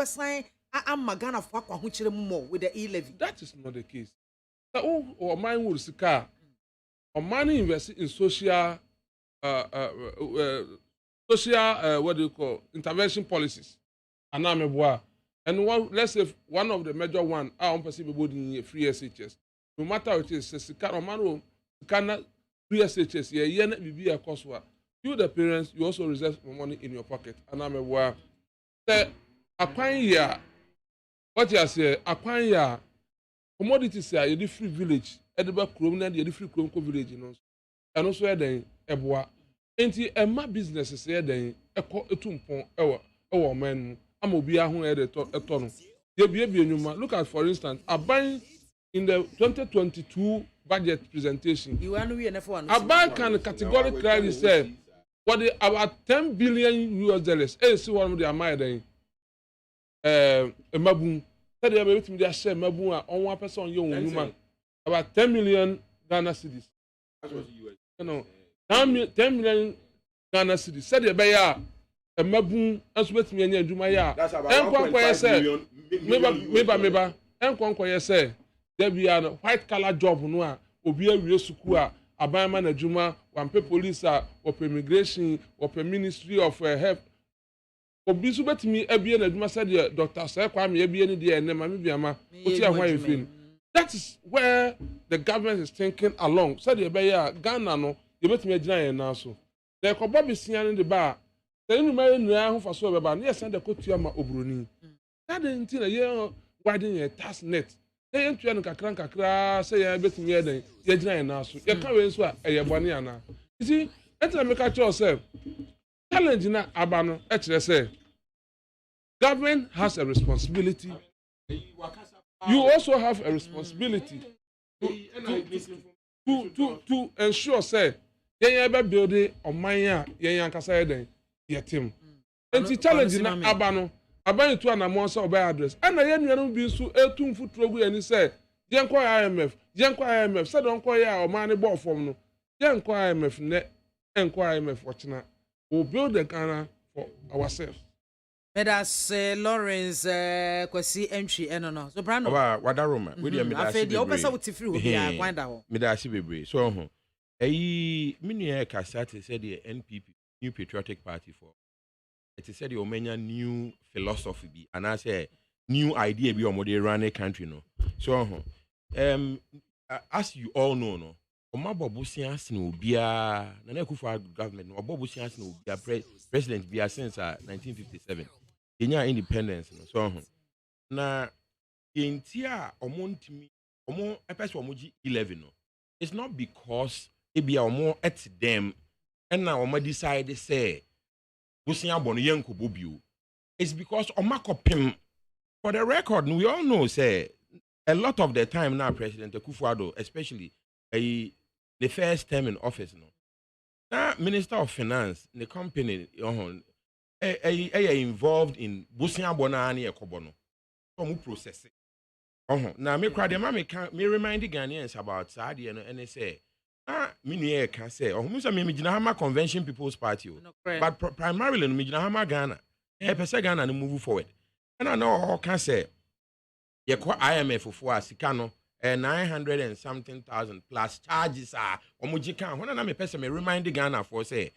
sign. I'm Ghana for more with the e-levy. That is not the case. Or mine will see car. Or money invested in social what do you call intervention policies. And let's say one of the major one are unperceivable in free SHS. No matter what it is, cannot free SHS, yeah, be a cost. You the parents, you also reserve money in your pocket. And I'm aware that acquire what you say, acquire commodities are a free village, Edinburgh Chrome, and the free Chrome village, and also then Eboa. Enti Emma business is here then a tumpon our man. I'm obia who had a ton. Look at, for instance, a buying in the 2022 budget presentation. A buy can categorically say what about $10 billion US. See one of the Amaya a Mabun. Said they are able to share Mabun on one person, young woman. About 10 million Ghana cedis. You know. 10 million Ghana cedis. Said they buy a mabun and sweat me and Jumaya. And say, maybe, and Conquer say, there be a white collar job no, or be a real sukua, a buyman a Juma, one pay police or per immigration or per ministry of health. Or be so bet me a be a Juma said, Dr. Sakwami, a be any day, and then BIAMAH, what's your way you feel? That is where the government is thinking along. Said they buy a Ghana no. You bet me a giant now so. There could be seen in the bar. The only man who for so about yes, and the Kotiama Obruni. That didn't a year widening a task net. They ain't trying to crank say I bet me a giant now so. You can't wait a Yabaniana. You see, let's make a yourself. Challenge in Abano, actually say. Government has a responsibility. You also have a responsibility to ensure say ever building on my kasa den yetim enti challenge na abano aban to na mo so by address and na yenu bi so etum futuro gu ani say yenko IMF say don ko ya o man ne bo form no yenko IMF ne enko IMF watchna we build the Ghana for ourselves. Medas Lawrence kwasi entry no so brand wada Roma we dey medas afedi o pesa wutifiri obi a kwanda ho medas bebre so ho eyi minua kasate said the NPP New Patriotic Party for it said the omenya new philosophy bi and I say new idea bi omo dey run a country no so ho as you all know no omabobusia sin obia na Akufo government no obobusia sin obia president bia since 1957 Kenya independence no so na yentia omontimi omo epese omoji 11 no it's not because ebia omo at them and now omo decide say busia bono yenko bobio it's because omakopem for the record we all know say a lot of the time now President Akufo especially the first term in office no now Minister of Finance the company involved in busia bona na ekobono some process now me crowd me remind the Ghanaians about Saudi and say me can say me Hama Convention People's Party but primarily me Hama Ghana Ghana no move forward and I know can say ye kwa IMF for Sikano 900 and something thousand plus charges are omujika when na me person me remind the Ghana for say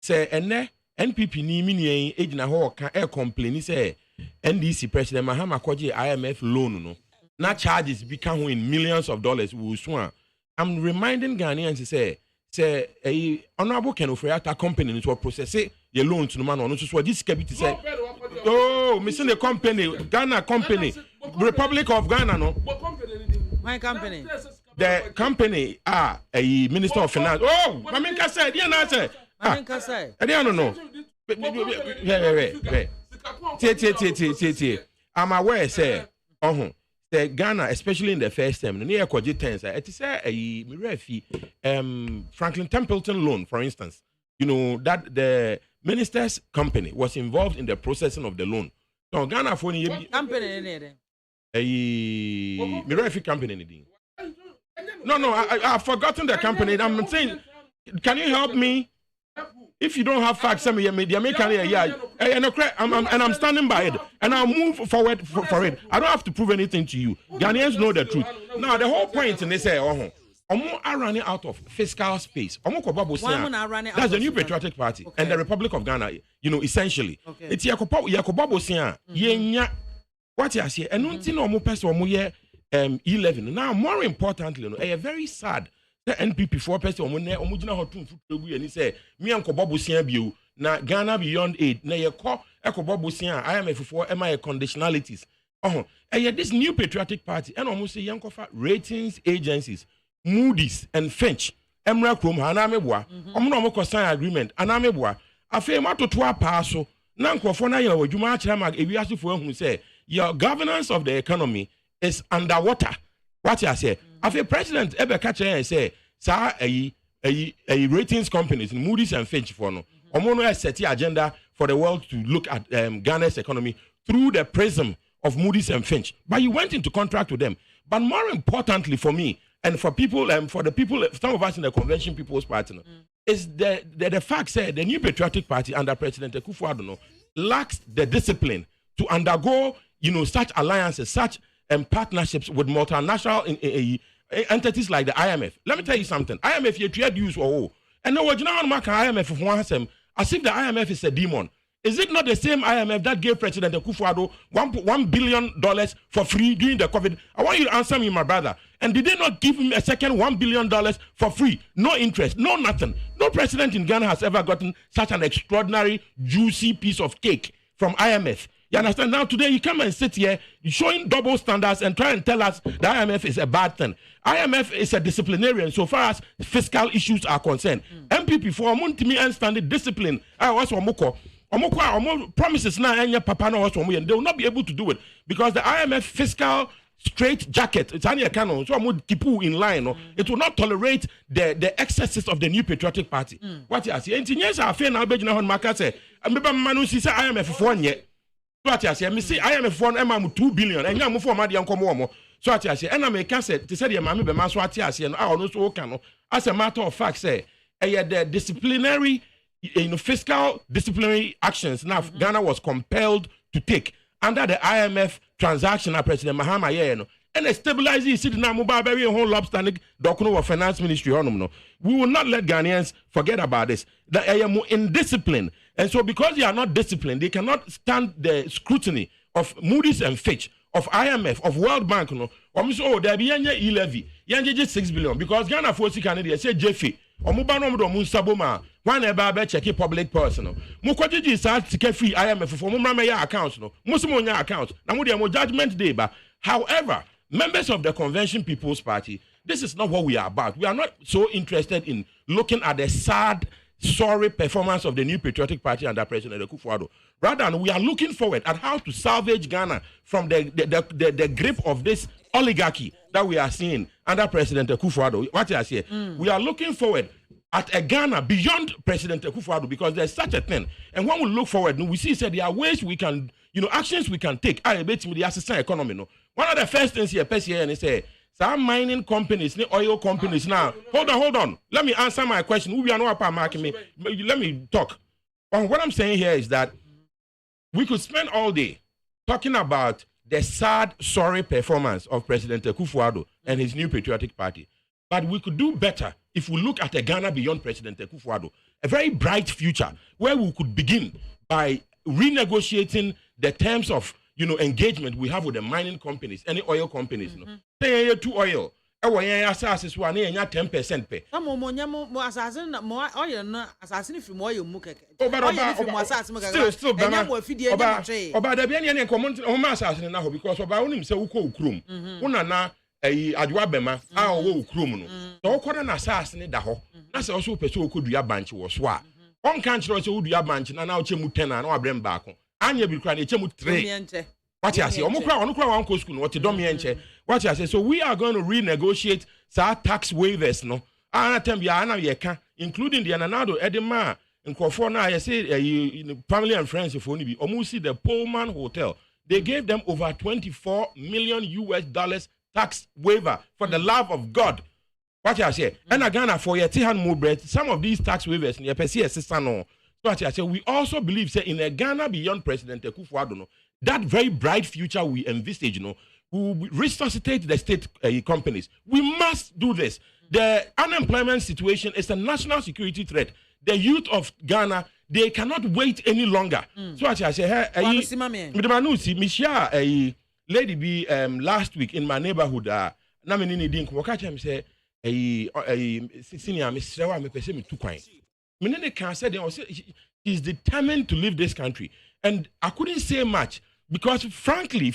enne NPP ni mini ejina ho kan complain say NDC President Mahama Kwaji IMF loan no na charges become in millions of dollars we swan. I'm reminding Ghanaians to say a honorable Ken Ofreata company to process your loan to the man on so this can be to say oh missing the company Ghana company Republic of Ghana no my company the company a Minister of Finance oh Maminka said yeah na say Maminka said I don't know I'm aware say the Ghana, especially in the first term, near Kwaji Tense, it is a Franklin Templeton loan, for instance. You know, that the minister's company was involved in the processing of the loan. So Ghana for any company Mirafi company. No, I've forgotten the company. I'm saying, can you help me? If you don't have facts, some media make and I'm standing by it, and I'll move forward for it. I don't have to prove anything to you. Ghanaians know the truth. Now the whole point in this are running out of fiscal space. That's the New Patriotic Party and the Republic of Ghana. Essentially, it's Yakobabo Yenya. What you say? And nothing no more person 11. Now, more importantly, a very sad. The NPP 4 person omujina hotun futugu and he say me and Kobobusian biu na Ghana beyond aid na ye ko Ekobobusian IMF for MI conditionalities. This New Patriotic Party and almost say yankofa ratings agencies Moody's and Finch Emra Chrome anamebwa no mo sign agreement anamebwa afi mato to apaso na nkofo na ye wadwuma akira mag ewiasefo hu say your governance of the is underwater. What you say? After President Ebe Kache say, "Sir, a ratings companies, Moody's and Finch for no, Omono set the agenda for the world to look at Ghana's economy through the prism of Moody's and Finch." But you went into contract with them. But more importantly for me and for people, for the people, some of us in the Convention People's Party, is the fact that the New Patriotic Party under President Akufo-Addo lacks the discipline to undergo, such alliances, such partnerships with multinational entities like the IMF. Let me tell you something. IMF, you trade use and now IMF of one as if the IMF is a demon. Is it not the same IMF that gave President Akufo-Addo $1 billion for free during the COVID? I want you to answer me, my brother. And did they not give him a second $1 billion for free? No interest, no nothing. No president in Ghana has ever gotten such an extraordinary, juicy piece of cake from IMF. You understand? Now today you come and sit here showing double standards and try and tell us the IMF is a bad thing. IMF is a disciplinarian so far as fiscal issues are concerned. MPP for Muntimi and standard discipline. I was Omoko promises now and papa no and they will not be able to do it because the IMF fiscal straight jacket, it's only a canon, so I'm going to keep you in line. It will not tolerate the excesses of the New Patriotic Party. What you say? Engineers are fair now, Bejina on Makase. I remember Manu say IMF for 1 year. So I say, I see IMF for $2 billion, and I'm for Madi and Comomo. So I say, and I make a say to say, Mammy, the Maswati, and I also can. As a matter of fact, say, the disciplinary, fiscal disciplinary actions now Ghana was compelled to take under the IMF transaction of President MAAME, and stabilize the city now, very whole lobster document of finance ministry. We will not let Ghanaians forget about this. That I am indisciplined. And so because they are not disciplined, they cannot stand the scrutiny of Moody's and Fitch, of IMF, of World Bank. There be levy, 6 billion, because Ghana Force Canada say Jeffy, or Mubano Saboma, one about check public person. Mukwaji start to free IMF for Mumaya accounts, Musimonia accounts, Namudia judgment day. However, members of the Convention People's Party, this is not what we are about. We are not so interested in looking at the sad, sorry performance of the New Patriotic Party under President Akufo-Addo. Rather, we are looking forward at how to salvage Ghana from the grip of this oligarchy that we are seeing under President Akufo-Addo. What I say, we are looking forward at a Ghana beyond President Akufo-Addo because there's such a thing. And when we look forward, we see that there are ways we can, actions we can take. I bet the assistant economy. One of the first things here, and say, some mining companies, oil companies now. Hold on. Let me answer my question. We are not marking me. Let me talk. What I'm saying here is that we could spend all day talking about the sad, sorry performance of President Akufo-Addo and his New Patriotic Party. But we could do better if we look at a Ghana beyond President Akufo-Addo, a very bright future where we could begin by renegotiating the terms of engagement we have with the mining companies, any oil companies. Say to oil. Ewo yen asase one yen 10% pay. Assassin oil no assassin fi mo oil mu keke. Still Oba da bia ne comment o ma assassin na ho because oba wonim se wuko ukrom. Una na adwa bema a wo ukrom no. So wokoda na assassin da ho. Na se also pese okodua banch wo so a. On kan kire se wodua banch na na wo chemu 10 na wabrem ba ko. Anya bi kra na chemu 3. What you say? One school. What you don't What you say? So we are going to renegotiate tax waivers, no. Including the Ananado Edema in California, I say family and friends if only be almost see the Pullman Hotel. They gave them over $24 million US tax waiver for the love of God. What I say, and again for your Tihan Mubret, some of these tax waivers in your PCS system. So what I say, we also believe say in a Ghana beyond President Akufo-Addo, that very bright future we envisage, we will resuscitate the state companies. We must do this. The unemployment situation is a national security threat. The youth of Ghana, they cannot wait any longer. So what I say, Michelle, a lady be last week in my neighborhood. Naminini didn't work at him say. Senior Miss Sewa me pese me too quiet. Menene can say he's determined to leave this country, and I couldn't say much because frankly,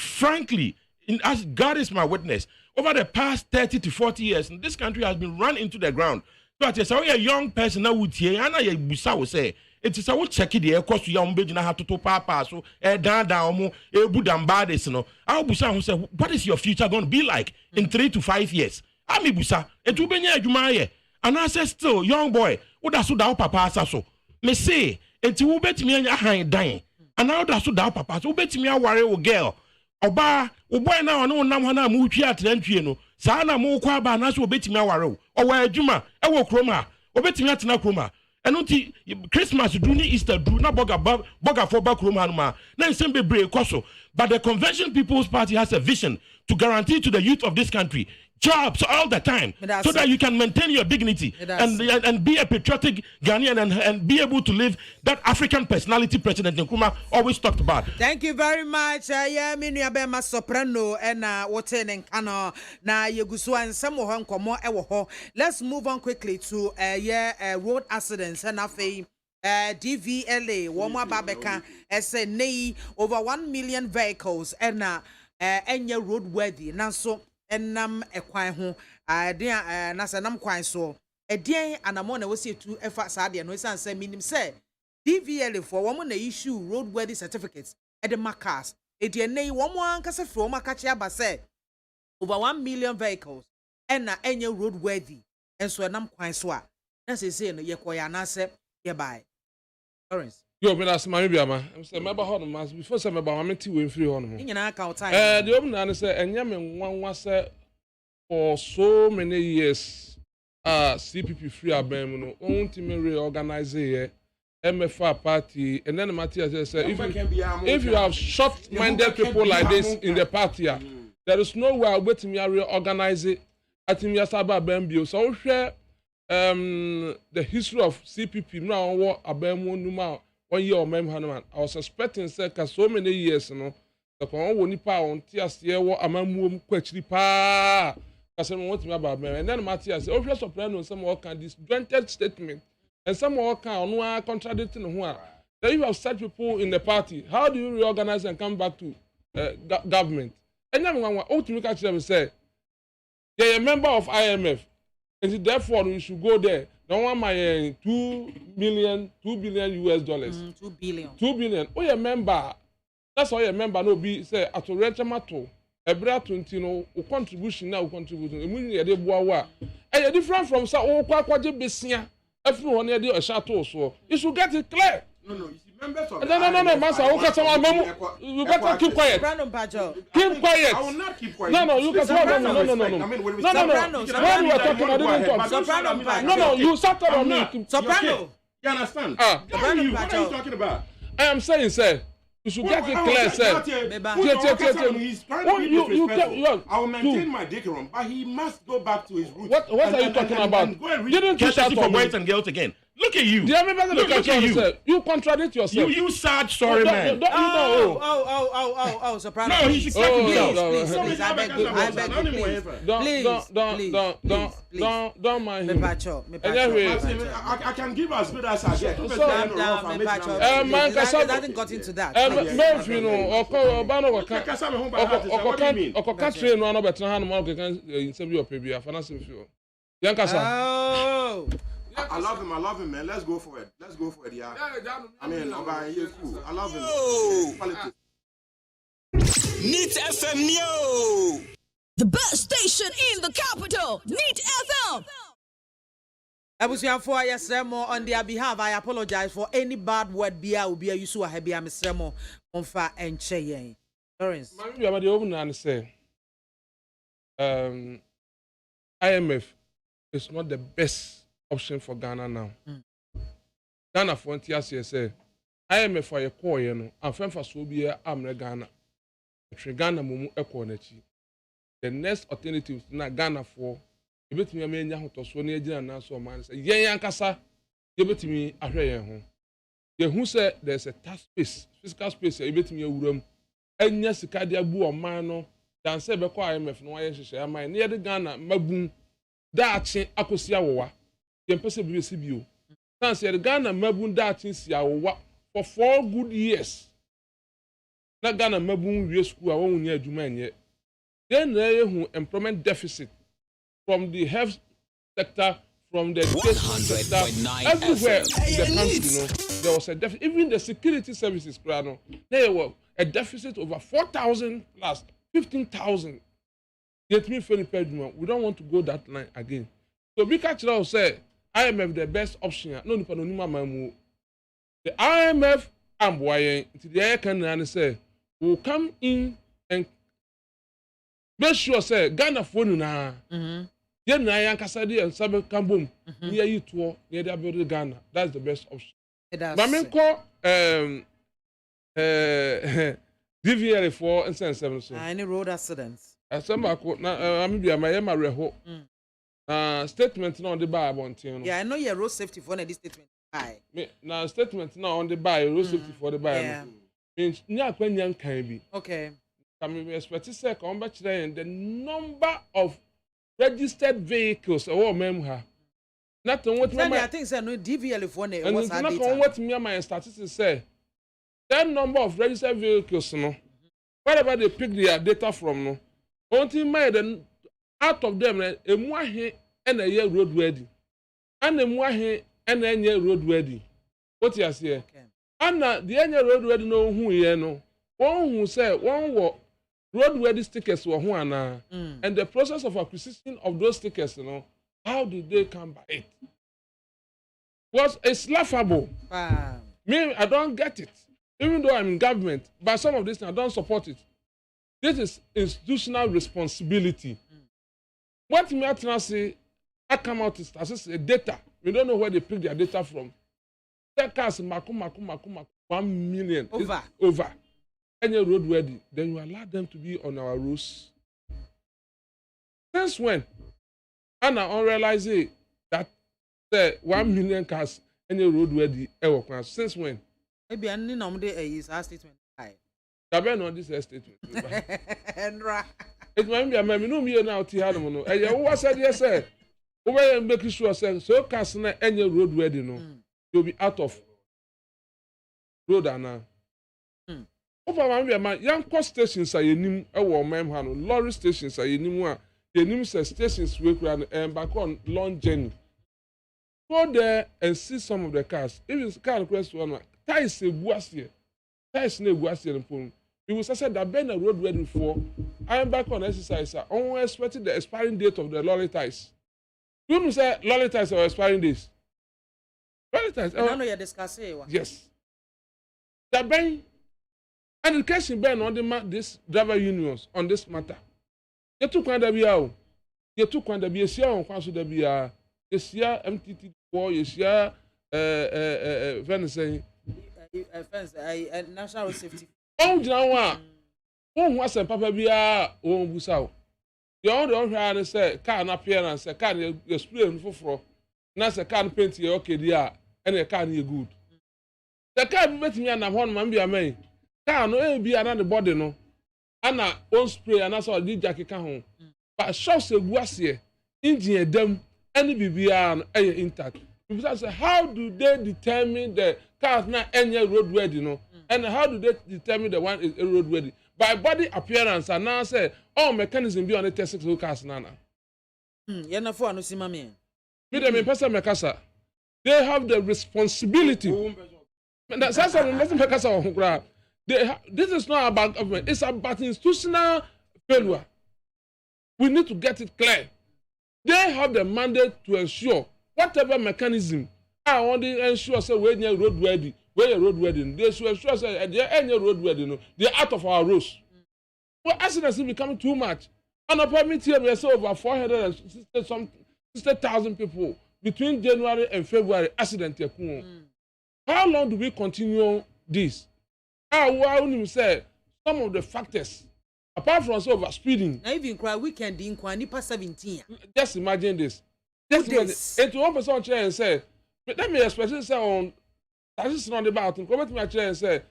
as God is my witness, over the past 30 to 40 years, this country has been run into the ground. So I say, a young person now would hear, and I will say. It is a would check it there, cost young baby na have to papa so down budambades, you know. I will say, what is your future going to be like in 3 to 5 years? Ami busa etu benya adwuma ye and I say still young boy wo da so da papa asa so me say enti wo betimi anya han dan and now da so da papa so wo betimi aware wo girl oba wo boy na ono nam ho na mu twi atrantwie no saa na mo kwa ba na so wo betimi aware wo owa adwuma e wo kroma wo betimi atena kroma eno ti Christmas do ni Easter do na boga for ba kroma no ma na nsem bebre koso but the Convention People's Party has a vision to guarantee to the youth of this country jobs all the time so that you can maintain your dignity and be a patriotic Ghanaian and be able to live that African personality President Nkrumah always talked about. Thank you very much. Yeah, me nuabema soprano and wote nenkano na yegusu ansem wo nkomo e wo ho. Let's move on quickly to road accidents and afei DVLA womo ababeka say nei over 1 million vehicles and enye roadworthy nanso enam ekwan ho adea na sanam kwan so edien anamo na wose tu efa saade no isan say minim say DVLA for womo na issue roadworthy certificates at the markers edien nei womo ankasa fro womo akache aba say over 1 million vehicles na enye roadworthy enso enam kwan so a na say no yekoya na say ye buy Lawrence yo me das mami biama em say meba ho no mas before say meba wa meti we free ho no nyina ka time the open na say enya me nwanwa say for so many years CPP free abem no onti me reorganize here MFA party and then Matthias say if you have short-minded people like this in the party there is no way waiting me reorganize it atimi asaba bembio so hwe the history of CPP now what abem numa 1 year or man I was expecting say so many years no the kon wo nipa on tiase wo amamuom kwachiri pa kase mo want me about and then Matthias say official soprano some all can disjointed statement and some all can on contradicting who are then you have such people in the party how do you reorganize and come back to government and then one ultimately catch them say they are a member of IMF and therefore we should go there. No one my $2 billion US dollars. 2 billion. 2 billion. Oh, you member. That's all you member no be say at a rent matter. Every 20 no contribution now contributing. Immediately they boa. And you different from say oh kwaje besia. Everyone here dey a shadow so. You should get it clear. No, you see members of No, master. You better keep quiet. Keep quiet. I will not keep quiet. No, you can talk. No. When you are talking, I didn't talk. Soprano. No, you sat on me. Soprano. You understand? What are you talking about? I am saying, sir. You should get it clear, sir. I will maintain my decorum, but he must go back to his roots. What are you talking about? You didn't catch for boys and girls again. Look at you. Look at you. You contradict yourself. You sad, sorry man. Oh, Soprano. No, he should catch himself. Don't mind him. I can give as good as I get. Man, hasn't got into that. You know, I love him, man. Let's go for it, yeah. I mean, cool. I love him. Neat FM Neo. The best station in the capital, Neat FM. Abusuafo yesremo on their behalf I apologize for any bad word bia obi ayusu ahebia mesremo onfa enche yen. Lawrence. Mami amade open and say IMF is not the best option for Ghana now. Ghana for NTS say IMF for a call no and for so be amre Ghana. Ghana mumu ekọ nachi. The next alternative na Ghana for ebetimi amenya hotoso na agina na so man say yen yankasa ebetimi ahwe yen ho. Ye hu say there's a tax space, fiscal space ebetimi awuram. Enya sika de abu oman no dan say be kọ IMF no aye hyehyɛ aman na ye de Ghana mabun daache akosi awowa. Ye mpese bi besi bio. Dan say de Ghana mabun daache si awowa for 4 good years. Na Ghana mabun wie school a won nya adwuma enye. Then there is employment deficit from the health sector, from the education sector, everywhere in the country. There was a deficit. Even the security services, there was a deficit over 4,000 plus 15,000. Yet me feeling payment. We don't want to go that line again. So Bika say IMF the best option. No, the IMF and why the air can say will come in and make sure say Ghana phone na. Yen na yankasa di and sabe kambom. Near you to near the build Ghana. That's the best option. Mamenko DVL 4 and 7 so. Any road accidents. Asamba ko na am bia my reho. Statement na on the buy abontin no. Yeah, I know your road safety for this statement. Aye. Na statement na on the buy road safety for the buy. Yeah. Means nya kwanyan kan bi. Okay. We expect to say the number of registered vehicles or memha. Not on what I think say no DVL for ne what's that data. Not on what me my statistics say. That number of registered vehicles no. Wherever they pick their data from no. Until my then out of them a more he and a year road ready. And a more he and a year road ready. What you say? Okay. And the year road ready no who ye no. One who say one what road-ready stickers were one, and the process of acquisition of those stickers, how did they come by it? It's laughable. Me, I don't get it. Even though I'm in government, but some of this I don't support it. This is institutional responsibility. What me I say, I come out as a data. We don't know where they pick their data from. That cars, 1 million over. Any road ready, then you allow them to be on our roads. Since when? And I realize that 1 million cars any road ready ever class. Since when? Maybe I need number is our statement. I bet on this statement. It might be a man, no me now Tiano. And you was said yes, sir. Over and making sure so cars any road ready no. You'll be out of road and over my young cost stations are yenim ewo memhano lorry stations are yenim yenim stations we and back on long journey. Go there and see some of the cars. Even car request one ties a buasie. Ties na buasie no. We will say that been a road ready for. I am back on exercise. I only expected the expiring date of the lorry ties. You say lorry ties are expiring days. Lorry ties. I know you're discussing. Yes. That been and in case you burn on this driver unions on this matter. You took one that be out. You took one that be a share on council that be a share MTT for you share Venice national safety. Oh, Jawa. One was a papa be a own busao. You don't hear and say car appearance, a car you spray for. Nas a car paint you okay, dear, and a car you good. The car met me and a one man be a man. Car no be another body no. Anna on spray and that's all did Jackie can home. But shots a guassier, engine them, any BBR intact. People say, how do they determine the car's not any road ready, and how do they determine the one is road ready? By body appearance, and now say, all mechanism be on the test cars nana. You're not for no see me. They have the responsibility. That's this is not about government, it's about institutional failure. We need to get it clear. They have the mandate to ensure whatever mechanism I want to ensure say we need road ready, we road ready. They should ensure say any road ready, no, they're out of our roads. Well, accidents is becoming too much. And permit here we say over 460,000 people between January and February accident. How long do we continue this? Why you say some of the factors apart from over speeding? Now even cry weekend in nipa 17. Just imagine this. Just imagine. And to one person chair and say, let me express say on that is not about him. Come to my chair and say,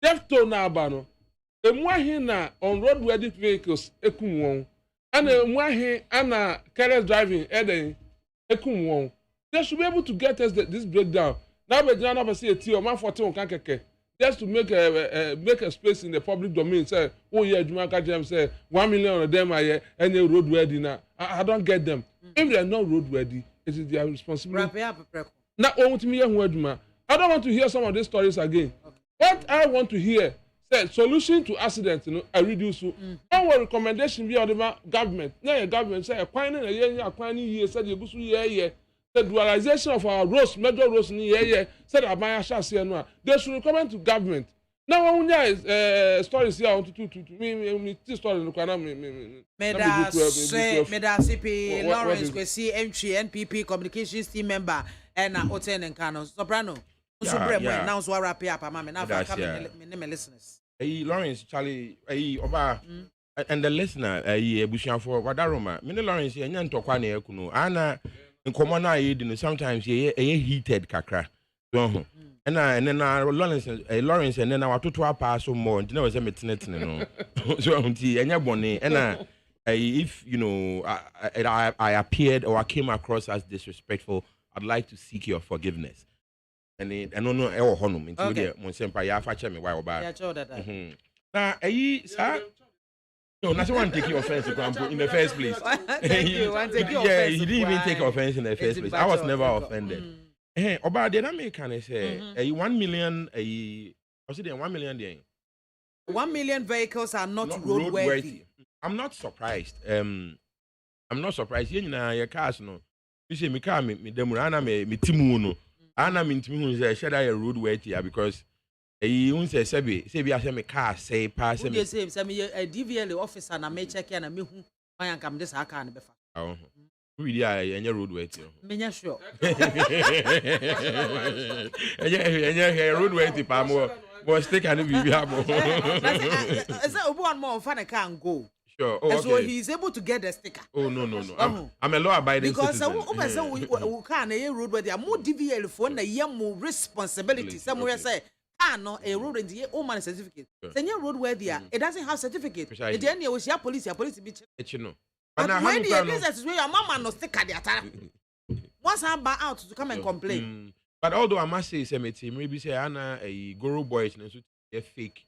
death toll now bano. Emwahi on road ready vehicles ekum won. And emwahi ana careless driving eden ekum won. They should be able to get us this breakdown. Now we don't have a T or man 14 can keke. Just to make a space in the public domain. Say, oh yeah, Jumaka Jam say 1 million of them are here and they road ready now. I don't get them. If they are not road ready, it is their responsibility. Now, I want to hear I don't want to hear some of these stories again. Okay. What I want to hear, say solution to accidents, I reduce. Our recommendation be on the government. Now, government say acquiring a year, acquiring year, said you go to year. The dualization of our roads, major roads in the area, said Abaya Shasi. They should recommend to government. Now, when there is stories here, me story in the Kwana. Meda CP Lawrence, we see entry NPP communications team member, and Oten and Kano Soprano. Now, so I wrap up, Mamma. Now, come listeners. Lawrence, Charlie, Oba, and the listener, Bushan for Wadaroma. Mini Lawrence, and Yan Tokwane Kuno, Anna. In common I sometimes ye heated kakra. And then Lawrence and then our tutua pass so more and was a metinette so and your bonnet and if you know I appeared or I came across as disrespectful, I'd like to seek your forgiveness. And I don't know our honum into the Monsempa ya facha me while back. Now sir. No, not one taking offense in the first place. Thank you. Yeah, he didn't even take offense in the first place. I was never offended. About the American say 1 million was it 1 million there? 1 million vehicles are not roadworthy. I'm not surprised. I'm not surprised. You know, your cars no. You say me car me demurana me timu no. Ana me timu say share that roadworthy because you say sebi I say me car say pass me. You say me a DVL officer na me check na me hu man kam this car na be fa. Oh. We dey any roadworthy. Me nya sure. Any roadworthy pa mo. But stick and be abo. Say obu one more fan can go. Sure. Oh, okay. So he's able to get the sticker. Oh no. I'm a law abiding citizen. Because we can a roadworthy. More DVL for na ye more responsibility. Somewhere say no a road in the old certificate. Say your roadworthy, it doesn't have certificate. The day we see police be you know. But when the business is where your mama no sticker the attack. Once I buy out to come and complain. But although I must say maybe say Anna a Guru boys no so fake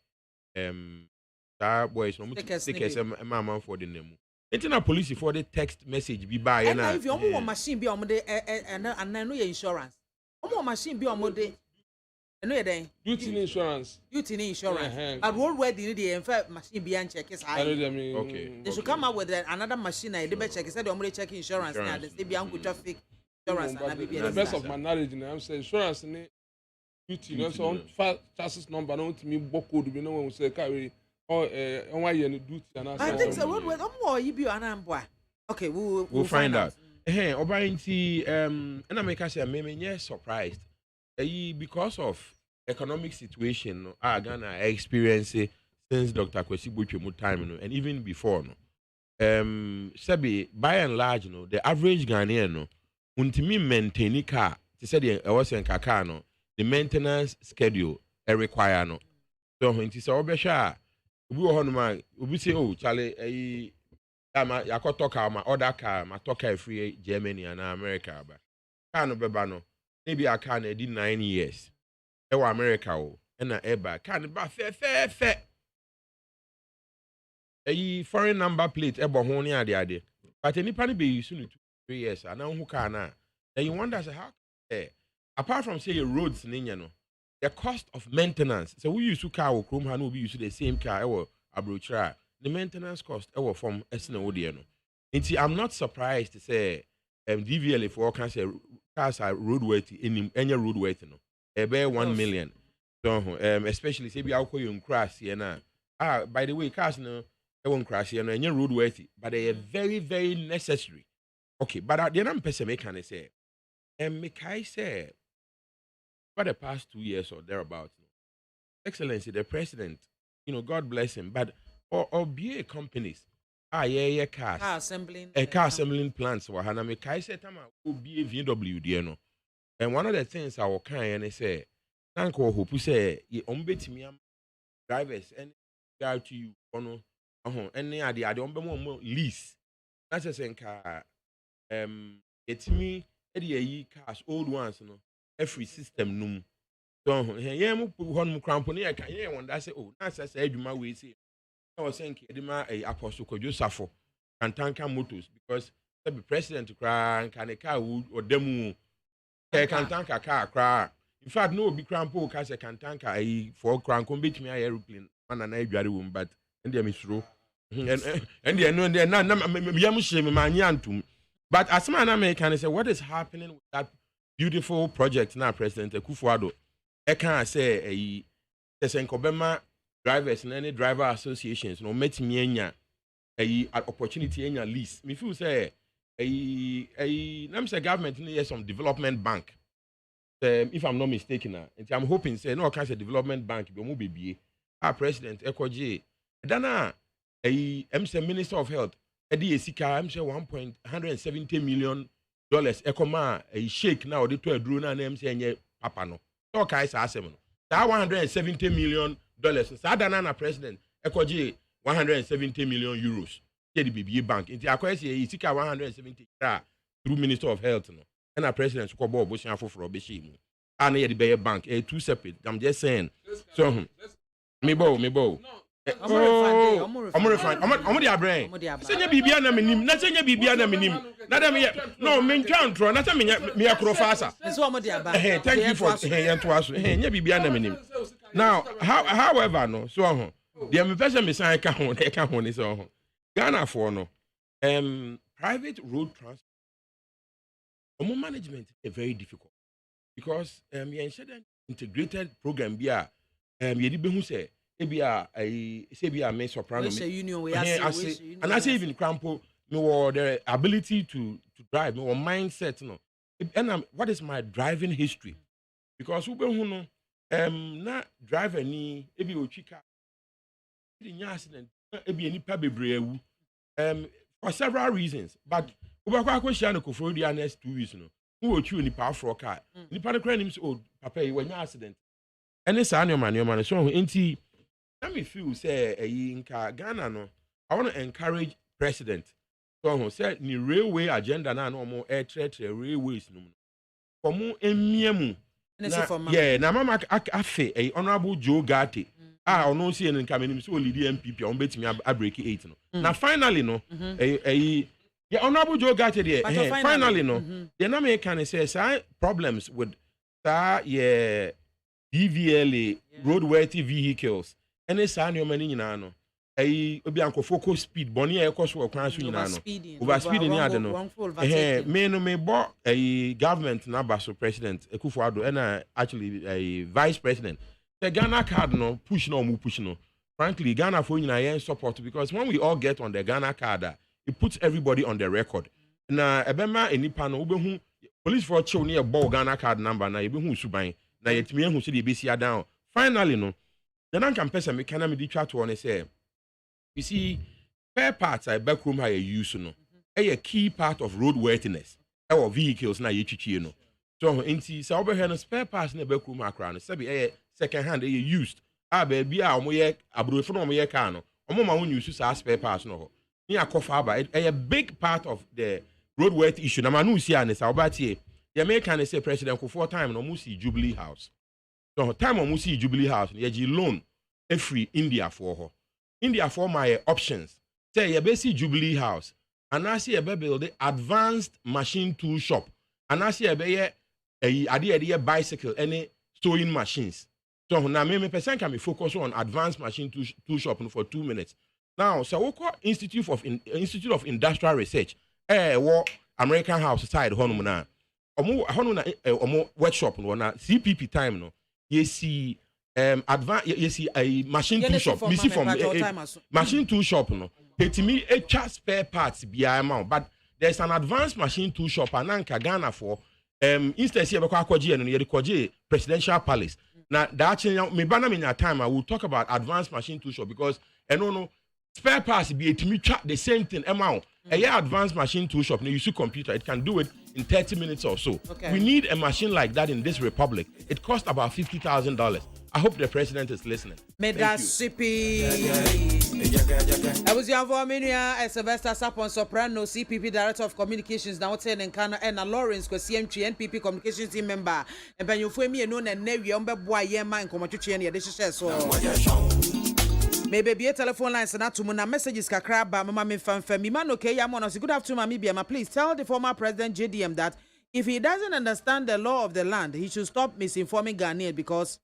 that boys no take as a mama for the name. Internal police for the text message be by and if you want machine be on the and I know your insurance. Machine be on the duty insurance. But roadworthy the in fact machine be and check is high. Okay. They should come up with another machine I did check. Said they check insurance now. They be uncle traffic insurance. The best of my knowledge, I'm saying insurance duty. You know, so on chassis number don't me book code. You know when we say carry or on why you duty and I think so. Roadworthy. More you be an boy. Okay, we'll find out. Hey, Obainti, and I make us say, I'm surprised. Because of economic situation, Ghana experience since Dr. Kwesi Butchemu time, and even before, Sebi, by and large, the average Ghanaian, untimi maintain car. They said I was in Kakano, the maintenance schedule require no. So when it's all besha, we were on my, we say, oh, Charlie, I could talk about my other car, my talk free Germany and America, but can't bebano. Maybe I can did 9 years. Ewa America and eba can ba fair. A foreign number plate eba honi ade. But any pani be you soon 3 years. And now who can then you wonder how apart from say your roads no, the cost of maintenance. So we used to car or chrome hand will be used to the same car or abrochra. The maintenance cost ever from SNO. I'm not surprised to say DVL for all kinds of cars are roadworthy any roadworthy no ebe 1 million so especially say bi akọ yon crash here na by the way cars no e won crash here no any roadworthy but they are very very necessary. Okay, but the am person make can say Mekai say for the past 2 years or thereabouts, Excellency, the president, God bless him, but or BA companies, yeah, cars, car assembling plants, Wahana Mekai said, Tama, BA VW, no. And one of the things I will kind and say, Nanko, who say, ye umbet me drivers and go to you, and they are the lease. That's a saying car, it's me. Eddie cars, old ones, every system num. So here mu one cramponi I can one that say, oh, that's a say you way say. I was saying Edima a apostle could just suffer and tanker motors because the president to cry and can a car wood or demo can tank a car cry. In fact, no big crampo cars can tank a for crank beat me aeroplane man and I room, but and they miss through. And they know they're not Yamushim Manyantum. But as man American say, what is happening with that beautiful project now, President Akufo-Addo? I can't say there's an Kobema drivers and any driver associations no met me a opportunity in your lease. Me feel say a government needs some development bank. If I'm not mistaken, and I'm hoping say no kind of development bank be mo baby. President Ekoje. Dana Minister of Health. Edi esika I'm say $170 million ekoma a shake now the to aduru na am say enye papa no so kai sa asem no that $170 million sa dana na president ekoje 170 million euros ke the BBA bank inti akwese esika 170 through Minister of Health no and a president ko bo bosia foforo be she mu and ye the bank two separate. I'm just saying so me bo I'm the brain. Senya bibia na menim. Na senya bibia na menim. Na dem no men twantro. Na me akrofasa. Thank you for to aso. Nya bibia na menim. Now, however no so the me person me san ka ho ni so Ghana for no private road transport management is very difficult because you ensure integrated program bia ye di behu say Sebia may soprano. And I say even crampo no the ability to drive, no mindset no. And what is my driving history? Because who know na driver ni ebi ochika the accident ebi any bebree for several reasons. But ubakwa kweshia no kofro the next 2 weeks no. Who ochu ni pa for car. Ni pa no kra nim say oh papa you were accident. Any sa no man so enti let me feel say in Ghana no. I want to encourage president. So say ni railway agenda na no more air railways no. For mo emiemu. Yeah, na mama afe honorable Joe Gatti. Ono see en kamenim so lead MPP on betimi break 8 no. Na finally no yeah honorable Joe Gatti there. Finally no. The na me can say problems with that yeah DVLA roadworthy vehicles. Any sign your money in ano. Obi anko focus speed boni e koso okwan so nyina no overspeeding ya de no me no me bo government na baso president Akufo-Addo and actually a vice president the Ghana card no push no frankly Ghana for nyina yen support because when we all get on the Ghana card it puts everybody on the record na ebema enipa no obehu police for chill near ball Ghana card number na ebehu suban na yetimi ehu se de besia down finally no then I can person me can me di twa to say you see spare parts I backroom how you use no a key part of roadworthiness our vehicles na you chichi no so inti say over here no spare parts na backroom akra no say second hand you used baby a omo ye abrofo no omo ye car no omo ma won use sa spare parts no ni akofa ba a big part of the roadworthy issue na manu see an say obatie the American say president ko 4 time no mo see Jubilee House. So time on see Jubilee House, you loan a free India for her. India for my options. Say you see Jubilee House, and I see a build the advanced machine tool shop, and I see a bicycle, any sewing machines. So now me person can be focused on advanced machine tool shop for 2 minutes. Now, so we call Institute of Industrial Research. What American House side honum na. hono na omo workshop no na CPP time no yesi advance yesi a machine tool shop misi from machine tool shop no etimi etwa spare parts bia ma but there's an advanced machine tool shop ananka Ghana for instead here bekwa akwaji no ye rekwaji presidential palace na that me bana me nya time I will talk about advanced machine tool shop because no spare parts be etimi twa the same thing amount a advanced machine tool shop no you see computer it can do it in 30 minutes or so. We need a machine like that in this republic. It costs about $50,000. I hope the president is listening. Medasipi. I was your Vorminia, Sylvester Sapon Soprano, CPP Director of Communications, now saying in Ghana, and Lawrence, CMT, NPP Communications team member, and when you for me, known and Navy, Boy, Yema, and Comachuchi, this is so. Maybe be a telephone line, and to Muna messages, Kakraba, Mamma Fanfemi, man, okay, Yamonos. Good afternoon, BIAMAH. Please tell the former president JDM that if he doesn't understand the law of the land, he should stop misinforming Ghanaians because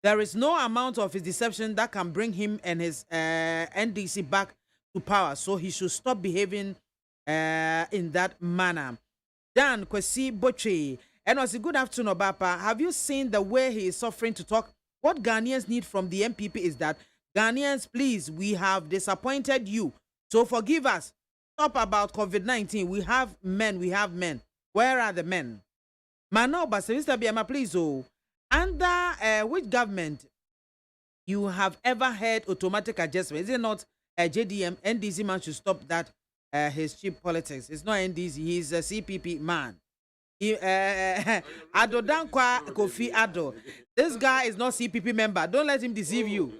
there is no amount of his deception that can bring him and his NDC back to power. So he should stop behaving in that manner. Dan Kwesi Boche, and was a good afternoon, Obapa. Have you seen the way he is suffering to talk? What Ghanaians need from the MPP is that, Ghanaians, please, we have disappointed you. So forgive us. Stop about COVID-19. We have men. Where are the men? Mano, but Mr. BIAMAH, please, under which government you have ever heard automatic adjustment? Is it not JDM? NDC man should stop that, his cheap politics. It's not NDC. He's a CPP man. Ado Dankwa Kofi Ado. This guy is not CPP member. Don't let him deceive you.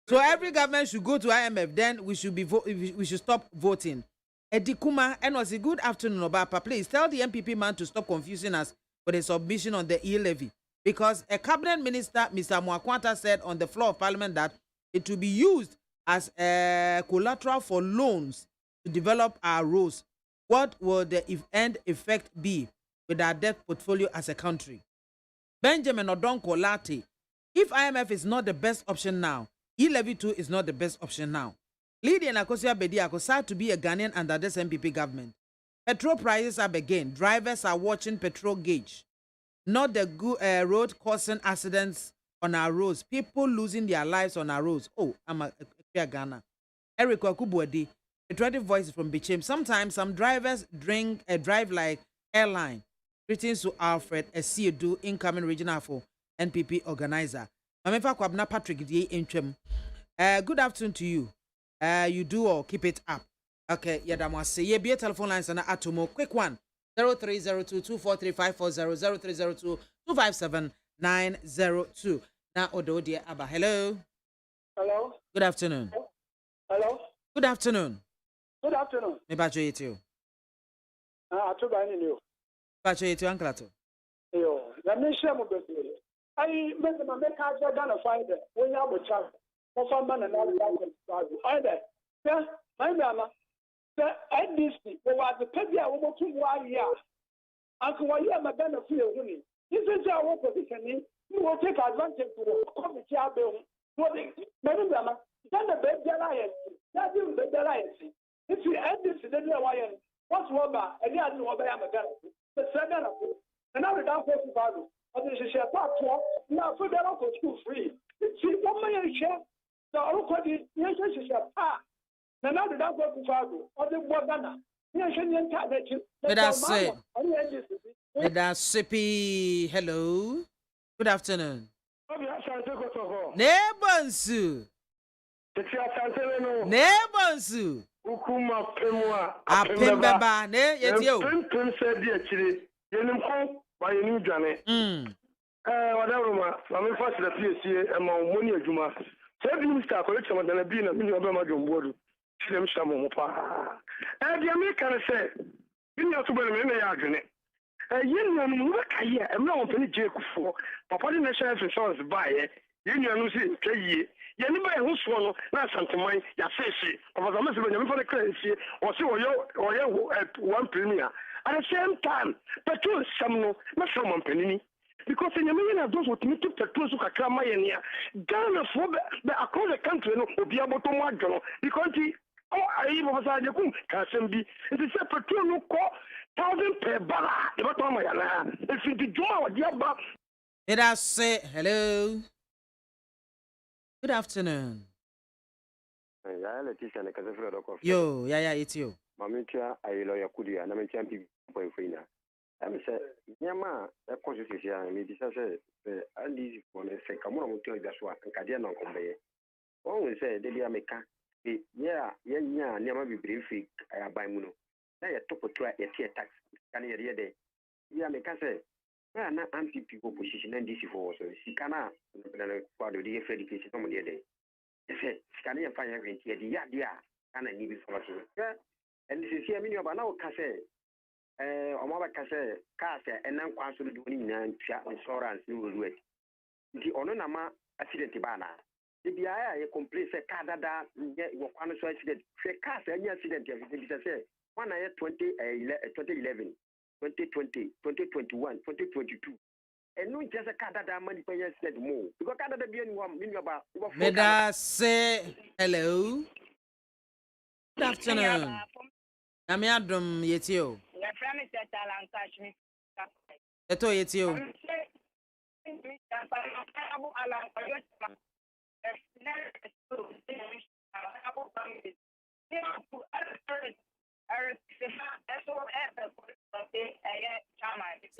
So every government should go to IMF. Then we should stop voting. Edikuma, and was a good afternoon, Obapa. Please tell the MPP man to stop confusing us with a submission on the e-levy. Because a cabinet minister, Mr. Mwakwanta, said on the floor of parliament that it will be used as a collateral for loans to develop our roads. What will the end effect be with our debt portfolio as a country? Benjamin Odonko Lati, if IMF is not the best option now, e-levy too is not the best option now. Lydia Nakosia Bediako sad to be a Ghanaian under this MPP government. Petrol prices are beginning. Drivers are watching petrol gauge. Not the good road causing accidents on our roads. People losing their lives on our roads. Oh, I'm a Ghana. Eric Wakubwadi, a patriotic voice from Bichim. Sometimes some drivers drive like airline. Greetings to Alfred, a CEDU incoming regional for NPP organizer. Mamefa Kwabna Patrick D. Intrim. Good afternoon to you. You do all keep it up. Okay, Yadamwa say ye be a telephone lines and atomo. Quick one. 0302-243-540 0302-257-902. Now Odo dear Abba. Hello. Hello. Good afternoon. Hello. Good afternoon. Good afternoon. Me bacho you. To buy you. Bacho you Uncle Ato. Yo, let me share my baby. I make my make out gonna find it. When you have a child, for some man and all the other. Either. Yeah, my mama. The NDC, we were the Pebia over 2 years. Uncle, why you have a benefit of winning? This is our position. You will take advantage of the committee. Maybe, Mama, then the bed alliance. That is the alliance. If you end this, then you are what's Wamba, and you are the benefit. The second of it. And now the down for value. And this is a part of now for the local school free. See, 1 million share. The local is a part. Now the down for value. Or the Wagana. That's it. That's Sippy. Hello. Good afternoon. Nebonsu. Nebonsu. Ukuma Pemwa. Apembaba. Ne yetio. Pem said the actually. Yenimko by a new Janet. Whatever, I'm first the PSC among money of Juma. Said Mr. Collection than a bean of Minimum Board. See them some more. And the American said, you know to be in the argument. You look here, I'm not only Jacob for Papa National Insurance by it. You know, see, Yanima who's one, not something mine, Yasashi, or the Muslim for the currency, or so or one premier. At the same time, petrol some no, not someone penny. Because in a million of those who meet to petrol who can come in here, Ghana for the across the country will be able to mark because the I even was at the boom, can be. It is a petrol no call 1,000 per bala. The bottom of your land. If you do what you have. Let us say hello. Good afternoon. Yo, yeah, it's you. Mamitia, I lawyer Kudia, and I'm a champion boyfriend. I'm saying, Yama, a constitution, and it is a uneasy one. Say, come on, tell you that's what I can't convey. Always say, Delia Meka, yeah, never be briefly. I buy Muno. Now you took a try a tear tax. Can you hear day? Yeah, Meka say, yeah, not anti people position and this for so she cannot for the education on the day. They said, can you find everything here? Yeah, and I need it for you. Yeah, and this is here, meaning about now, Casse. Omaba Casse, Casse, and then Quansu doing insurance, you will do it. The Ononama accident Bana. The BIA complains a Canada, one accident, Casse, any accident, one year 2011, 2020, 2021, 2022. And no just a Canada money per year said more. Because Canada being one million about. Let us say hello. Good afternoon. I'm Adam Yetio. Eto Yetio.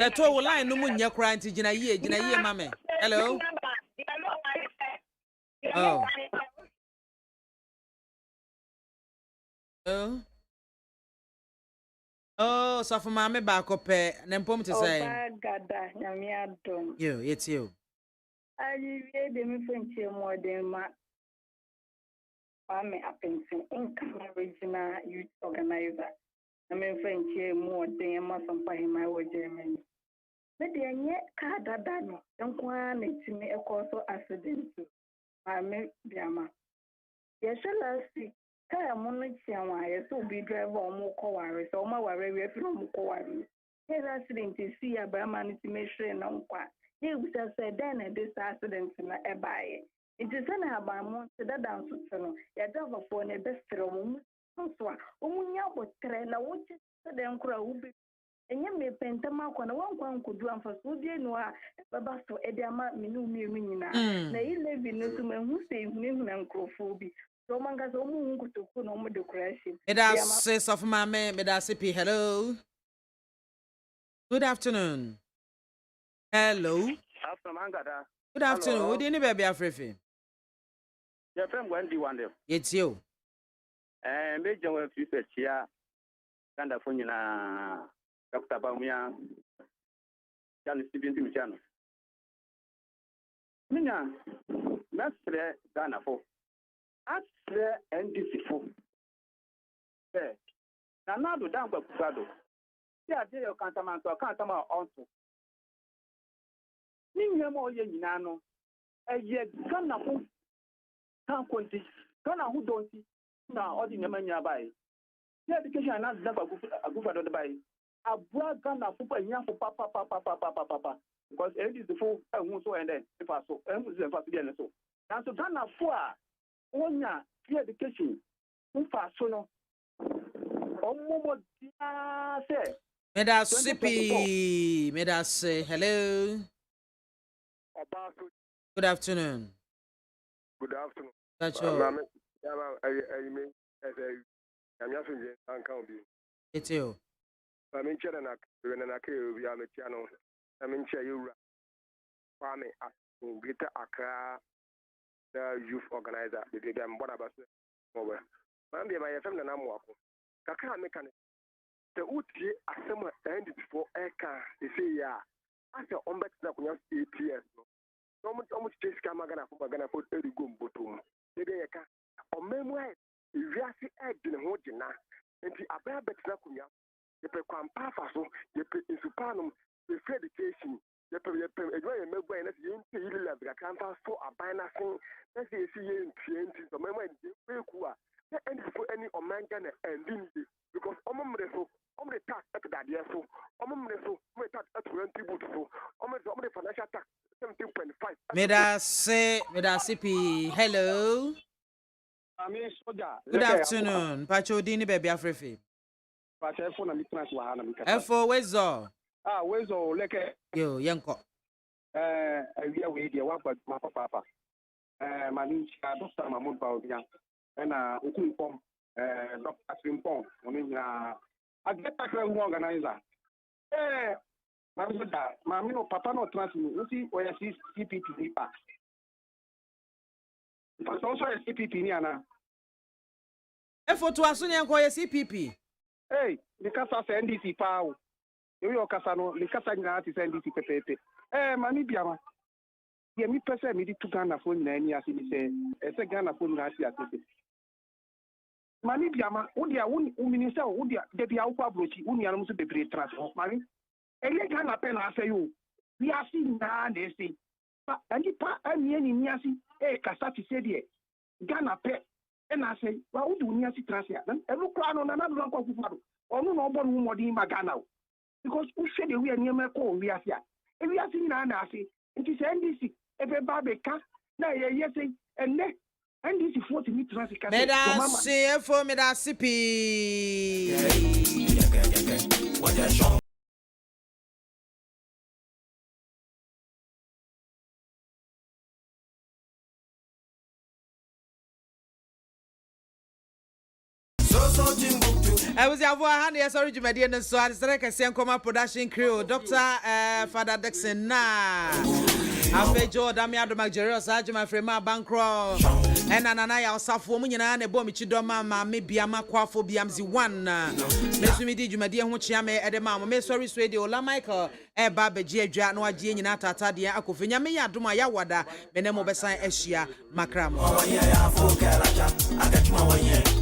Eto line no munya kra nti gina ye mame. Hello. Oh. Oh, so for mame back up na mpom te say. Gada nyame adom. Yo, it's you. Ayi we de me fenche mo de ma. MAAME Apensin Income Regional Youth Organizer. I mean fenche mo de ma sompa hima wo Germany. Me de nye ka dada no. Enkwa na timi ekoso accident. MAAME BIAMAH. Yeshala si kaya mono chianwa yeso bi driver omo ko ware so ma ware we fi omo ko ware. Here accident si ya ba ma nti me hwe na nkwa. Ye busa say den e this accident na e baaye. It is an abamo to that dance no. Ya driver for ne best room so a omunya botre na wo chi de nkura ubi. Enye me pentama kwa na wankwa nkudu amfa so die no a baba so e de ama menu nyina. Na 11 no so mahu se hu na nkrofo bi. Sis of MAAME, Medasipi, hello. Good afternoon. Hello. Good afternoon. What do you need, baby? Afrifi. Your friend Wendy one day. It's you. And Major will be here. California, Dr. Bamia, Johnny Stephen Timchano. Mina, Master Ghana for. Asre NDC fo. Na nado dangba kusado. Ti ade yo kantama onto. Ni nyemo ye nyina no. Eye Ghana fo. Kan konti. Ghana hu donti. Na odi nyama nya bai. Ti education na dangba agufado de bai. Abua Ghana fo pa nya fo pa. Because NDC fo ehun so ende ifa so. Ehun so ifa so de so. Na so Ghana fo a Onya education ufa so no omomo dia se Medasipi hello. Good afternoon. Good afternoon. That's all. It's you. I mean, China, when I came to the channel, I mean, you MAAME in Greater Accra. The youth organizer, the game, what about over? MAAME, my family, and I'm walking. Kaka mechanic. The Uti, as some ended before Eka, they say, yeah, after Ombex, that we have 8 years. No much chase Kamagana for Magana for Edigum Botum. The day or memoir, if you are the egg in the Hojina, and the Abba Bexacunia, the Pequampafaso, the Insupanum, the education. The member and you love the campus for a binary. Let's say, the member and for any Omangan and Lindsay because Omreso, Omre tax at that year so, Omreso, we tax at 20 boots so, Omre financial tax 17.5. Medasipi, hello. Good afternoon. Pacho Dini Baby Afrifi. But I phone and class wahana mi kasa. Efo wezo. Wezo leke. Yo yanko. We dia wa pa ma papa. Mani cha Dr. Mahmoud Baobia. Na ukun pom Dr. Frimpong. Oni na ageta kra organizer. Mami no papa no trans me. Usi oya CPP pa. But also a CPP ni ana. Efo to aso nyen ko ye CPP. Hey, the kasa se NDC pa o. Yo kasa no, the kasa nyina ti se NDC pepepe. Mami biama. Ye mi pese mi di tu Ghana phone na ani ase mi se ese Ghana phone na ase ase. Mami biama, wo dia wo minister wo dia de bia wo kwa brochi, wo nua no so bebre transport. Mami, ele Ghana pe na ase yo. Wi ase na na ese. Pa ani pa ani ni ase kasa ti se de Ghana pe na ase wa wo du ni ase transport. E lo kwa no na na do kwa kufado. Onu na obo no modi ma Ghana o. Because we share the way any ko wi ase a. E wi ase na na ase. Nti se NDC ebe ba be ka na ye say enne NDC 40 mi transport ka. Meda si efo meda sipi. I was your hand, sorry, Jumadi, and so I said, I say, come production crew, Dr. Father Dixon, I pay Joe Damiado Magarios, Ajima Frema Bankro, and Anaya Safo Munina, and a Bomichidoma, MAAME BIAMAH AKWAFO BMZ 1. Miss me, Jumadi, and Huchiame, Edema, Miss Sorry, Radio, La Michael, Babe J. Noa Gianata Tadia, Akufina, Mea Duma Yawada, Benemo Besan Esia, Macram.